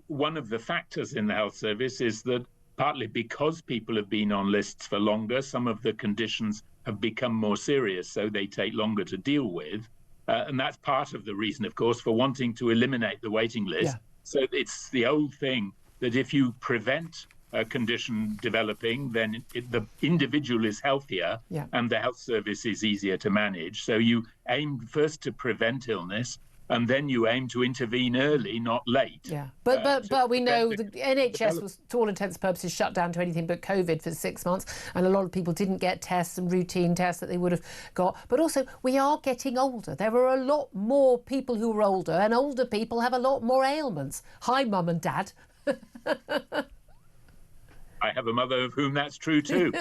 [SPEAKER 15] One of the factors in the health service is that partly because people have been on lists for longer, some of the conditions have become more serious, so they take longer to deal with. And that's part of the reason, of course, for wanting to eliminate the waiting list. Yeah. So it's the old thing that if you prevent a condition developing, then the individual is healthier and the health service is easier to manage. So you aim first to prevent illness, and then you aim to intervene early, not late.
[SPEAKER 2] Yeah, but we know the NHS was, to all intents and purposes, shut down to anything but COVID for 6 months, and a lot of people didn't get tests and routine tests that they would have got. But also, we are getting older. There are a lot more people who are older, and older people have a lot more ailments. Hi, Mum and Dad.
[SPEAKER 15] I have a mother of whom that's true too.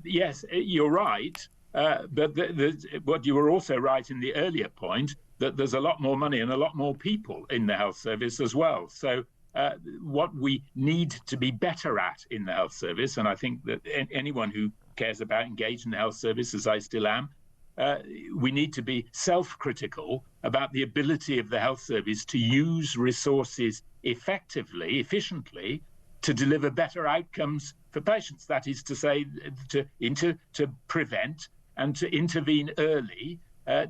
[SPEAKER 15] Yes, you're right. But what you were also right in the earlier point, that there's a lot more money and a lot more people in the health service as well. So what we need to be better at in the health service, and I think that anyone who cares about engaging in the health service, as I still am, we need to be self-critical about the ability of the health service to use resources effectively, efficiently, to deliver better outcomes for patients. That is to say, to prevent and to intervene early,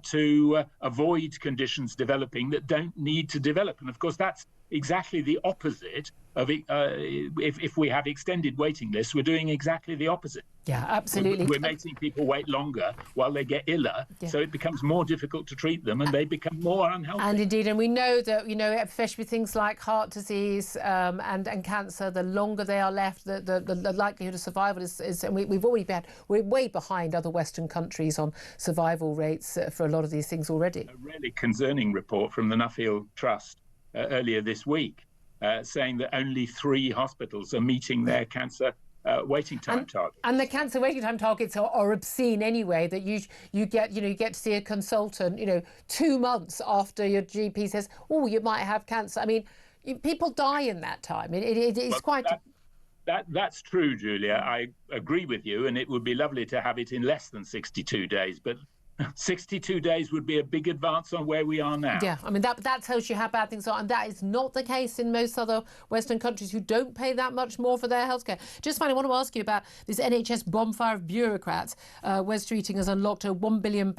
[SPEAKER 15] to avoid conditions developing that don't need to develop. And of course, that's exactly the opposite of if we have extended waiting lists, we're doing exactly the opposite.
[SPEAKER 2] Yeah, absolutely.
[SPEAKER 15] We're making people wait longer while they get iller, so it becomes more difficult to treat them and they become more unhealthy.
[SPEAKER 2] And indeed, and we know that, especially things like heart disease and cancer, the longer they are left, the likelihood of survival is and we're way behind other Western countries on survival rates for a lot of these things already.
[SPEAKER 15] A really concerning report from the Nuffield Trust earlier this week, saying that only 3 hospitals are meeting their cancer waiting time targets.
[SPEAKER 2] And the cancer waiting time targets are obscene anyway. That you get to see a consultant 2 months after your GP says, oh, you might have cancer. I mean, people die in that time. It's quite.
[SPEAKER 15] That's true, Julia. I agree with you, and it would be lovely to have it in less than 62 days, but 62 days would be a big advance on where we are now.
[SPEAKER 2] Yeah, I mean, that tells you how bad things are, and that is not the case in most other Western countries who don't pay that much more for their healthcare. Just finally, I want to ask you about this NHS bonfire of bureaucrats. Wes Streeting has unlocked a £1 billion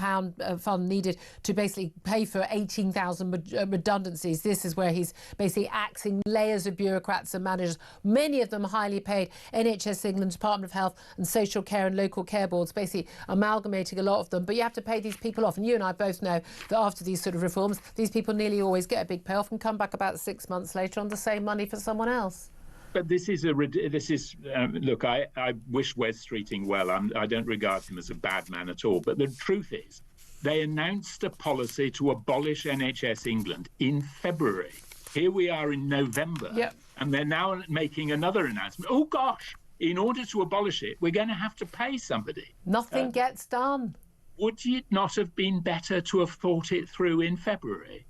[SPEAKER 2] fund needed to basically pay for 18,000 redundancies. This is where he's basically axing layers of bureaucrats and managers, many of them highly paid. NHS England, Department of Health and Social Care and local care boards, basically amalgamating a lot of them. But you have to pay these people off, and you and I both know that after these sort of reforms, these people nearly always get a big payoff and come back about 6 months later on the same money for someone else.
[SPEAKER 15] But look, I wish Wes Streeting well. I don't regard him as a bad man at all. But the truth is, they announced a policy to abolish NHS England in February. Here we are in November, and they're now making another announcement. Oh gosh, in order to abolish it, we're going to have to pay somebody.
[SPEAKER 2] Nothing gets done.
[SPEAKER 15] Would it not have been better to have thought it through in February?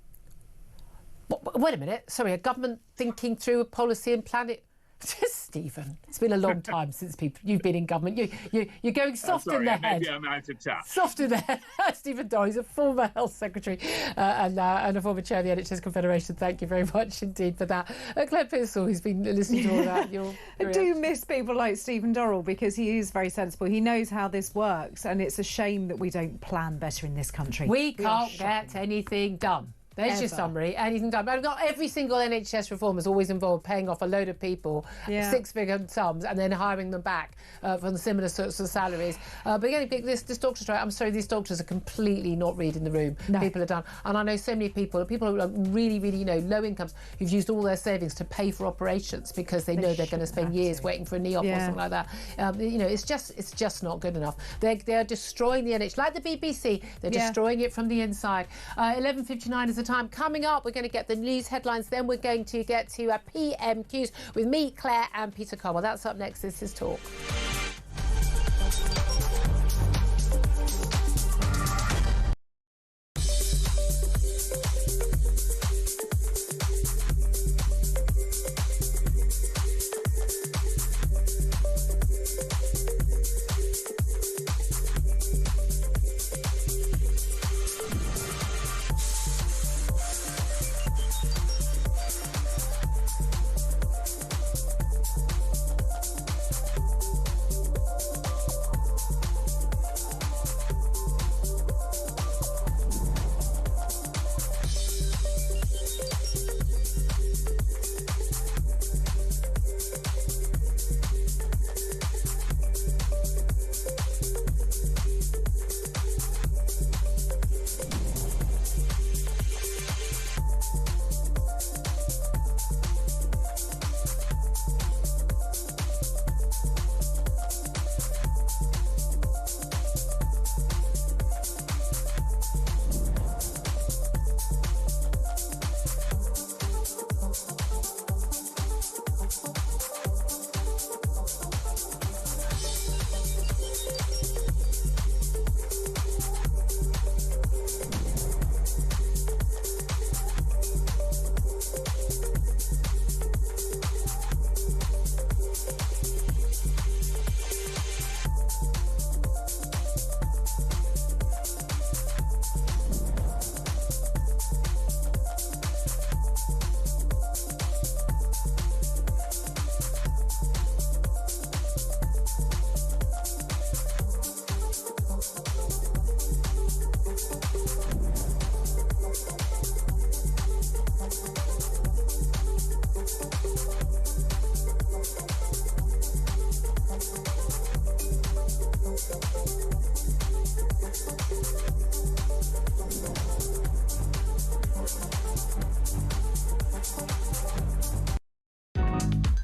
[SPEAKER 2] Wait a minute. Sorry, a government thinking through a policy and planning. Stephen, it's been a long time since you've been in government. You're going soft in the head.
[SPEAKER 15] Maybe I'm out of touch.
[SPEAKER 2] Soft in the head. Stephen Doyle, he's a former health secretary and a former chair of the NHS Confederation. Thank you very much indeed for that. Claire Pearsall, who's been listening to all that.
[SPEAKER 3] I do miss people like Stephen Dorrell because he is very sensible. He knows how this works, and it's a shame that we don't plan better in this country.
[SPEAKER 2] We can't get anything done. There's your summary. Anything done. But not every single NHS reform has always involved paying off a load of people six-figure sums and then hiring them back from similar sorts of salaries. But again, this doctor strike, I'm sorry, these doctors are completely not reading the room. No. People are done. And I know so many people who are really, really, low incomes who've used all their savings to pay for operations because they know they're going to spend years waiting for a knee op or something like that. It's just not good enough. They're destroying the NHS. Like the BBC, they're destroying it from the inside. 11:59 is the time. Coming up, we're going to get the news headlines, then we're going to get to PMQs with me, Claire and Peter Carwell. That's up next. This is Talk.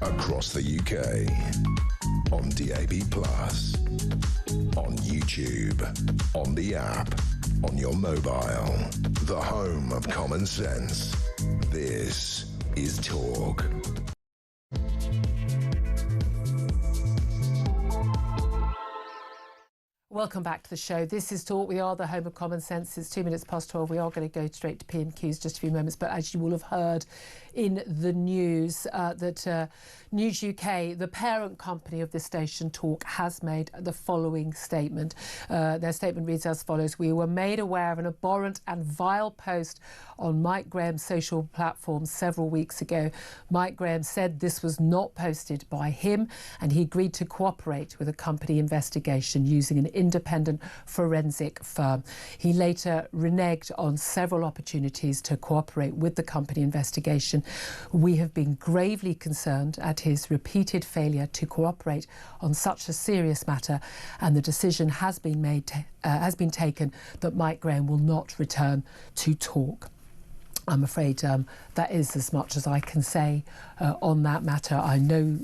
[SPEAKER 1] Across the UK, on DAB+, on YouTube, on the app, on your mobile, the home of common sense. This is Talk.
[SPEAKER 2] Welcome back to the show. This is Talk. We are the home of common sense. It's 2 minutes past 12. We are going to go straight to PMQs just a few moments. But as you will have heard in the news, that News UK, the parent company of this station, Talk, has made the following statement. Their statement reads as follows. We were made aware of an abhorrent and vile post on Mike Graham's social platform several weeks ago. Mike Graham said this was not posted by him, and he agreed to cooperate with a company investigation using an independent forensic firm. He later reneged on several opportunities to cooperate with the company investigation. We have been gravely concerned at his repeated failure to cooperate on such a serious matter, and the decision has been taken that Mike Graham will not return to Talk. I'm afraid that is as much as I can say on that matter. I know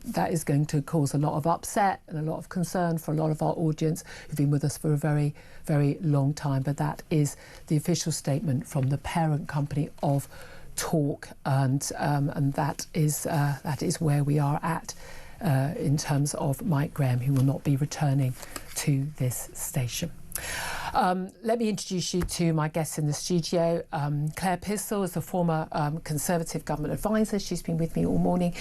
[SPEAKER 2] that is going to cause a lot of upset and a lot of concern for a lot of our audience who've been with us for a very, very long time. But that is the official statement from the parent company of Talk, and that is where we are at in terms of Mike Graham, who will not be returning to this station. Let me introduce you to my guests in the studio. Claire Pistol is a former Conservative government advisor. She's been with me all morning.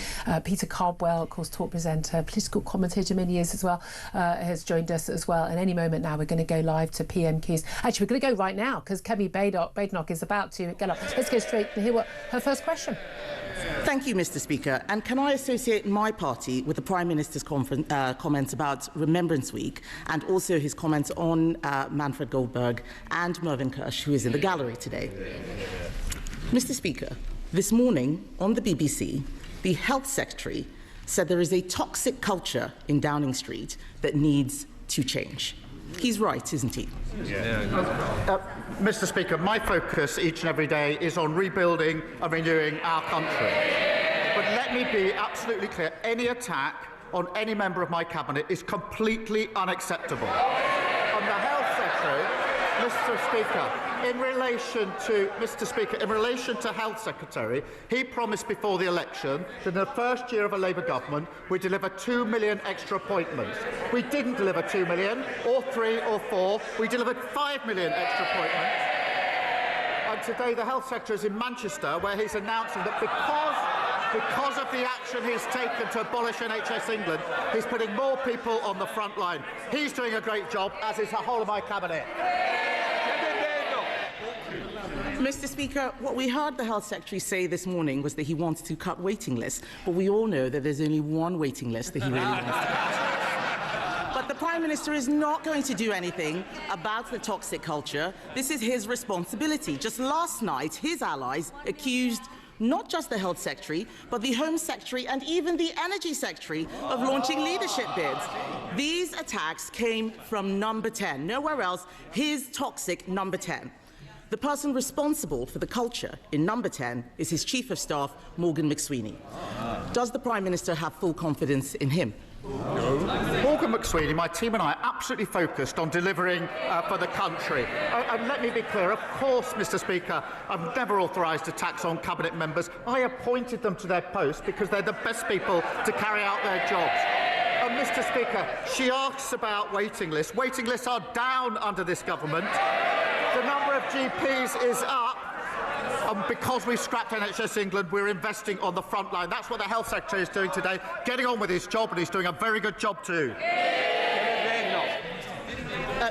[SPEAKER 2] Peter Cardwell, of course, Talk presenter, political commentator many years as well, has joined us as well. And any moment now, we're going to go live to PMQs. Actually, we're going to go right now because Kemi Badenoch is about to get up. Let's go straight and hear what her first question.
[SPEAKER 16] Thank you, Mr. Speaker. And can I associate my party with the Prime Minister's comments about Remembrance Week, and also his comments on Manfred Goldberg and Mervyn Kirsch, who is in the gallery today? Mr. Speaker, this morning on the BBC, the Health Secretary said there is a toxic culture in Downing Street that needs to change. He's right, isn't he?
[SPEAKER 17] Mr. Speaker, my focus each and every day is on rebuilding and renewing our country. But let me be absolutely clear, any attack on any member of my cabinet is completely unacceptable. On the Health Secretary, Mr. Speaker, in relation to Health Secretary, he promised before the election that in the first year of a Labour government we'd deliver 2 million extra appointments. We didn't deliver 2 million, or 3 or 4. We delivered 5 million extra appointments. And today the Health Secretary is in Manchester, where he's announcing that because of the action he's taken to abolish NHS England, he's putting more people on the front line. He's doing a great job, as is the whole of my cabinet.
[SPEAKER 16] Mr. Speaker, what we heard the Health Secretary say this morning was that he wants to cut waiting lists, but we all know that there's only one waiting list that he really wants to cut. But the Prime Minister is not going to do anything about the toxic culture. This is his responsibility. Just last night, his allies accused not just the Health Secretary, but the Home Secretary and even the Energy Secretary of launching leadership bids. These attacks came from Number 10, nowhere else, his toxic Number 10. The person responsible for the culture in Number 10 is his Chief of Staff, Morgan McSweeney. Does the Prime Minister have full confidence in him?
[SPEAKER 17] No. Morgan McSweeney, my team and I are absolutely focused on delivering for the country. And let me be clear, of course, Mr. Speaker, I've never authorised attacks on Cabinet members. I appointed them to their posts because they're the best people to carry out their jobs. Mr. Speaker, she asks about waiting lists. Waiting lists are down under this government. The number of GPs is up. And because we scrapped NHS England, we're investing on the front line. That's what the Health Secretary is doing today, getting on with his job, and he's doing a very good job too.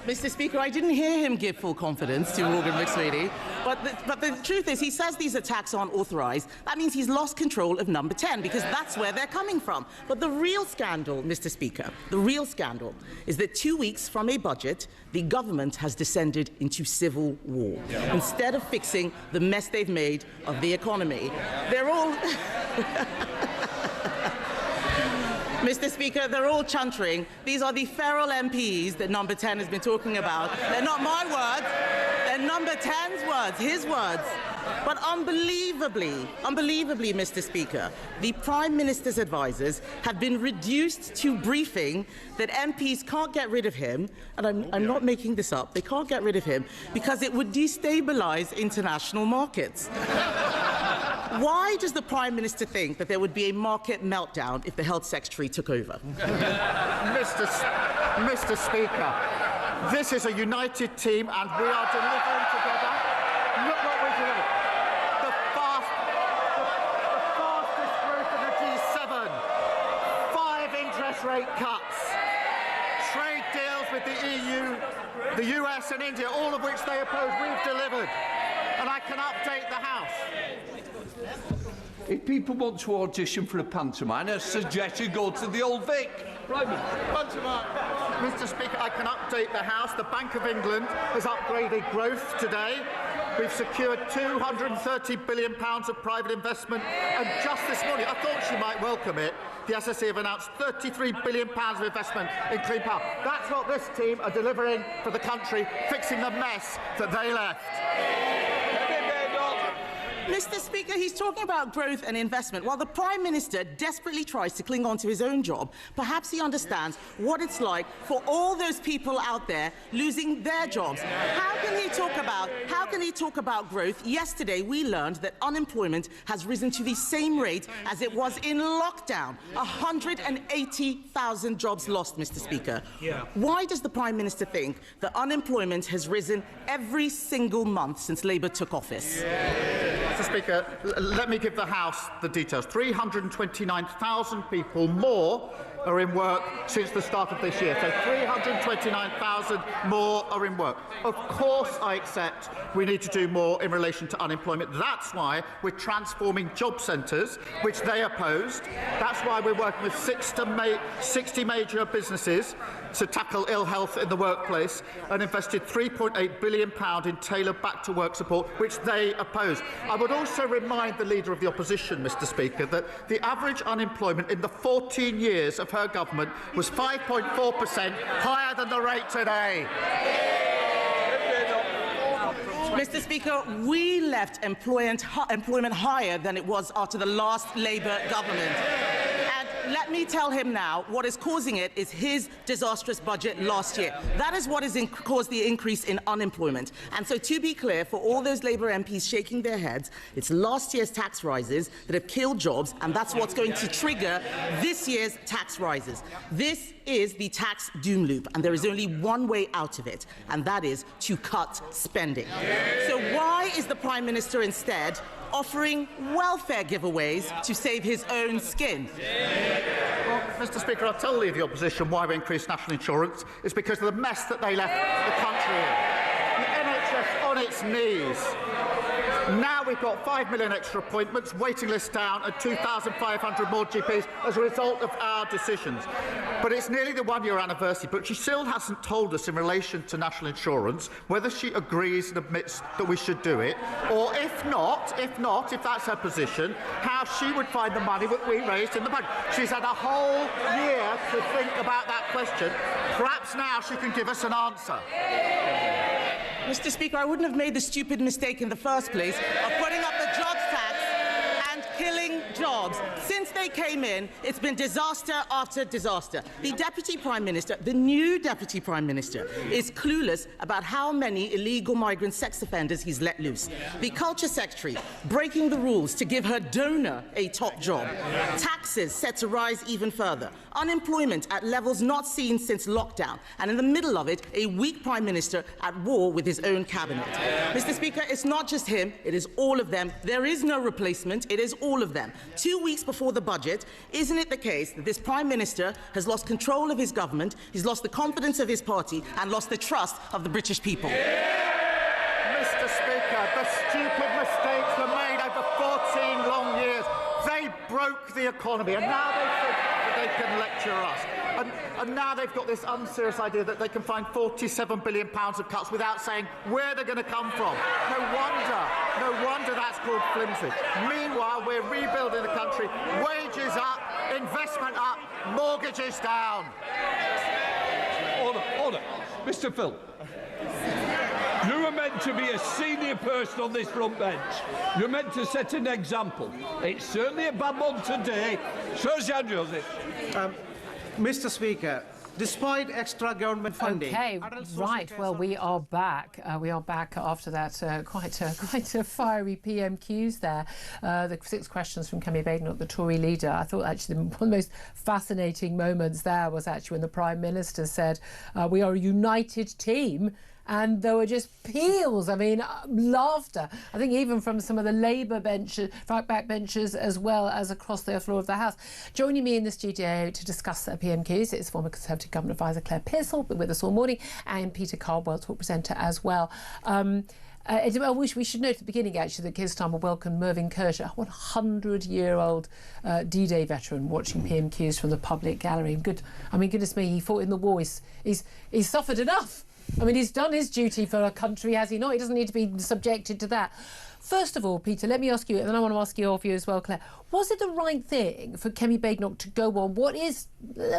[SPEAKER 16] Mr. Speaker, I didn't hear him give full confidence to Morgan McSweeney, but the truth is he says these attacks aren't authorised. That means he's lost control of Number 10, because that's where they're coming from. But the real scandal, Mr. Speaker, the real scandal is that 2 weeks from a budget, the government has descended into civil war. Instead of fixing the mess they've made of the economy, they're all... Mr. Speaker, they're all chuntering. These are the feral MPs that Number 10 has been talking about. They're not my words. They're Number 10's words, his words. But unbelievably, Mr. Speaker, the Prime Minister's advisers have been reduced to briefing that MPs can't get rid of him, and I'm not making this up, they can't get rid of him because it would destabilise international markets. Why does the Prime Minister think that there would be a market meltdown if the Health Secretary took over?
[SPEAKER 17] Mr. Speaker, this is a united team and we are delivering together. Look what we're doing. The fastest growth of the G7. 5 interest rate cuts. Trade deals with the EU, the US and India, all of which they oppose. We've delivered. And I can update the House.
[SPEAKER 18] If people want to audition for a pantomime, I suggest you go to the Old Vic. Right, pantomime.
[SPEAKER 17] Mr. Speaker, I can update the House. The Bank of England has upgraded growth today. We've secured £230 billion of private investment. And just this morning, I thought she might welcome it, the SSE have announced £33 billion of investment in clean power. That's what this team are delivering for the country, fixing the mess that they left.
[SPEAKER 16] Mr. Speaker, he's talking about growth and investment. While the Prime Minister desperately tries to cling on to his own job, perhaps he understands what it's like for all those people out there losing their jobs. How can he talk about growth? Yesterday, we learned that unemployment has risen to the same rate as it was in lockdown. 180,000 jobs lost, Mr. Speaker. Yeah. Why does the Prime Minister think that unemployment has risen every single month since Labour took office?
[SPEAKER 17] Yeah. Mr. Speaker, let me give the House the details. 329,000 people more are in work since the start of this year. So 329,000 more are in work. Of course, I accept we need to do more in relation to unemployment. That's why we're transforming job centres, which they opposed. That's why we're working with 60 major businesses to tackle ill health in the workplace and invested £3.8 billion in tailored back-to-work support, which they opposed. I would also remind the Leader of the Opposition, Mr. Speaker, that the average unemployment in the 14 years of her government was 5.4% higher than the rate today.
[SPEAKER 16] Mr. Speaker, we left employment higher than it was after the last Labour government. And let me tell him now, what is causing it is his disastrous budget last year. That is what has caused the increase in unemployment. And so, to be clear, for all those Labour MPs shaking their heads, it's last year's tax rises that have killed jobs, and that's what's going to trigger this year's tax rises. This is the tax doom loop, and there is only one way out of it, and that is to cut spending. So why is the Prime Minister instead offering welfare giveaways to save his own skin?
[SPEAKER 17] Well, Mr. Speaker, I'll tell the Opposition why we increased national insurance. It's because of the mess that they left the country in. The NHS on its knees. Now we've got 5 million extra appointments, waiting lists down, and 2,500 more GPs as a result of our decisions. But it's nearly the one-year anniversary, but she still hasn't told us in relation to national insurance whether she agrees and admits that we should do it, or if not, if that's her position, how she would find the money that we raised in the budget. She's had a whole year to think about that question. Perhaps now she can give us an answer.
[SPEAKER 16] Mr. Speaker, I wouldn't have made the stupid mistake in the first place of putting up the jobs tax and killing jobs. Since they came in, it's been disaster after disaster. The Deputy Prime Minister, the new Deputy Prime Minister, is clueless about how many illegal migrant sex offenders he's let loose. The Culture Secretary breaking the rules to give her donor a top job. Taxes set to rise even further. Unemployment at levels not seen since lockdown. And in the middle of it, a weak Prime Minister at war with his own cabinet. Mr. Speaker, it's not just him, it is all of them. There is no replacement, it is all of them. 2 weeks before the budget, isn't it the case that this Prime Minister has lost control of his government, he's lost the confidence of his party, and lost the trust of the British people?
[SPEAKER 17] Mr. Speaker, the stupid mistakes were made over 14 long years. They broke the economy, and now they think that they can lecture us. And now they've got this unserious idea that they can find £47 billion of cuts without saying where they're going to come from. No wonder that's called flimsy. Meanwhile, we're rebuilding the country. Wages up, investment up, mortgages down.
[SPEAKER 18] Order. Mr. Phil. You were meant to be a senior person on this front bench. You're meant to set an example. It's certainly a bad one today. Sir Joseph.
[SPEAKER 19] Mr. Speaker, despite extra government funding.
[SPEAKER 2] Okay, right. Well, we are back. We are back after that quite a fiery PMQs there. The 6 questions from Kemi Badenoch, the Tory leader. I thought actually one of the most fascinating moments there was actually when the Prime Minister said, we are a united team. And there were just peals, I mean, laughter. I think even from some of the Labour backbenchers as well as across the floor of the House. Joining me in the studio to discuss PMQs is former Conservative Government Advisor Claire Pearsall, been with us all morning, and Peter Caldwell, talk presenter as well. We should note at the beginning, actually, that Keir Starmer welcomed Mervyn Kershaw, 100-year-old D-Day veteran, watching PMQs from the public gallery. Goodness me, he fought in the war. He's suffered enough. I mean, he's done his duty for our country, has he not? He doesn't need to be subjected to that. First of all, Peter, let me ask you, and then I want to ask you of you as well, Claire. Was it the right thing for Kemi Badenoch to go on what is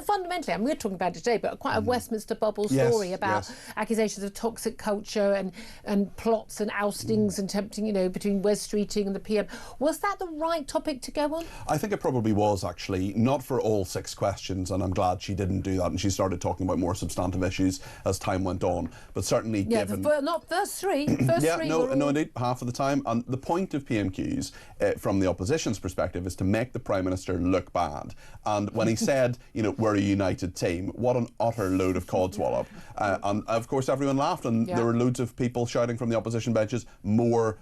[SPEAKER 2] fundamentally, I mean, we're talking about it today, but quite a Westminster bubble story about accusations of toxic culture and plots and oustings and tempting, between Wes Streeting and the PM. Was that the right topic to go on?
[SPEAKER 20] I think it probably was, actually, not for all 6 questions, and I'm glad she didn't do that, and she started talking about more substantive issues as time went on. But certainly given...
[SPEAKER 2] not first 3. First 3
[SPEAKER 20] no, indeed, half of the time. And the point of PMQs, from the opposition's perspective, is to make the Prime Minister look bad. And when he said, we're a united team, what an utter load of codswallop. And of course everyone laughed, and there were loads of people shouting from the opposition benches, more.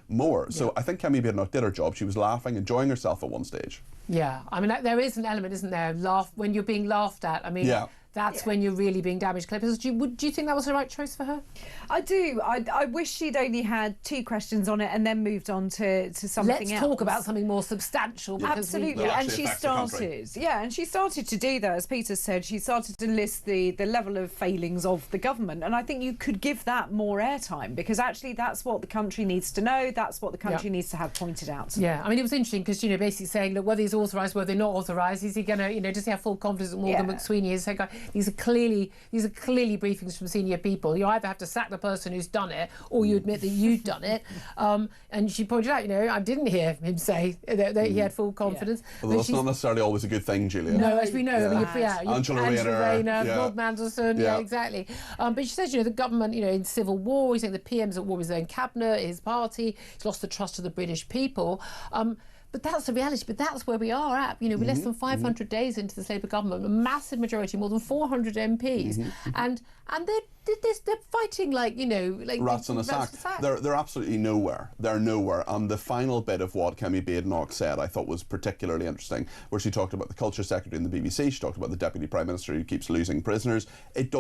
[SPEAKER 20] So I think Kemi Badenoch did her job. She was laughing, enjoying herself at one stage.
[SPEAKER 2] Yeah, I mean, there is an element, isn't there, when you're being laughed at. I mean, that's when you're really being damaged. Do you think that was the right choice for her?
[SPEAKER 3] I do. I wish she'd only had 2 questions on it and then moved on to something else.
[SPEAKER 2] Let's talk about something more substantial.
[SPEAKER 3] Absolutely, and she started. And she started to do that, as Peter said. She started to list the level of failings of the government, and I think you could give that more airtime, because actually that's what the country needs to know. That's what the country needs to have pointed out.
[SPEAKER 2] Yeah, I mean, it was interesting because basically saying, look, whether he's authorised, whether they're not authorised, is he going to, does he have full confidence that Morgan McSweeney is? These are clearly briefings from senior people. You either have to sack the person who's done it, or you admit that you've done it. And she pointed out, I didn't hear him say that he had full confidence.
[SPEAKER 20] Although that's not necessarily always a good thing, Julia.
[SPEAKER 2] No, as we know.
[SPEAKER 20] Angela Rayner,
[SPEAKER 2] Lord Mandelson, exactly. But she says, the government, in civil war, he's saying the PM's at war with his own cabinet, his party, he's lost the trust of the British people. But that's the reality. But that's where we are at. We're less than 500 days into this Labour government, a massive majority, more than 400 MPs, and they're fighting like
[SPEAKER 20] rats in a sack. They're absolutely nowhere. They're nowhere. And the final bit of what Kemi Badenoch said, I thought was particularly interesting, where she talked about the Culture Secretary in the BBC. She talked about the Deputy Prime Minister who keeps losing prisoners. It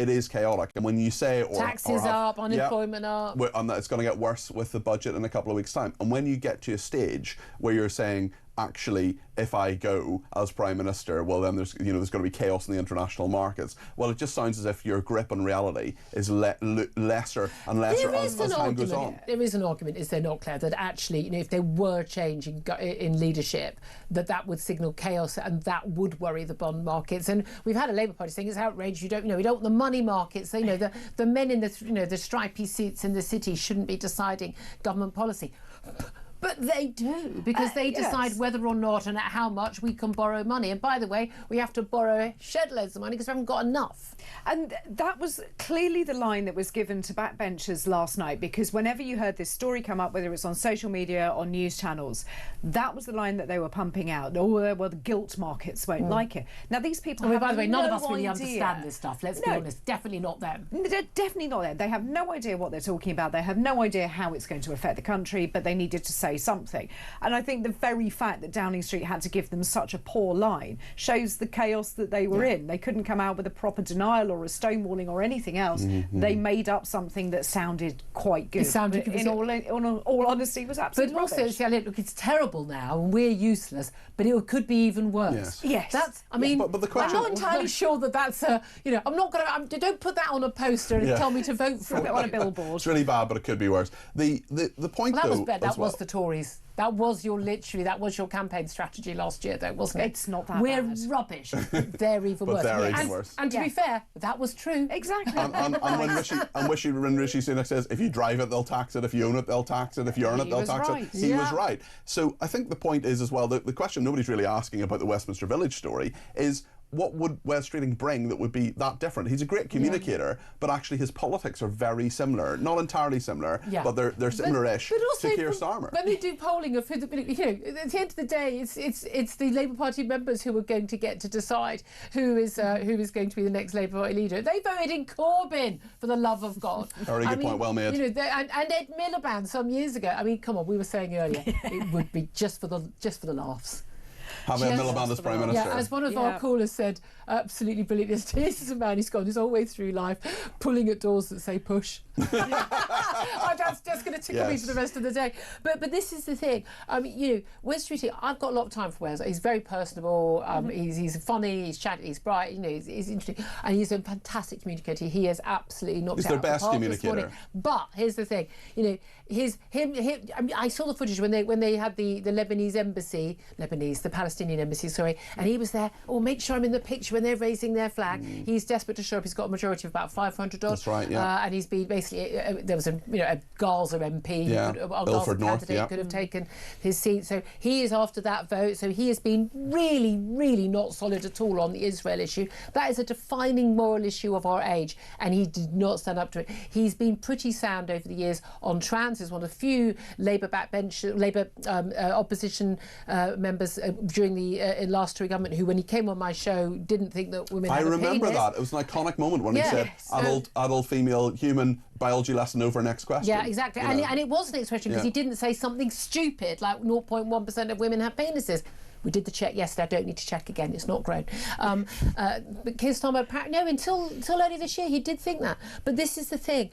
[SPEAKER 20] is chaotic. And when you say
[SPEAKER 2] taxes up, unemployment up,
[SPEAKER 20] and it's going to get worse with the budget in a couple of weeks' time. And when you get to a stage where you're saying, actually, if I go as Prime Minister, well then there's going to be chaos in the international markets. Well, it just sounds as if your grip on reality is lesser and lesser as time goes on.
[SPEAKER 2] There is an argument, is there not, Claire, that actually, if there were change in leadership, that would signal chaos and that would worry the bond markets. And we've had a Labour Party saying it's outrageous. We don't want the money markets. The men in the stripy suits in the city shouldn't be deciding government policy. But they do, because they decide whether or not and at how much we can borrow money. And by the way, we have to borrow shed loads of money because we haven't got enough.
[SPEAKER 3] And that was clearly the line that was given to backbenchers last night, because whenever you heard this story come up, whether it was on social media or news channels, that was the line that they were pumping out. Well, the gilt markets won't like it. Now, these people
[SPEAKER 2] by the way, none of us really understand this stuff. Let's be honest. Definitely not them.
[SPEAKER 3] They're definitely not them. They have no idea what they're talking about. They have no idea how it's going to affect the country, but they needed to say something. And I think the very fact that Downing Street had to give them such a poor line shows the chaos that they were in. They couldn't come out with a proper denial or a stonewalling or anything else. They made up something that sounded quite good.
[SPEAKER 2] It sounded,
[SPEAKER 3] in all honesty, was absolutely
[SPEAKER 2] rubbish. But also, look, it's terrible now and we're useless, but it could be even worse.
[SPEAKER 3] Yes.
[SPEAKER 2] That's, I mean,
[SPEAKER 20] but the question,
[SPEAKER 2] I'm not entirely sure that's a, I'm not going to, don't put that on a poster and tell me to vote for it on a billboard.
[SPEAKER 20] It's really bad, but it could be worse. The point, though,
[SPEAKER 2] that was the Tories. That was your campaign strategy last year, though, wasn't it?
[SPEAKER 3] It's not that
[SPEAKER 2] We're
[SPEAKER 3] bad.
[SPEAKER 2] Rubbish. They're even worse.
[SPEAKER 20] They're even worse.
[SPEAKER 2] And to be fair, that was true.
[SPEAKER 3] Exactly.
[SPEAKER 20] And when Rishi Sunak says, if you drive it, they'll tax it. If you own it, they'll tax it. If you earn it, they'll tax it. He was right. So I think the point is as well, the question nobody's really asking about the Westminster Village story is, what would Wes Streeting bring that would be that different? He's a great communicator, but actually his politics are very similar, not entirely similar, but they're similar-ish to Keir Starmer.
[SPEAKER 2] When they do polling of who, at the end of the day, it's the Labour Party members who are going to get to decide who is going to be the next Labour Party leader. They voted in Corbyn, for the love of God.
[SPEAKER 20] Very good point, well made.
[SPEAKER 2] And Ed Miliband some years ago. I mean, come on, we were saying earlier, it would be just for the laughs.
[SPEAKER 20] Have Ed Miliband as Prime Minister.
[SPEAKER 2] Yeah, as one of our callers said, absolutely brilliant. This is a man who's gone his whole way through life, pulling at doors that say push. That's just going to tickle me for the rest of the day. But this is the thing. Wes Streeting, I've got a lot of time for Wes. He's very personable. He's funny. He's chatty. He's bright. He's interesting, and he's a fantastic communicator. He has absolutely knocked
[SPEAKER 20] he's
[SPEAKER 2] out
[SPEAKER 20] their best
[SPEAKER 2] the park
[SPEAKER 20] communicator.
[SPEAKER 2] This morning. But here's the thing. I saw the footage when they had the Lebanese embassy, the Palestinian embassy, sorry, and he was there. Oh, make sure I'm in the picture when they're raising their flag. He's desperate to show up. He's got a majority of about 500 odd.
[SPEAKER 20] That's right. Yeah.
[SPEAKER 2] And he's been basically there was a Gaza MP,
[SPEAKER 20] Ilford North,
[SPEAKER 2] could have taken his seat. So he is after that vote. So he has been really, really not solid at all on the Israel issue. That is a defining moral issue of our age, and he did not stand up to it. He's been pretty sound over the years on trans. He's one of the few Labour opposition members during the last Tory government who, when he came on my show, didn't think that women had a penis.
[SPEAKER 20] I remember that. It was an iconic moment when he said, adult female human biology lesson over next question.
[SPEAKER 2] Yeah, exactly. And it was an next question because he didn't say something stupid like 0.1% of women have penises. We did the check yesterday. I don't need to check again. It's not grown. But Keir Starmer, no, until early this year, he did think that. But this is the thing.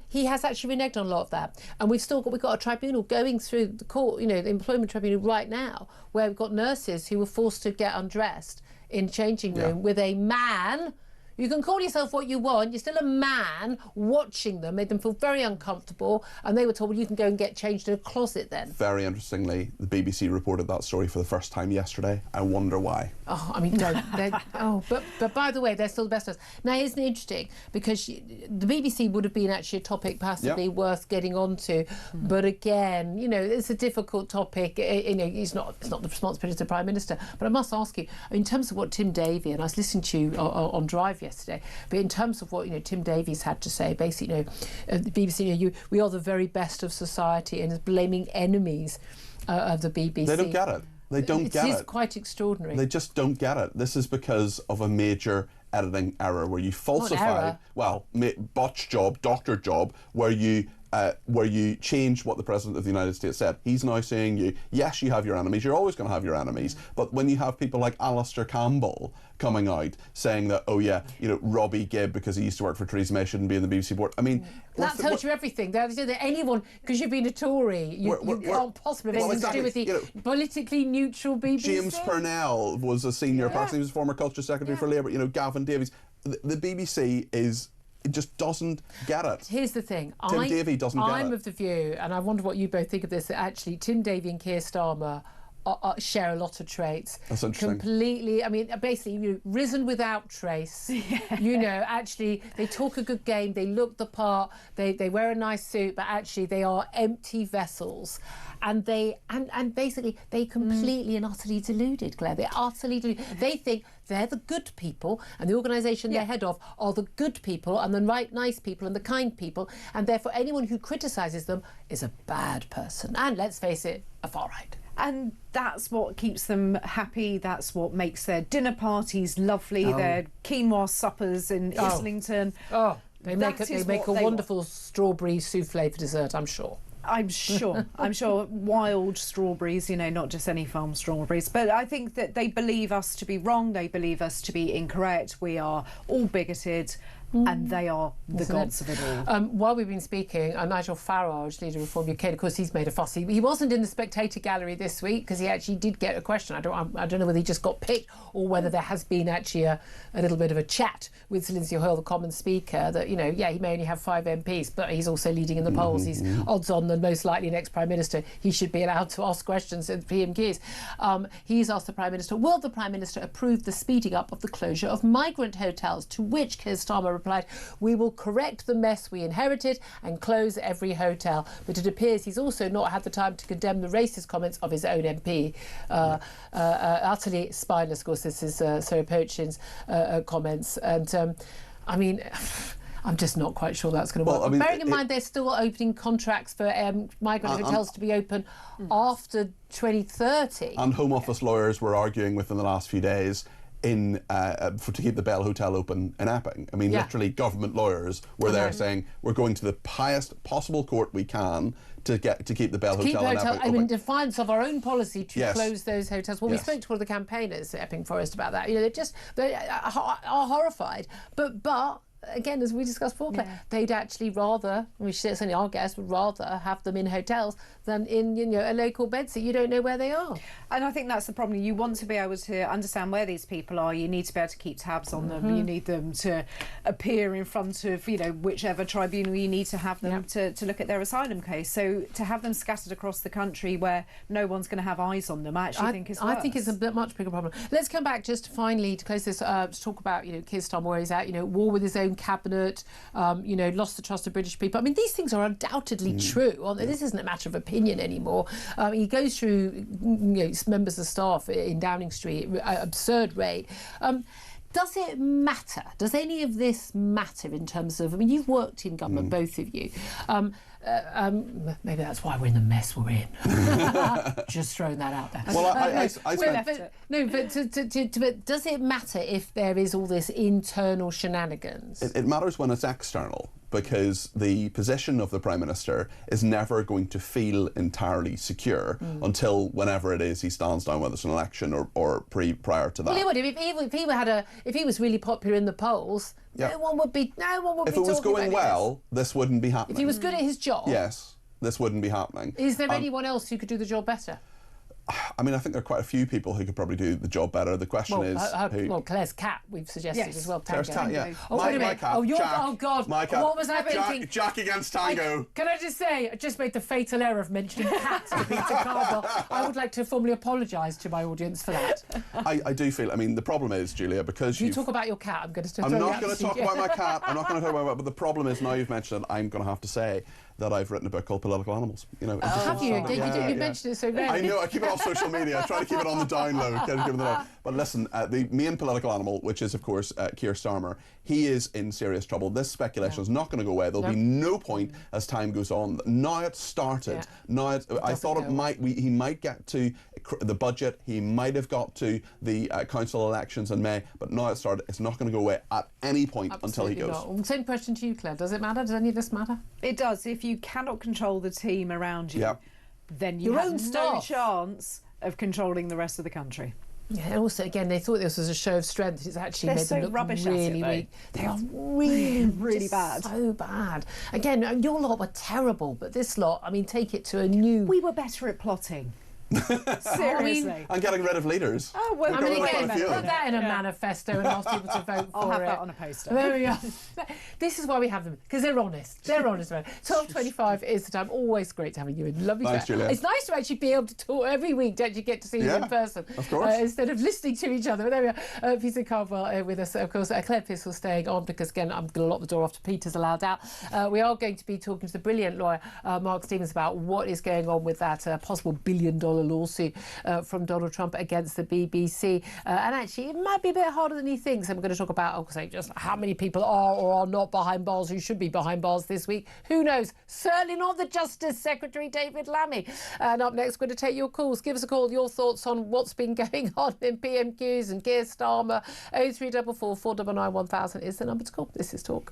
[SPEAKER 2] He has actually reneged on a lot of that. And we've got a tribunal going through the court, the employment tribunal right now, where we've got nurses who were forced to get undressed in changing room with a man. You can call yourself what you want. You're still a man watching them. Made them feel very uncomfortable. And they were told, well, you can go and get changed in a closet then.
[SPEAKER 20] Very interestingly, the BBC reported that story for the first time yesterday. I wonder why.
[SPEAKER 2] Oh, I mean, don't. But by the way, they're still the best of us. Now, isn't it interesting? Because the BBC would have been actually a topic possibly worth getting onto. But again, it's a difficult topic. It's not the responsibility of the Prime Minister. But I must ask you, in terms of what Tim Davie, and I was listening to you on Drive yesterday, but in terms of what Tim Davies had to say, basically, the BBC, we are the very best of society, and is blaming enemies of the BBC.
[SPEAKER 20] They don't get it. They don't get it.
[SPEAKER 2] It is quite extraordinary.
[SPEAKER 20] They just don't get it. This is because of a major editing error where you falsify, botched job, doctor job, where you change what the President of the United States said. He's now saying yes, you have your enemies, you're always going to have your enemies, but when you have people like Alistair Campbell coming out saying that, Robbie Gibb, because he used to work for Theresa May, shouldn't be in the BBC board. I mean...
[SPEAKER 2] That tells you everything. That anyone, because you've been a Tory, you can't possibly have anything to do with the politically neutral BBC.
[SPEAKER 20] James Purnell was a senior person, he was former Culture Secretary for Labour, Gavin Davies. The BBC it just doesn't get it.
[SPEAKER 2] Here's the thing.
[SPEAKER 20] Tim Davie doesn't get it.
[SPEAKER 2] I'm of the view, and I wonder what you both think of this, that actually Tim Davie and Keir Starmer share a lot of
[SPEAKER 20] That's interesting.
[SPEAKER 2] Completely. I mean, basically, risen without trace. Actually, they talk a good game. They look the part. They wear a nice suit, but actually, they are empty vessels. And basically they completely and utterly deluded, Claire. They're utterly deluded. They think they're the good people, and the organisation they're head of are the good people and the nice people and the kind people, and therefore anyone who criticises them is a bad person. And let's face it, a far right.
[SPEAKER 3] And that's what keeps them happy. That's what makes their dinner parties lovely, their quinoa suppers in Islington.
[SPEAKER 2] They make a wonderful strawberry souffle for dessert, I'm sure.
[SPEAKER 3] I'm sure. Wild strawberries, not just any farm strawberries. But I think that they believe us to be wrong. They believe us to be incorrect. We are all bigoted. And they are the gods of it all.
[SPEAKER 2] While we've been speaking, Nigel Farage, leader of Reform UK, of course, he's made a fuss. He wasn't in the Spectator Gallery this week because he actually did get a question. I don't know whether he just got picked or whether there has been actually a little bit of a chat with Sir Lindsay Hoyle, the Commons Speaker, that, he may only have 5 MPs, but he's also leading in the polls. He's odds on the most likely next Prime Minister. He should be allowed to ask questions at the PMQs. He's asked the Prime Minister, will the Prime Minister approve the speeding up of the closure of migrant hotels? To which Keir Starmer replied, "We will correct the mess we inherited and close every hotel." But it appears he's also not had the time to condemn the racist comments of his own MP. Utterly spineless, of course. This is Sarah Pochin's comments. And I mean, I'm just not quite sure that's going to work.
[SPEAKER 20] Well, I mean,
[SPEAKER 2] bearing in mind they're still opening contracts for migrant hotels to be open after 2030.
[SPEAKER 20] And Home Office lawyers were arguing within the last few days to keep the Bell Hotel open in Epping. I mean, literally government lawyers were there saying, we're going to the highest possible court we can to keep the Bell Hotel in Epping open.
[SPEAKER 2] I mean, in defiance of our own policy to
[SPEAKER 20] Yes.
[SPEAKER 2] close those hotels. Well, we spoke to one of the campaigners at Epping Forest about that. You know, they are horrified. But again, as we discussed before, they'd actually rather, certainly our guests would rather have them in hotels than in a local bedsit. You don't know where they are.
[SPEAKER 3] And I think that's the problem. You want to be able to understand where these people are. You need to be able to keep tabs on them. You need them to appear in front of, whichever tribunal you need to have them to look at their asylum case. So to have them scattered across the country where no one's going to have eyes on them, I think is worse.
[SPEAKER 2] I think it's a much bigger problem. Let's come back just finally to close this, to talk about, Keir Starmer, where he's at, war with his own cabinet, lost the trust of British people. I mean, these things are undoubtedly true. This isn't a matter of opinion anymore. He goes through members of staff in Downing Street at absurd rate. Does it matter? Does any of this matter in terms of, you've worked in government, both of you. Maybe that's why we're in the mess we're in. Just throwing that out there.
[SPEAKER 20] Well,
[SPEAKER 2] but does it matter if there is all this internal shenanigans?
[SPEAKER 20] It matters when it's external, because the position of the Prime Minister is never going to feel entirely secure until whenever it is he stands down, whether it's an election or prior to that.
[SPEAKER 2] Well, if he was really popular in the polls, no one would be
[SPEAKER 20] If it was going well, this wouldn't be happening.
[SPEAKER 2] If he was good at his job,
[SPEAKER 20] yes, this wouldn't be happening.
[SPEAKER 2] Is there anyone else who could do the job better?
[SPEAKER 20] I mean, I think there are quite a few people who could probably do the job better. The question is who?
[SPEAKER 2] Well, Claire's cat, we've suggested as well.
[SPEAKER 20] Claire's cat, yeah.
[SPEAKER 2] Oh, wait a minute.
[SPEAKER 20] Cat, Jack,
[SPEAKER 2] God.
[SPEAKER 20] My cat.
[SPEAKER 2] What was I thinking?
[SPEAKER 20] Jack against Tango.
[SPEAKER 2] Can I just say, I just made the fatal error of mentioning cats to Peter Carville. I would like to formally apologise to my audience for that.
[SPEAKER 20] I do feel, the problem is, Julia, because
[SPEAKER 2] you talk about your cat, I'm going to
[SPEAKER 20] I'm not going to talk about my cat. I'm not going to talk about it, but the problem is, now you've mentioned it, I'm going to have to say that I've written a book called Political Animals.
[SPEAKER 2] Have you? You mentioned it so rarely.
[SPEAKER 20] I know, I keep it off social media. I try to keep it on the down low. But listen, the main political animal, which is, of course, Keir Starmer, he is in serious trouble. This speculation is not going to go away. There'll be no point as time goes on. Now it's started. Now I thought he might get to the budget. He might have got to the council elections in May. But now it's started. It's not going to go away at any point until he goes.
[SPEAKER 2] Not. Same question to you, Claire. Does it matter? Does any of this matter?
[SPEAKER 3] It does. If you cannot control the team around you, then you have no chance of controlling the rest of the country.
[SPEAKER 2] Yeah, and also, again, they thought this was a show of strength. It's actually made them look
[SPEAKER 3] rubbish
[SPEAKER 2] really weak. They are really
[SPEAKER 3] bad.
[SPEAKER 2] So bad. Again, your lot were terrible, but this lot, take it to a new...
[SPEAKER 3] We were better at plotting. Seriously.
[SPEAKER 20] And getting rid of leaders.
[SPEAKER 3] Oh, well,
[SPEAKER 2] again, put that in a manifesto and ask people to vote for it.
[SPEAKER 3] I'll have that on a poster.
[SPEAKER 2] There we are. This is why we have them, because they're honest. They're honest about it. 12:25 is the time. Always great having you in. Lovely.
[SPEAKER 20] Thanks, Julia.
[SPEAKER 2] It's nice to actually be able to talk every week, don't you, get to see you in person.
[SPEAKER 20] Of course.
[SPEAKER 2] Instead of listening to each other. But there we are. Peter Carville with us, of course. Claire Pissell staying on, because, again, I'm going to lock the door after Peter's allowed out. We are going to be talking to the brilliant lawyer, Mark Stevens, about what is going on with that possible $1 billion lawsuit from Donald Trump against the BBC. And actually, it might be a bit harder than he thinks. And we're going to talk about, just how many people are or are not behind bars, who should be behind bars this week. Who knows? Certainly not the Justice Secretary, David Lammy. And up next, we're going to take your calls. Give us a call, your thoughts on what's been going on in PMQs and Keir Starmer. 0344 499 1000 is the number to call. This is Talk.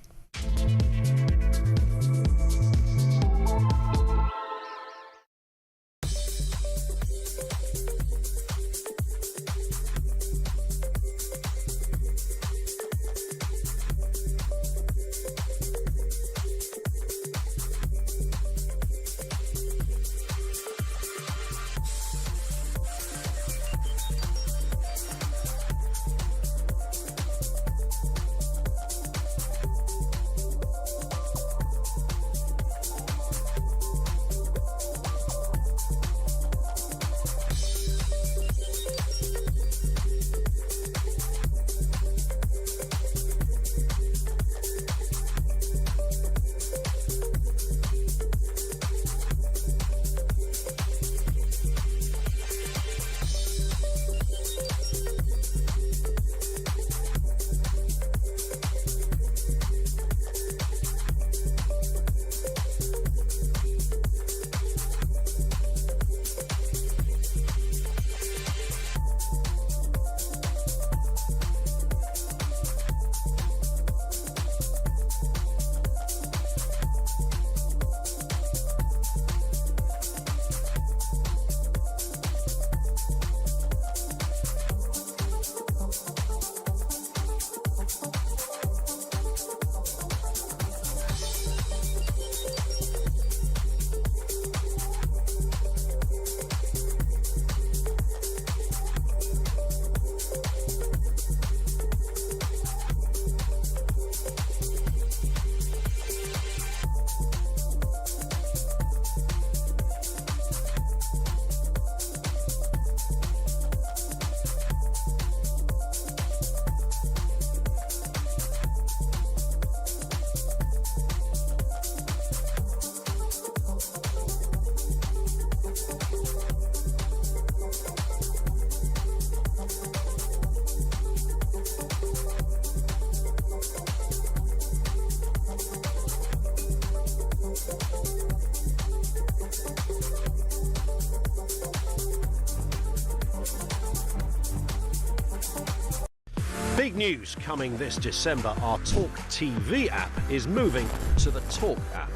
[SPEAKER 5] Big news coming this December. Our Talk TV app is moving to the Talk app.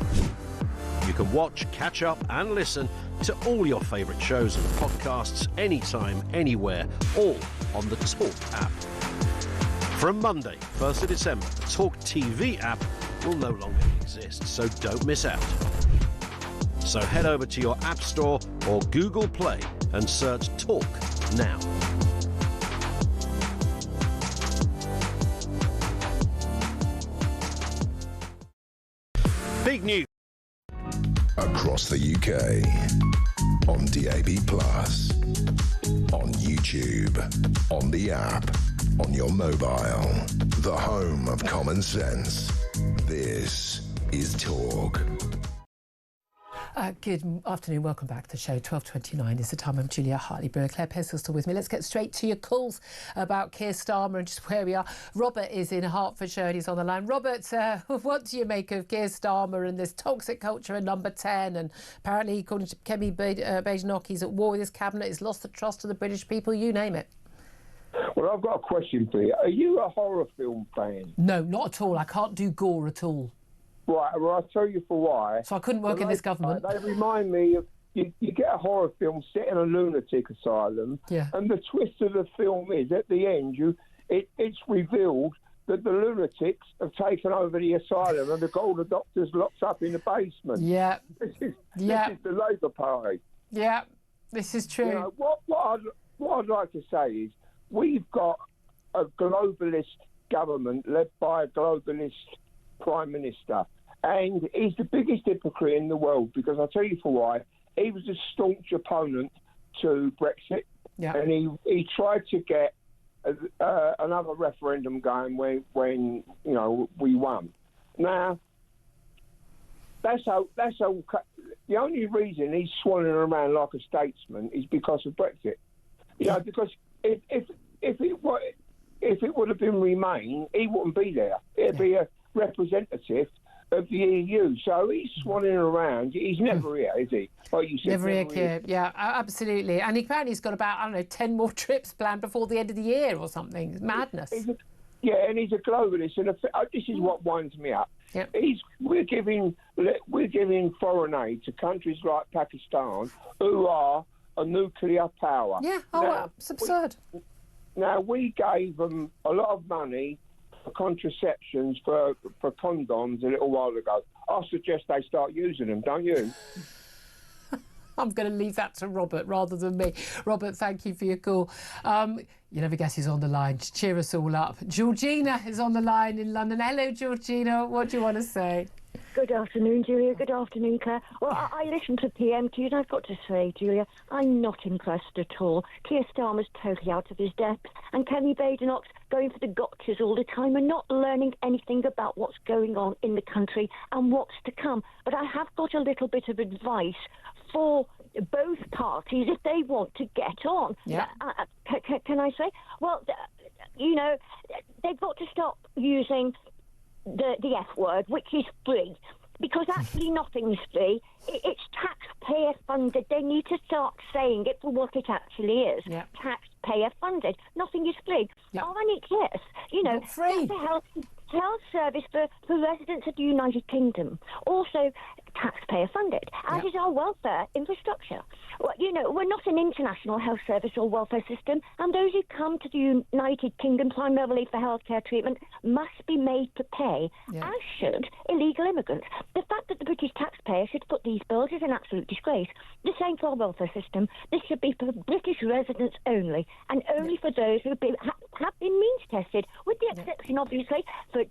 [SPEAKER 5] You can watch, catch up and listen to all your favourite shows and podcasts anytime, anywhere, all on the Talk app. From Monday, 1st of December, the Talk TV app will no longer exist, so don't miss out. So head over to your App Store or Google Play and search Talk now. Big news.
[SPEAKER 1] Across the UK, on DAB+, on YouTube, on the app, on your mobile, the home of common sense. This is Talk.
[SPEAKER 2] Good afternoon, welcome back to the show. 12:29 is the time. I'm Julia Hartley-Brewer. Claire Pestle's still with me. Let's get straight to your calls about Keir Starmer and just where we are. Robert is in Hertfordshire and he's on the line. Robert, what do you make of Keir Starmer and this toxic culture at number 10? And apparently, according to Kemi Badenoch, he's at war with his cabinet. He's lost the trust of the British people. You name it.
[SPEAKER 21] Well, I've got a question for you. Are you a horror film fan?
[SPEAKER 2] No, not at all. I can't do gore at all.
[SPEAKER 21] Right, well, I'll tell you for why.
[SPEAKER 2] So I couldn't work in this government.
[SPEAKER 21] They remind me of, you get a horror film set in a lunatic asylum, and the twist of the film is, at the end, it's revealed that the lunatics have taken over the asylum and they've got all the doctors locked up in the basement.
[SPEAKER 2] Yeah.
[SPEAKER 21] This is the Labour Party.
[SPEAKER 2] Yeah, this is true.
[SPEAKER 21] You know, what I'd like to say is, we've got a globalist government led by a globalist Prime Minister. And he's the biggest hypocrite in the world, because I'll tell you for why. He was a staunch opponent to Brexit, and he tried to get another referendum going when you know, we won. Now, that's how. The only reason he's swanning around like a statesman is because of Brexit. You know, because if it would have been Remain, he wouldn't be there. It'd be a representative of the EU. So he's swanning around. He's never here, is he? Like you said,
[SPEAKER 2] never here. Yeah, absolutely. And apparently he's got about, I don't know, 10 more trips planned before the end of the year or something. It's madness.
[SPEAKER 21] And he's a globalist. And this is what winds me up.
[SPEAKER 2] Yep.
[SPEAKER 21] We're giving foreign aid to countries like Pakistan, who are a nuclear power.
[SPEAKER 2] Yeah, it's absurd.
[SPEAKER 21] Now, we gave them a lot of money for contraceptions, for condoms a little while ago. I suggest they start using them, don't you?
[SPEAKER 2] I'm going to leave that to Robert rather than me. Robert, thank you for your call. You never guess who's on the line. Cheer us all up. Georgina is on the line in London. Hello, Georgina. What do you want to say?
[SPEAKER 22] Good afternoon, Julia. Good afternoon, Claire. Well, I listened to PMQ, and I've got to say, Julia, I'm not impressed at all. Keir Starmer's totally out of his depth, and Kemi Badenoch's going for the gotchas all the time and not learning anything about what's going on in the country and what's to come. But I have got a little bit of advice for both parties if they want to get on.
[SPEAKER 2] Yeah.
[SPEAKER 22] Can I say? Well, you know, they've got to stop using the F word, which is free, because actually nothing's free. It's taxpayer funded. They need to start saying it for what it actually is.
[SPEAKER 2] Yep.
[SPEAKER 22] Taxpayer funded. Nothing is free.
[SPEAKER 2] Yep.
[SPEAKER 22] NHS, you know,
[SPEAKER 2] free.
[SPEAKER 22] That's a health service for residents of the United Kingdom. Also taxpayer funded, as is our welfare infrastructure. Well, you know, we're not an international health service or welfare system, and those who come to the United Kingdom primarily for healthcare treatment must be made to pay, as should illegal immigrants. The fact that the British taxpayer should foot these bills is an absolute disgrace. The same for our welfare system. This should be for British residents only, and only for those who have been means tested, with the exception, obviously, for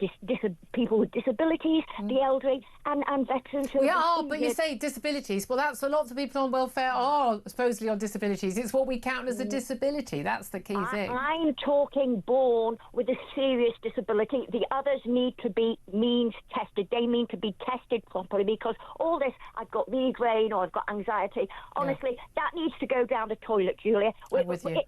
[SPEAKER 22] people with disabilities, the elderly, and veterans who
[SPEAKER 2] but you say disabilities. Well, that's a lot of people on welfare are supposedly on disabilities. It's what we count as a disability. That's the key thing.
[SPEAKER 22] I'm talking born with a serious disability. The others need to be means tested. They need to be tested properly, because all this, I've got migraine or I've got anxiety, honestly, that needs to go down the toilet, Julia.
[SPEAKER 2] I'm with you.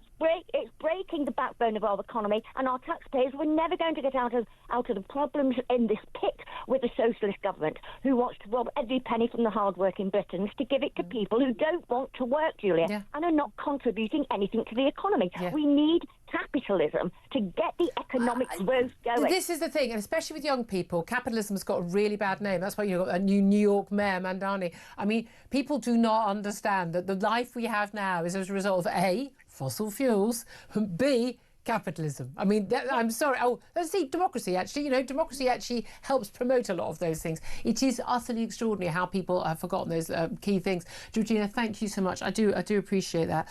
[SPEAKER 22] It's breaking the backbone of our economy, and our taxpayers were never going to get out of the problems in this pit with a socialist government who wants to rob every penny from the hard-working Britons to give it to people who don't want to work, Julia, and are not contributing anything to the economy. We need capitalism to get the economic growth going.
[SPEAKER 2] This is the thing, and especially with young people, capitalism's got a really bad name. That's why you've got a New York mayor, Mandani. I mean, people do not understand that the life we have now is as a result of A, fossil fuels, B, capitalism. I mean, I'm sorry. Oh, let's see, democracy, actually. You know, democracy actually helps promote a lot of those things. It is utterly extraordinary how people have forgotten those key things. Georgina, thank you so much. I do appreciate that.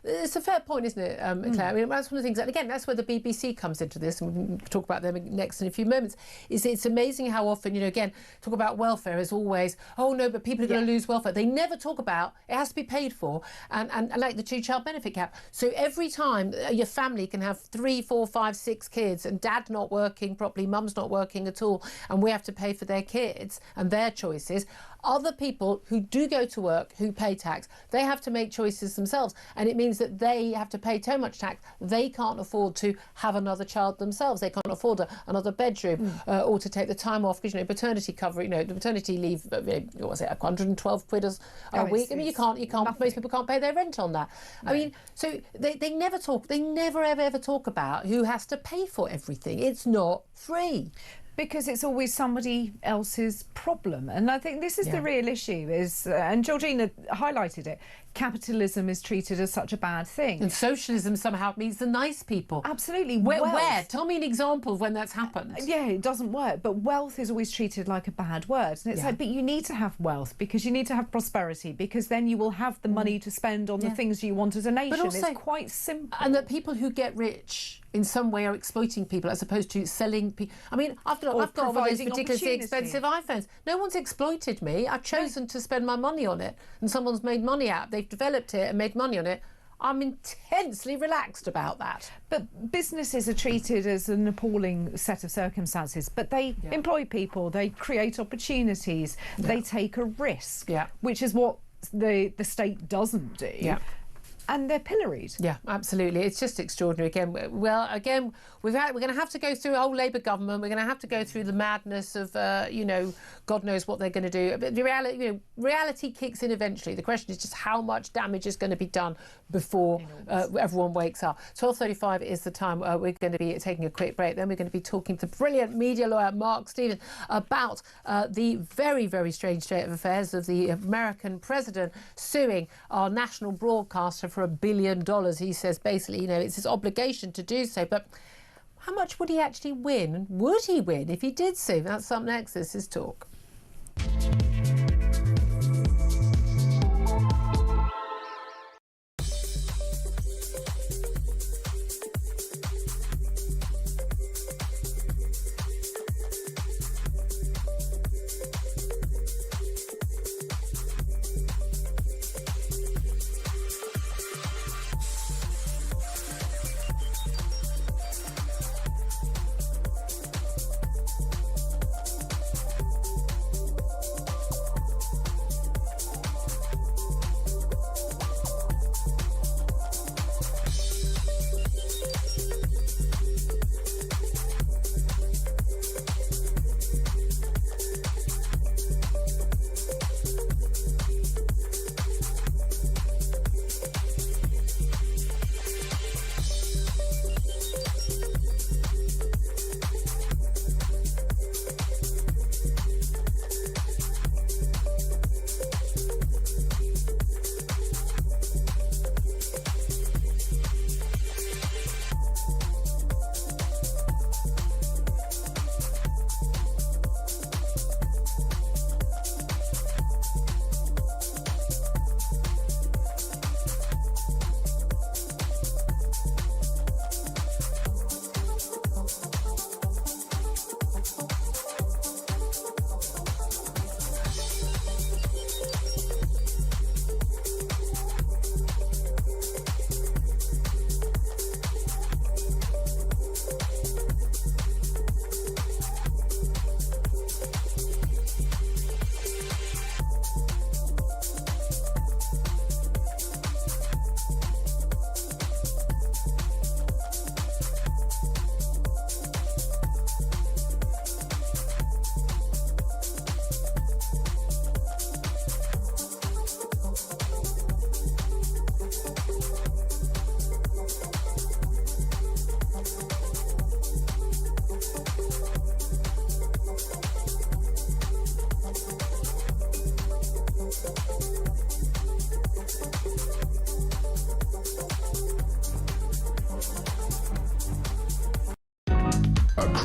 [SPEAKER 2] It's a fair point, isn't it, Claire? I mean, that's one of the things, and again, that's where the BBC comes into this, and we can talk about them next in a few moments, is it's amazing how often, you know, again, talk about welfare is always, oh, no, but people are going to lose welfare. They never talk about it has to be paid for, and like the 2-child benefit cap. So every time your family can have 3, 4, 5, 6 kids and dad not working properly, mum's not working at all, and we have to pay for their kids and their choices, other people who do go to work, who pay tax, they have to make choices themselves, and it means that they have to pay so much tax they can't afford to have another child themselves. They can't afford another bedroom or to take the time off, because, you know, paternity cover, you know, the maternity leave, what was it, 112 quid a week? I mean, you can't most people can't pay their rent on that. No. I mean, so they never talk, they never ever talk about who has to pay for everything. It's not free.
[SPEAKER 3] Because it's always somebody else's problem. And I think this is the real issue, is, and Georgina highlighted it, capitalism is treated as such a bad thing.
[SPEAKER 2] And socialism somehow means the nice people.
[SPEAKER 3] Absolutely.
[SPEAKER 2] Where? Tell me an example of when that's happened.
[SPEAKER 3] Yeah, it doesn't work. But wealth is always treated like a bad word. And it's like, but you need to have wealth because you need to have prosperity, because then you will have the money to spend on the things you want as a nation.
[SPEAKER 2] But also,
[SPEAKER 3] it's quite simple.
[SPEAKER 2] And that people who get rich in some way are exploiting people as opposed to selling people. I mean, I've got one of those ridiculously expensive iPhones. No one's exploited me. I've chosen to spend my money on it, and someone's made money out. They've developed it and made money on it. I'm intensely relaxed about that.
[SPEAKER 3] But businesses are treated as an appalling set of circumstances, but they employ people, they create opportunities, they take a risk, which is what the state doesn't do. Yeah. And they're pilloried.
[SPEAKER 2] Yeah, absolutely. It's just extraordinary. Again, we're going to have to go through a whole Labour government. We're going to have to go through the madness of, you know, God knows what they're going to do. But the reality, you know, reality kicks in eventually. The question is just how much damage is going to be done before everyone wakes up. 12:35 is the time. We're going to be taking a quick break. Then we're going to be talking to brilliant media lawyer Mark Stevens about the very, very strange state of affairs of the American president suing our national broadcaster for $1 billion. He says basically, you know, it's his obligation to do so. But how much would he actually win? And would he win if he did sue? That's up next. This is Talk.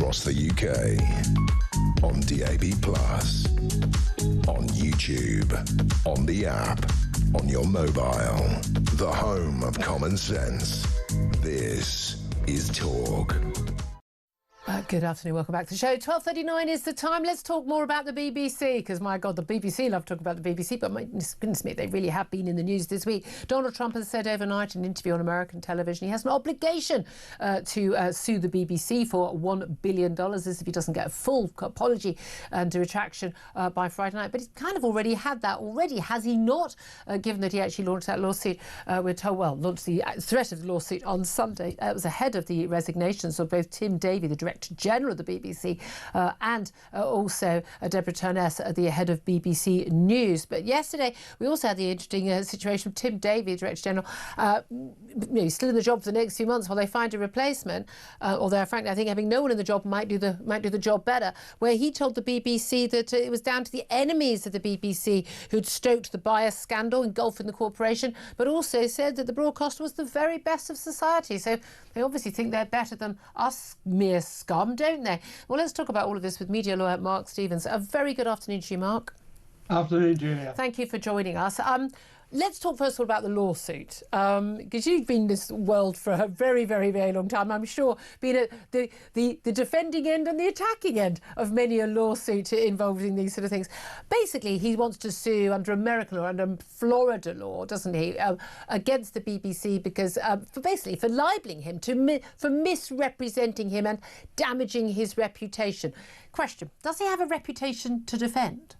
[SPEAKER 1] across the UK. On DAB+, on YouTube, on the app, on your mobile. The home of common sense. This is Talk.
[SPEAKER 2] Good afternoon, welcome back to the show. 12:39 is the time. Let's talk more about the BBC, because my God, the BBC love talking about the BBC, but my goodness me, they really have been in the news this week. Donald Trump has said overnight in an interview on American television he has an obligation to sue the BBC for $1 billion if he doesn't get a full apology and a retraction by Friday night. But he's kind of already had that already, has he not? Given that he actually launched that lawsuit, we're told, well, launched the threat of the lawsuit on Sunday. It was ahead of the resignations of both Tim Davie, the Director General of the BBC, and also Deborah Turness, the head of BBC News. But yesterday we also had the interesting situation of Tim Davie, Director General, he's still in the job for the next few months while they find a replacement. Although, frankly, I think having no one in the job might do the job better. Where he told the BBC that it was down to the enemies of the BBC who'd stoked the bias scandal engulfing the corporation, but also said that the broadcaster was the very best of society. So they obviously think they're better than us mere scum, don't they? Well, let's talk about all of this with media lawyer Mark Stevens. A very good afternoon to you, Mark.
[SPEAKER 4] Afternoon, Julia.
[SPEAKER 2] Thank you for joining us. Let's talk first of all about the lawsuit, because you've been in this world for a very, very, very long time. I'm sure being at the defending end and the attacking end of many a lawsuit involving these sort of things. Basically, he wants to sue under American law, under Florida law, doesn't he, against the BBC because for libeling him, for misrepresenting him and damaging his reputation. Question: does he have a reputation to defend?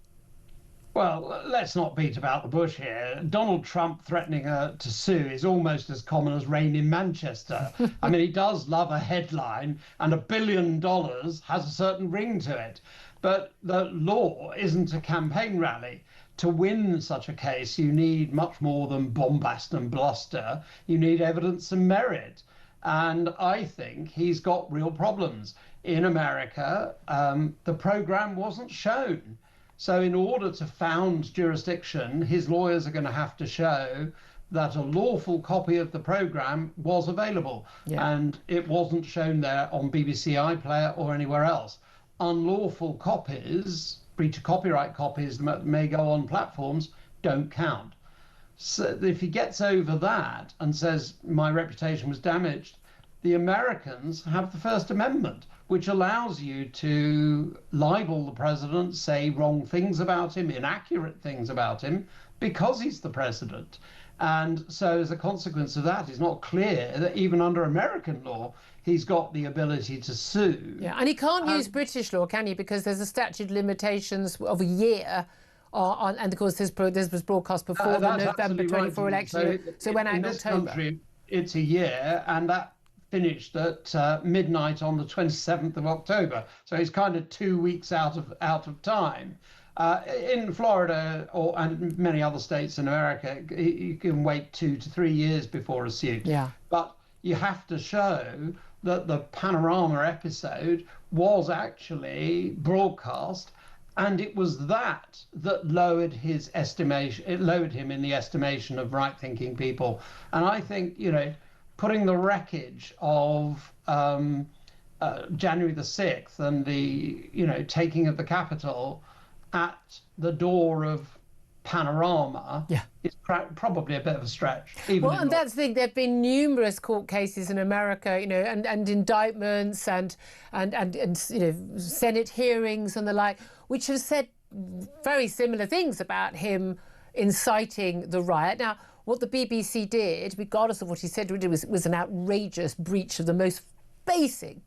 [SPEAKER 4] Well, let's not beat about the bush here. Donald Trump threatening to sue is almost as common as rain in Manchester. I mean, he does love a headline, and $1 billion has a certain ring to it. But the law isn't a campaign rally. To win such a case, you need much more than bombast and bluster. You need evidence and merit. And I think he's got real problems. In America, the programme wasn't shown. So in order to found jurisdiction, his lawyers are going to have to show that a lawful copy of the programme was available. Yeah. And it wasn't shown there on BBC iPlayer or anywhere else. Unlawful copies, breach of copyright copies that may go on platforms, don't count. So if he gets over that and says my reputation was damaged, the Americans have the First Amendment, which allows you to libel the president, say wrong things about him, inaccurate things about him, because he's the president. And so as a consequence of that, it's not clear that even under American law, he's got the ability to sue.
[SPEAKER 2] Yeah, and he can't use British law, can he? Because there's a statute of limitations of a year. And of course, this was broadcast before the November 24
[SPEAKER 4] right.
[SPEAKER 2] election. So when
[SPEAKER 4] in this country, it's a year, and that finished at midnight on the 27th of October. So he's kind of 2 weeks out of time. In Florida and many other states in America, you can wait 2 to 3 years before a suit.
[SPEAKER 2] Yeah.
[SPEAKER 4] But you have to show that the Panorama episode was actually broadcast, and it was that lowered his estimation. It lowered him in the estimation of right-thinking people. And I think, putting the wreckage of January the 6th and the, taking of the Capitol at the door of Panorama is probably a bit of a stretch.
[SPEAKER 2] And that's the thing. There have been numerous court cases in America, and indictments and Senate hearings and the like, which have said very similar things about him inciting the riot. Now, what the BBC did, regardless of what he said, was an outrageous breach of the most basic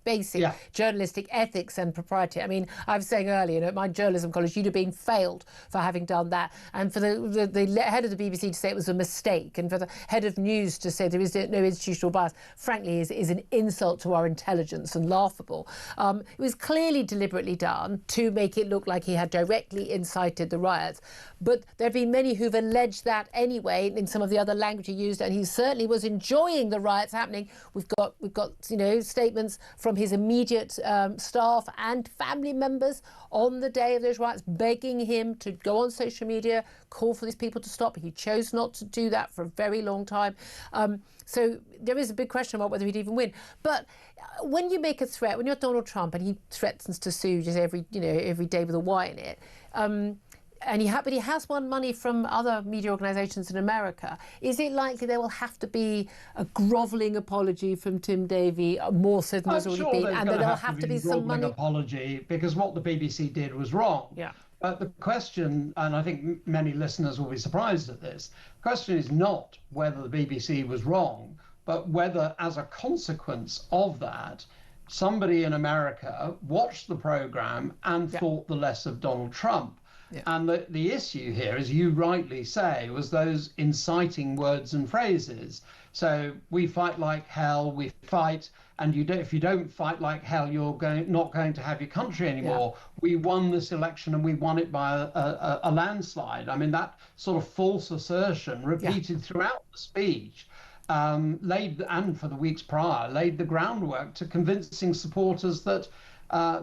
[SPEAKER 2] journalistic ethics and propriety. I mean, I was saying earlier, at my journalism college, you'd have been failed for having done that. And for the head of the BBC to say it was a mistake, and for the head of news to say there is no institutional bias, frankly, is an insult to our intelligence and laughable. It was clearly deliberately done to make it look like he had directly incited the riots. But there have been many who've alleged that anyway in some of the other language he used, and he certainly was enjoying the riots happening. We've got statements statements from his immediate staff and family members on the day of those riots, begging him to go on social media, call for these people to stop. He chose not to do that for a very long time. So there is a big question about whether he'd even win. But when you make a threat, when you're Donald Trump and he threatens to sue just every day with a Y in it, but he has won money from other media organisations in America. Is it likely there will have to be a grovelling apology from Tim Davie, more so than there's already been, and that there'll have to be some money?
[SPEAKER 4] Apology, because what the BBC did was wrong.
[SPEAKER 2] Yeah.
[SPEAKER 4] But the question, and I think many listeners will be surprised at this, the question is not whether the BBC was wrong, but whether, as a consequence of that, somebody in America watched the programme and thought the less of Donald Trump. Yeah. And the issue here, as you rightly say, was those inciting words and phrases. So we fight like hell, we fight, and if you don't fight like hell, you're not going to have your country anymore. Yeah. We won this election and we won it by a landslide. I mean, that sort of false assertion repeated throughout the speech and for the weeks prior, laid the groundwork to convincing supporters that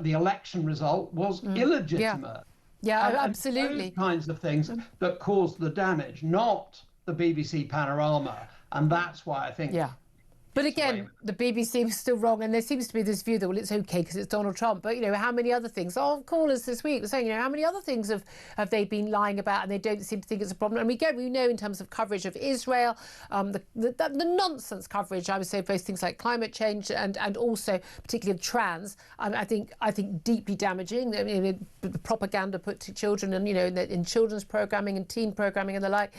[SPEAKER 4] the election result was illegitimate.
[SPEAKER 2] Yeah, absolutely.
[SPEAKER 4] Those kinds of things that caused the damage, not the BBC panorama. And that's why I think...
[SPEAKER 2] Yeah. But again, the BBC was still wrong, and there seems to be this view that, well, it's okay because it's Donald Trump. But, how many other things? Callers this week were saying, how many other things have they been lying about, and they don't seem to think it's a problem. And we know in terms of coverage of Israel, the nonsense coverage, I would say, both things like climate change and also particularly of trans, I think deeply damaging. I mean, the propaganda put to children and, in children's programming and teen programming and the like.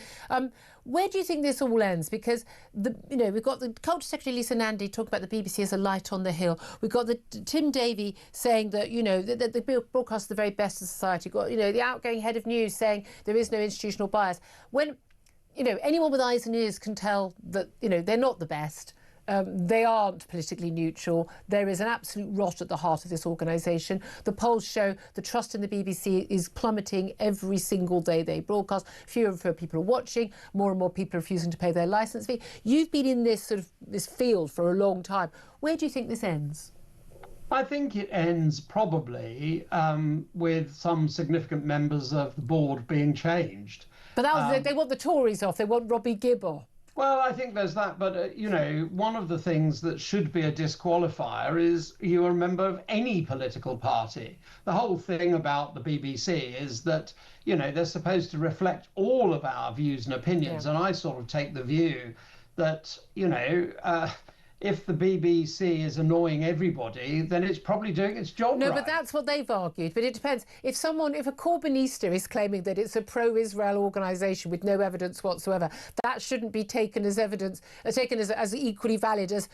[SPEAKER 2] Where do you think this all ends? Because we've got the Culture Secretary Lisa Nandy talking about the BBC as a light on the hill. We've got the Tim Davie saying that that the broadcast is the very best of society. We've got the outgoing head of news saying there is no institutional bias. When anyone with eyes and ears can tell that they're not the best. They aren't politically neutral. There is an absolute rot at the heart of this organisation. The polls show the trust in the BBC is plummeting every single day they broadcast. Fewer and fewer people are watching. More and more people are refusing to pay their licence fee. You've been in this field for a long time. Where do you think this ends?
[SPEAKER 4] I think it ends probably with some significant members of the board being changed.
[SPEAKER 2] But they want the Tories off. They want Robbie Gibb off.
[SPEAKER 4] Well, I think there's that, but, one of the things that should be a disqualifier is you're a member of any political party. The whole thing about the BBC is that, they're supposed to reflect all of our views and opinions. Yeah. And I sort of take the view that, if the BBC is annoying everybody, then it's probably doing its job right.
[SPEAKER 2] No, but that's what they've argued. But it depends. If a Corbynista is claiming that it's a pro-Israel organisation with no evidence whatsoever, that shouldn't be taken as evidence, taken as equally valid as,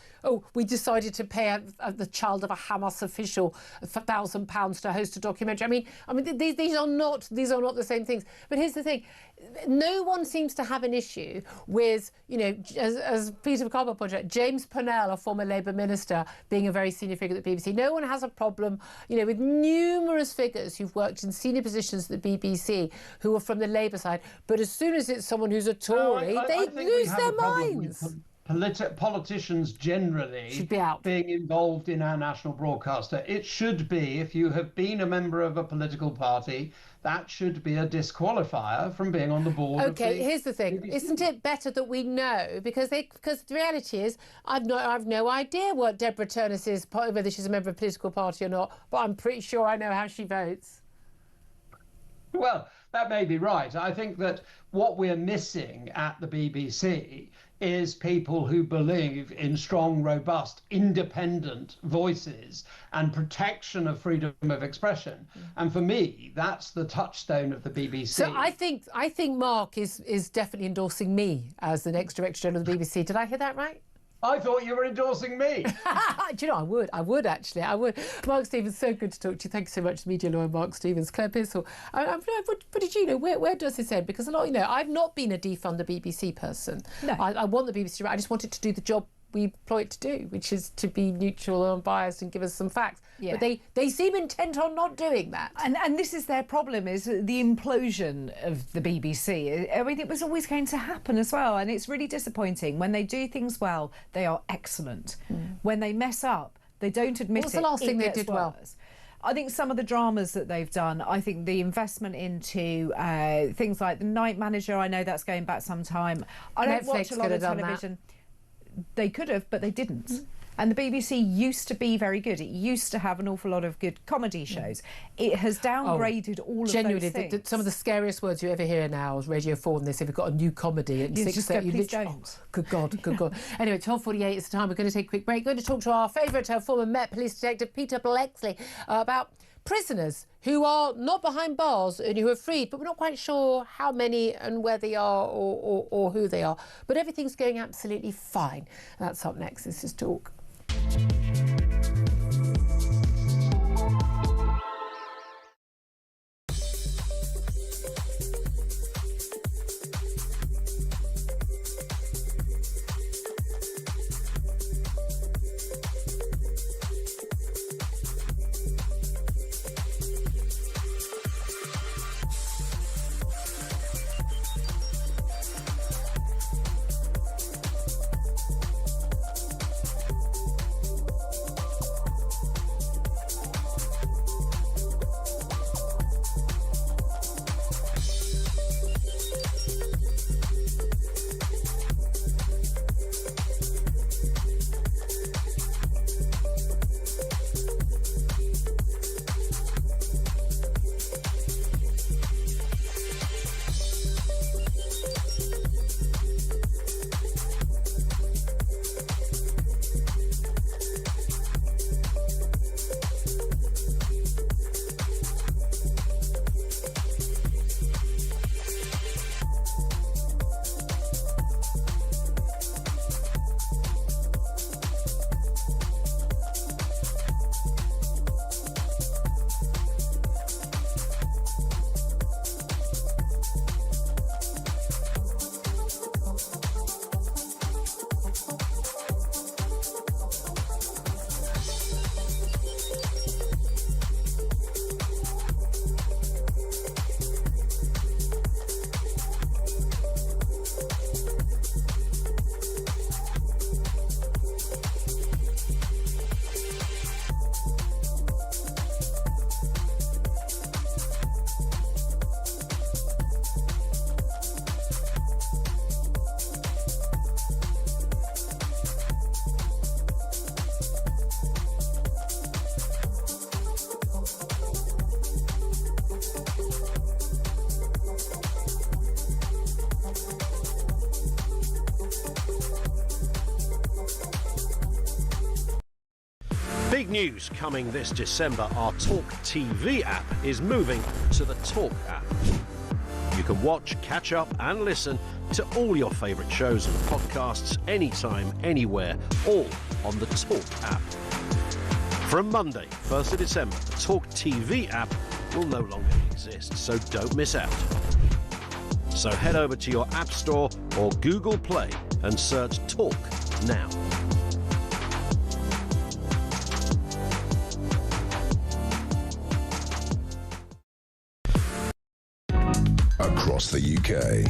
[SPEAKER 2] we decided to pay the child of a Hamas official £1,000 to host a documentary. I mean, these are not the same things. But here's the thing. No one seems to have an issue with, as Peter McCarthy pointed out, James Purnell, a former Labour minister, being a very senior figure at the BBC. No one has a problem, with numerous figures who've worked in senior positions at the BBC who are from the Labour side. But as soon as it's someone who's a Tory, they lose their minds.
[SPEAKER 4] Politicians generally
[SPEAKER 2] should be out.
[SPEAKER 4] Being involved in our national broadcaster. It should be, if you have been a member of a political party, that should be a disqualifier from being on the board.
[SPEAKER 2] Okay, here's the thing. Isn't it better that we know? Because the reality is, I've no idea what Deborah Turner is, whether she's a member of a political party or not, but I'm pretty sure I know how she votes.
[SPEAKER 4] Well, that may be right. I think that what we're missing at the BBC is people who believe in strong, robust, independent voices and protection of freedom of expression. And for me, that's the touchstone of the BBC.
[SPEAKER 2] So I think Mark is definitely endorsing me as the next Director General of the BBC. Did I hear that right?
[SPEAKER 4] I thought you were endorsing me.
[SPEAKER 2] Do you know, I would actually. Mark Stevens, so good to talk to you. Thank you so much, media lawyer Mark Stevens. Claire Pissell, what did you know? Where does this end? Because I've not been a defund the BBC person. No. I want the BBC right. I just wanted to do the job we employ it to do, which is to be neutral and unbiased and give us some facts. Yeah. But they seem intent on not doing that.
[SPEAKER 3] And this is their problem, is the implosion of the BBC. I mean, it was always going to happen as well, and it's really disappointing. When they do things well, they are excellent. When they mess up, They don't admit it.
[SPEAKER 2] What's the last thing they
[SPEAKER 3] gets
[SPEAKER 2] did well?
[SPEAKER 3] worse. I think some of the dramas that they've done, I think the investment into things like The Night Manager, I know that's going back some time. I don't watch a lot of television. They could have, but they didn't. And the BBC used to be very good. It used to have an awful lot of good comedy shows. It has downgraded all of those things.
[SPEAKER 2] Some of the scariest words you ever hear now is Radio 4 and they say we've got a new comedy at 6:30.
[SPEAKER 3] Please don't.
[SPEAKER 2] Good God, good God. Anyway, 12:48 is the time. We're going to take a quick break. We're going to talk to our favourite former Met Police Detective, Peter Blexley, about prisoners who are not behind bars and who are freed, but we're not quite sure how many and where they are or who they are. But everything's going absolutely fine. That's up next. This is Talk.
[SPEAKER 5] Big news coming this December. Our Talk TV app is moving to the Talk app. You can watch, catch up and listen to all your favourite shows and podcasts anytime, anywhere, all on the Talk app. From Monday, 1st of December, the Talk TV app will no longer exist, so don't miss out. So head over to your App Store or Google Play and search Talk now.
[SPEAKER 1] Across the UK,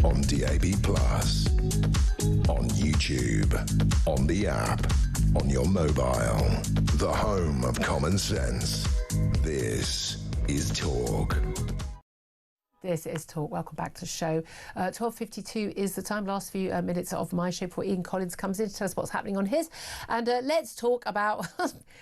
[SPEAKER 1] on DAB+, on YouTube, on the app, on your mobile, the home of common sense. This is Talk.
[SPEAKER 2] This is Talk. Welcome back to the show. 12:52 is the time. Last few minutes of my show before Ian Collins comes in to tell us what's happening on his. And let's talk about,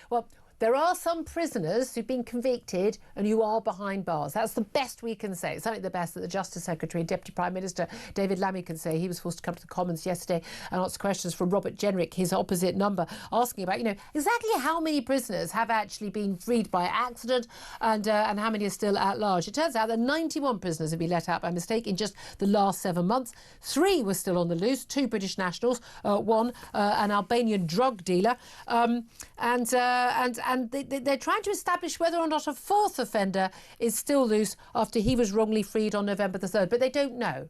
[SPEAKER 2] well, there are some prisoners who've been convicted and who are behind bars. That's the best we can say. It's certainly the best that the Justice Secretary and Deputy Prime Minister David Lammy can say. He was forced to come to the Commons yesterday and answer questions from Robert Jenrick, his opposite number, asking about, exactly how many prisoners have actually been freed by accident and how many are still at large. It turns out that 91 prisoners have been let out by mistake in just the last 7 months. 3 were still on the loose, 2 British nationals, 1 an Albanian drug dealer, and they're trying to establish whether or not a 4th offender is still loose after he was wrongly freed on November the 3rd, but they don't know.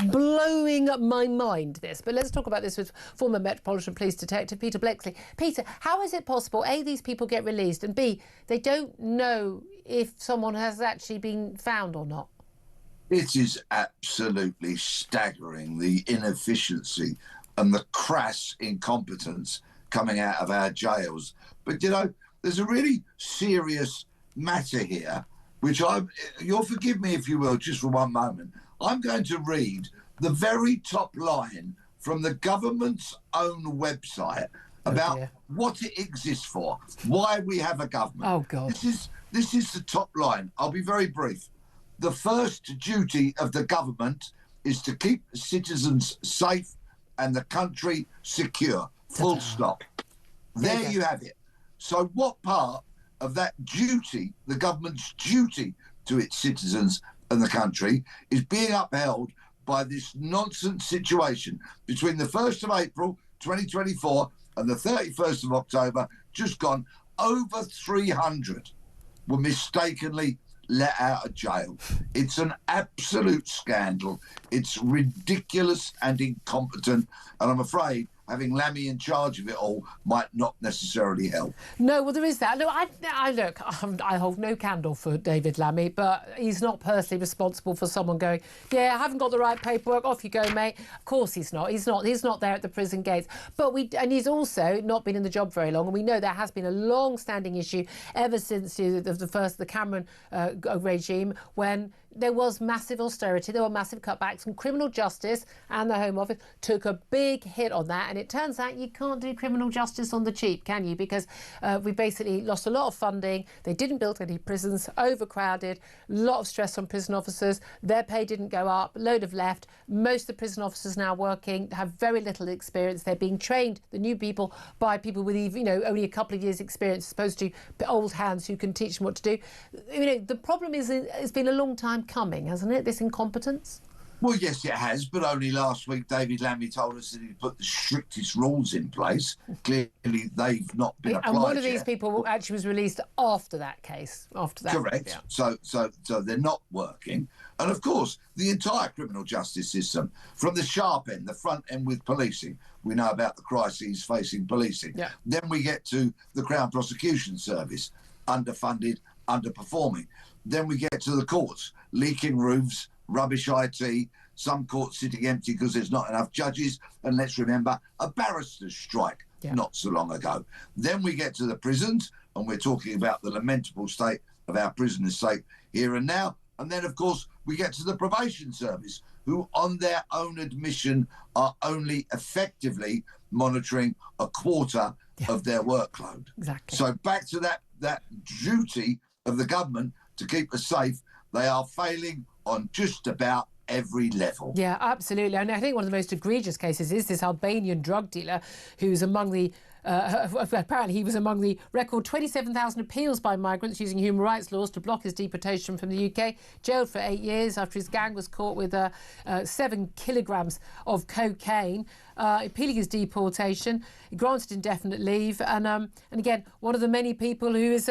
[SPEAKER 2] Blowing my mind, this. But let's talk about this with former Metropolitan Police Detective Peter Blexley. Peter, how is it possible, A, these people get released, and B, they don't know if someone has actually been found or not?
[SPEAKER 6] It is absolutely staggering, the inefficiency and the crass incompetence coming out of our jails. But, you know, there's a really serious matter here, which you'll forgive me if you will, just for one moment. I'm going to read the very top line from the government's own website about what it exists for, why we have a government.
[SPEAKER 2] Oh, God.
[SPEAKER 6] This is the top line. I'll be very brief. The first duty of the government is to keep citizens safe and the country secure. Full stop. There you have it. So what part of that duty, the government's duty to its citizens and the country, is being upheld by this nonsense situation between the 1st of April 2024 and the 31st of October, just gone? Over 300 were mistakenly let out of jail. It's an absolute scandal. It's ridiculous and incompetent, and I'm afraid having Lammy in charge of it all might not necessarily help.
[SPEAKER 2] No, well, there is that. Look, I hold no candle for David Lammy, but he's not personally responsible for someone going, yeah, I haven't got the right paperwork, off you go, mate. Of course he's not. He's not there at the prison gates. And he's also not been in the job very long, and we know there has been a long-standing issue ever since the Cameron regime, when there was massive austerity, there were massive cutbacks, and criminal justice and the Home Office took a big hit on that. And it turns out you can't do criminal justice on the cheap, can you? Because we basically lost a lot of funding. They didn't build any prisons, overcrowded, a lot of stress on prison officers. Their pay didn't go up, load have left. Most of the prison officers now working have very little experience. They're being trained, the new people, by people with, only a couple of years experience, as opposed to old hands who can teach them what to do. The problem is it's been a long time coming, hasn't it, this incompetence?
[SPEAKER 6] Well, yes, it has, but only last week David Lammy told us that he put the strictest rules in place. Clearly, they've not been applied.
[SPEAKER 2] And one of these people actually was released after that case.
[SPEAKER 6] Correct. Yeah. So they're not working. And of course, the entire criminal justice system, from the sharp end, the front end with policing, we know about the crises facing policing. Yeah. Then we get to the Crown Prosecution Service, underfunded, underperforming. Then we get to the courts, leaking roofs, rubbish IT, some courts sitting empty because there's not enough judges, and let's remember a barrister's strike not so long ago. Then we get to the prisons, and we're talking about the lamentable state of our prison estate here and now. And then, of course, we get to the probation service, who on their own admission are only effectively monitoring a quarter of their workload.
[SPEAKER 2] Exactly.
[SPEAKER 6] So back to that duty of the government to keep us safe, they are failing on just about every level.
[SPEAKER 2] Yeah, absolutely. And I think one of the most egregious cases is this Albanian drug dealer who's among the apparently he was among the record 27,000 appeals by migrants using human rights laws to block his deportation from the UK. Jailed for 8 years after his gang was caught with 7 kilograms of cocaine, appealing his deportation, granted indefinite leave, and again, one of the many people who is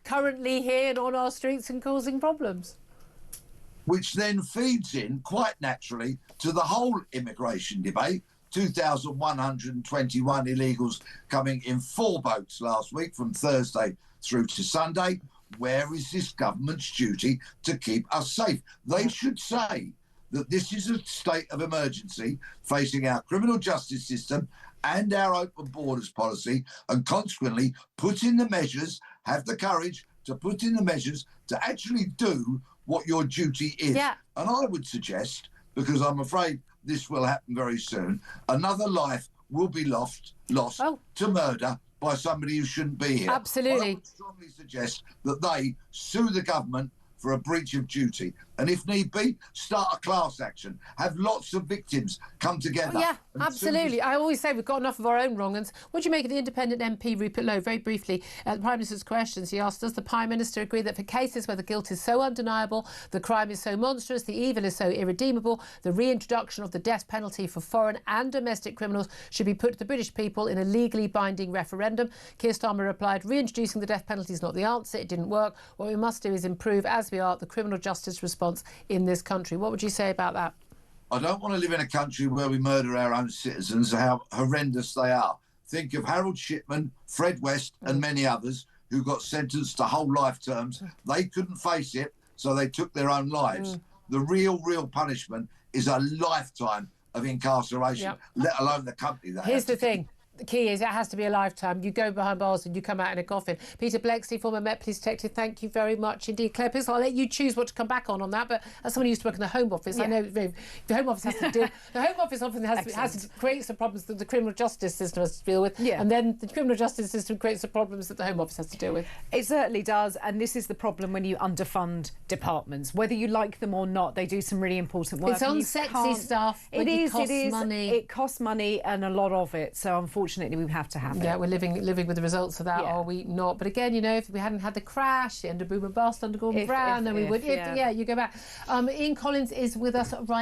[SPEAKER 2] currently here and on our streets and causing problems.
[SPEAKER 6] Which then feeds in quite naturally to the whole immigration debate. 2,121 illegals coming in 4 boats last week from Thursday through to Sunday. Where is this government's duty to keep us safe? They should say that this is a state of emergency facing our criminal justice system and our open borders policy, and consequently put in the measures, have the courage to put in the measures to actually do what your duty is. Yeah. And I would suggest, because I'm afraid this will happen very soon, another life will be lost to murder by somebody who shouldn't be here.
[SPEAKER 2] Absolutely.
[SPEAKER 6] I would strongly suggest that they sue the government for a breach of duty, and if need be, start a class action. Have lots of victims come together.
[SPEAKER 2] Oh, yeah, absolutely. I always say we've got enough of our own wrong uns. What do you make of the independent MP Rupert Lowe? Very briefly, the Prime Minister's questions, he asked, does the Prime Minister agree that for cases where the guilt is so undeniable, the crime is so monstrous, the evil is so irredeemable, the reintroduction of the death penalty for foreign and domestic criminals should be put to the British people in a legally binding referendum? Keir Starmer replied, reintroducing the death penalty is not the answer. It didn't work. What we must do is improve, as we are, the criminal justice response in this country. What would you say about that?
[SPEAKER 6] I don't want to live in a country where we murder our own citizens, how horrendous they are. Think of Harold Shipman, Fred West and many others who got sentenced to whole life terms. They couldn't face it, so they took their own lives. The real punishment is a lifetime of incarceration, let alone the company that.
[SPEAKER 2] Here's the thing. The key is it has to be a lifetime. You go behind bars and you come out in a coffin. Peter Blexley, former Met Police Detective, thank you very much indeed. Claire Pistol, I'll let you choose what to come back on that, but as someone who used to work in the Home Office, I know the Home Office has to deal. The Home Office often has to create some problems that the criminal justice system has to deal with, and then the criminal justice system creates the problems that the Home Office has to deal with.
[SPEAKER 3] It certainly does, and this is the problem when you underfund departments. Whether you like them or not, they do some really important work.
[SPEAKER 2] It's unsexy stuff. It costs money.
[SPEAKER 3] It costs money, and a lot of it. So unfortunately, we have to have it.
[SPEAKER 2] Yeah, we're living with the results of that, are we not? But again, you know, if we hadn't had the crash, the end of boom and bust under Gordon Brown, then we would. You go back. Ian Collins is with us right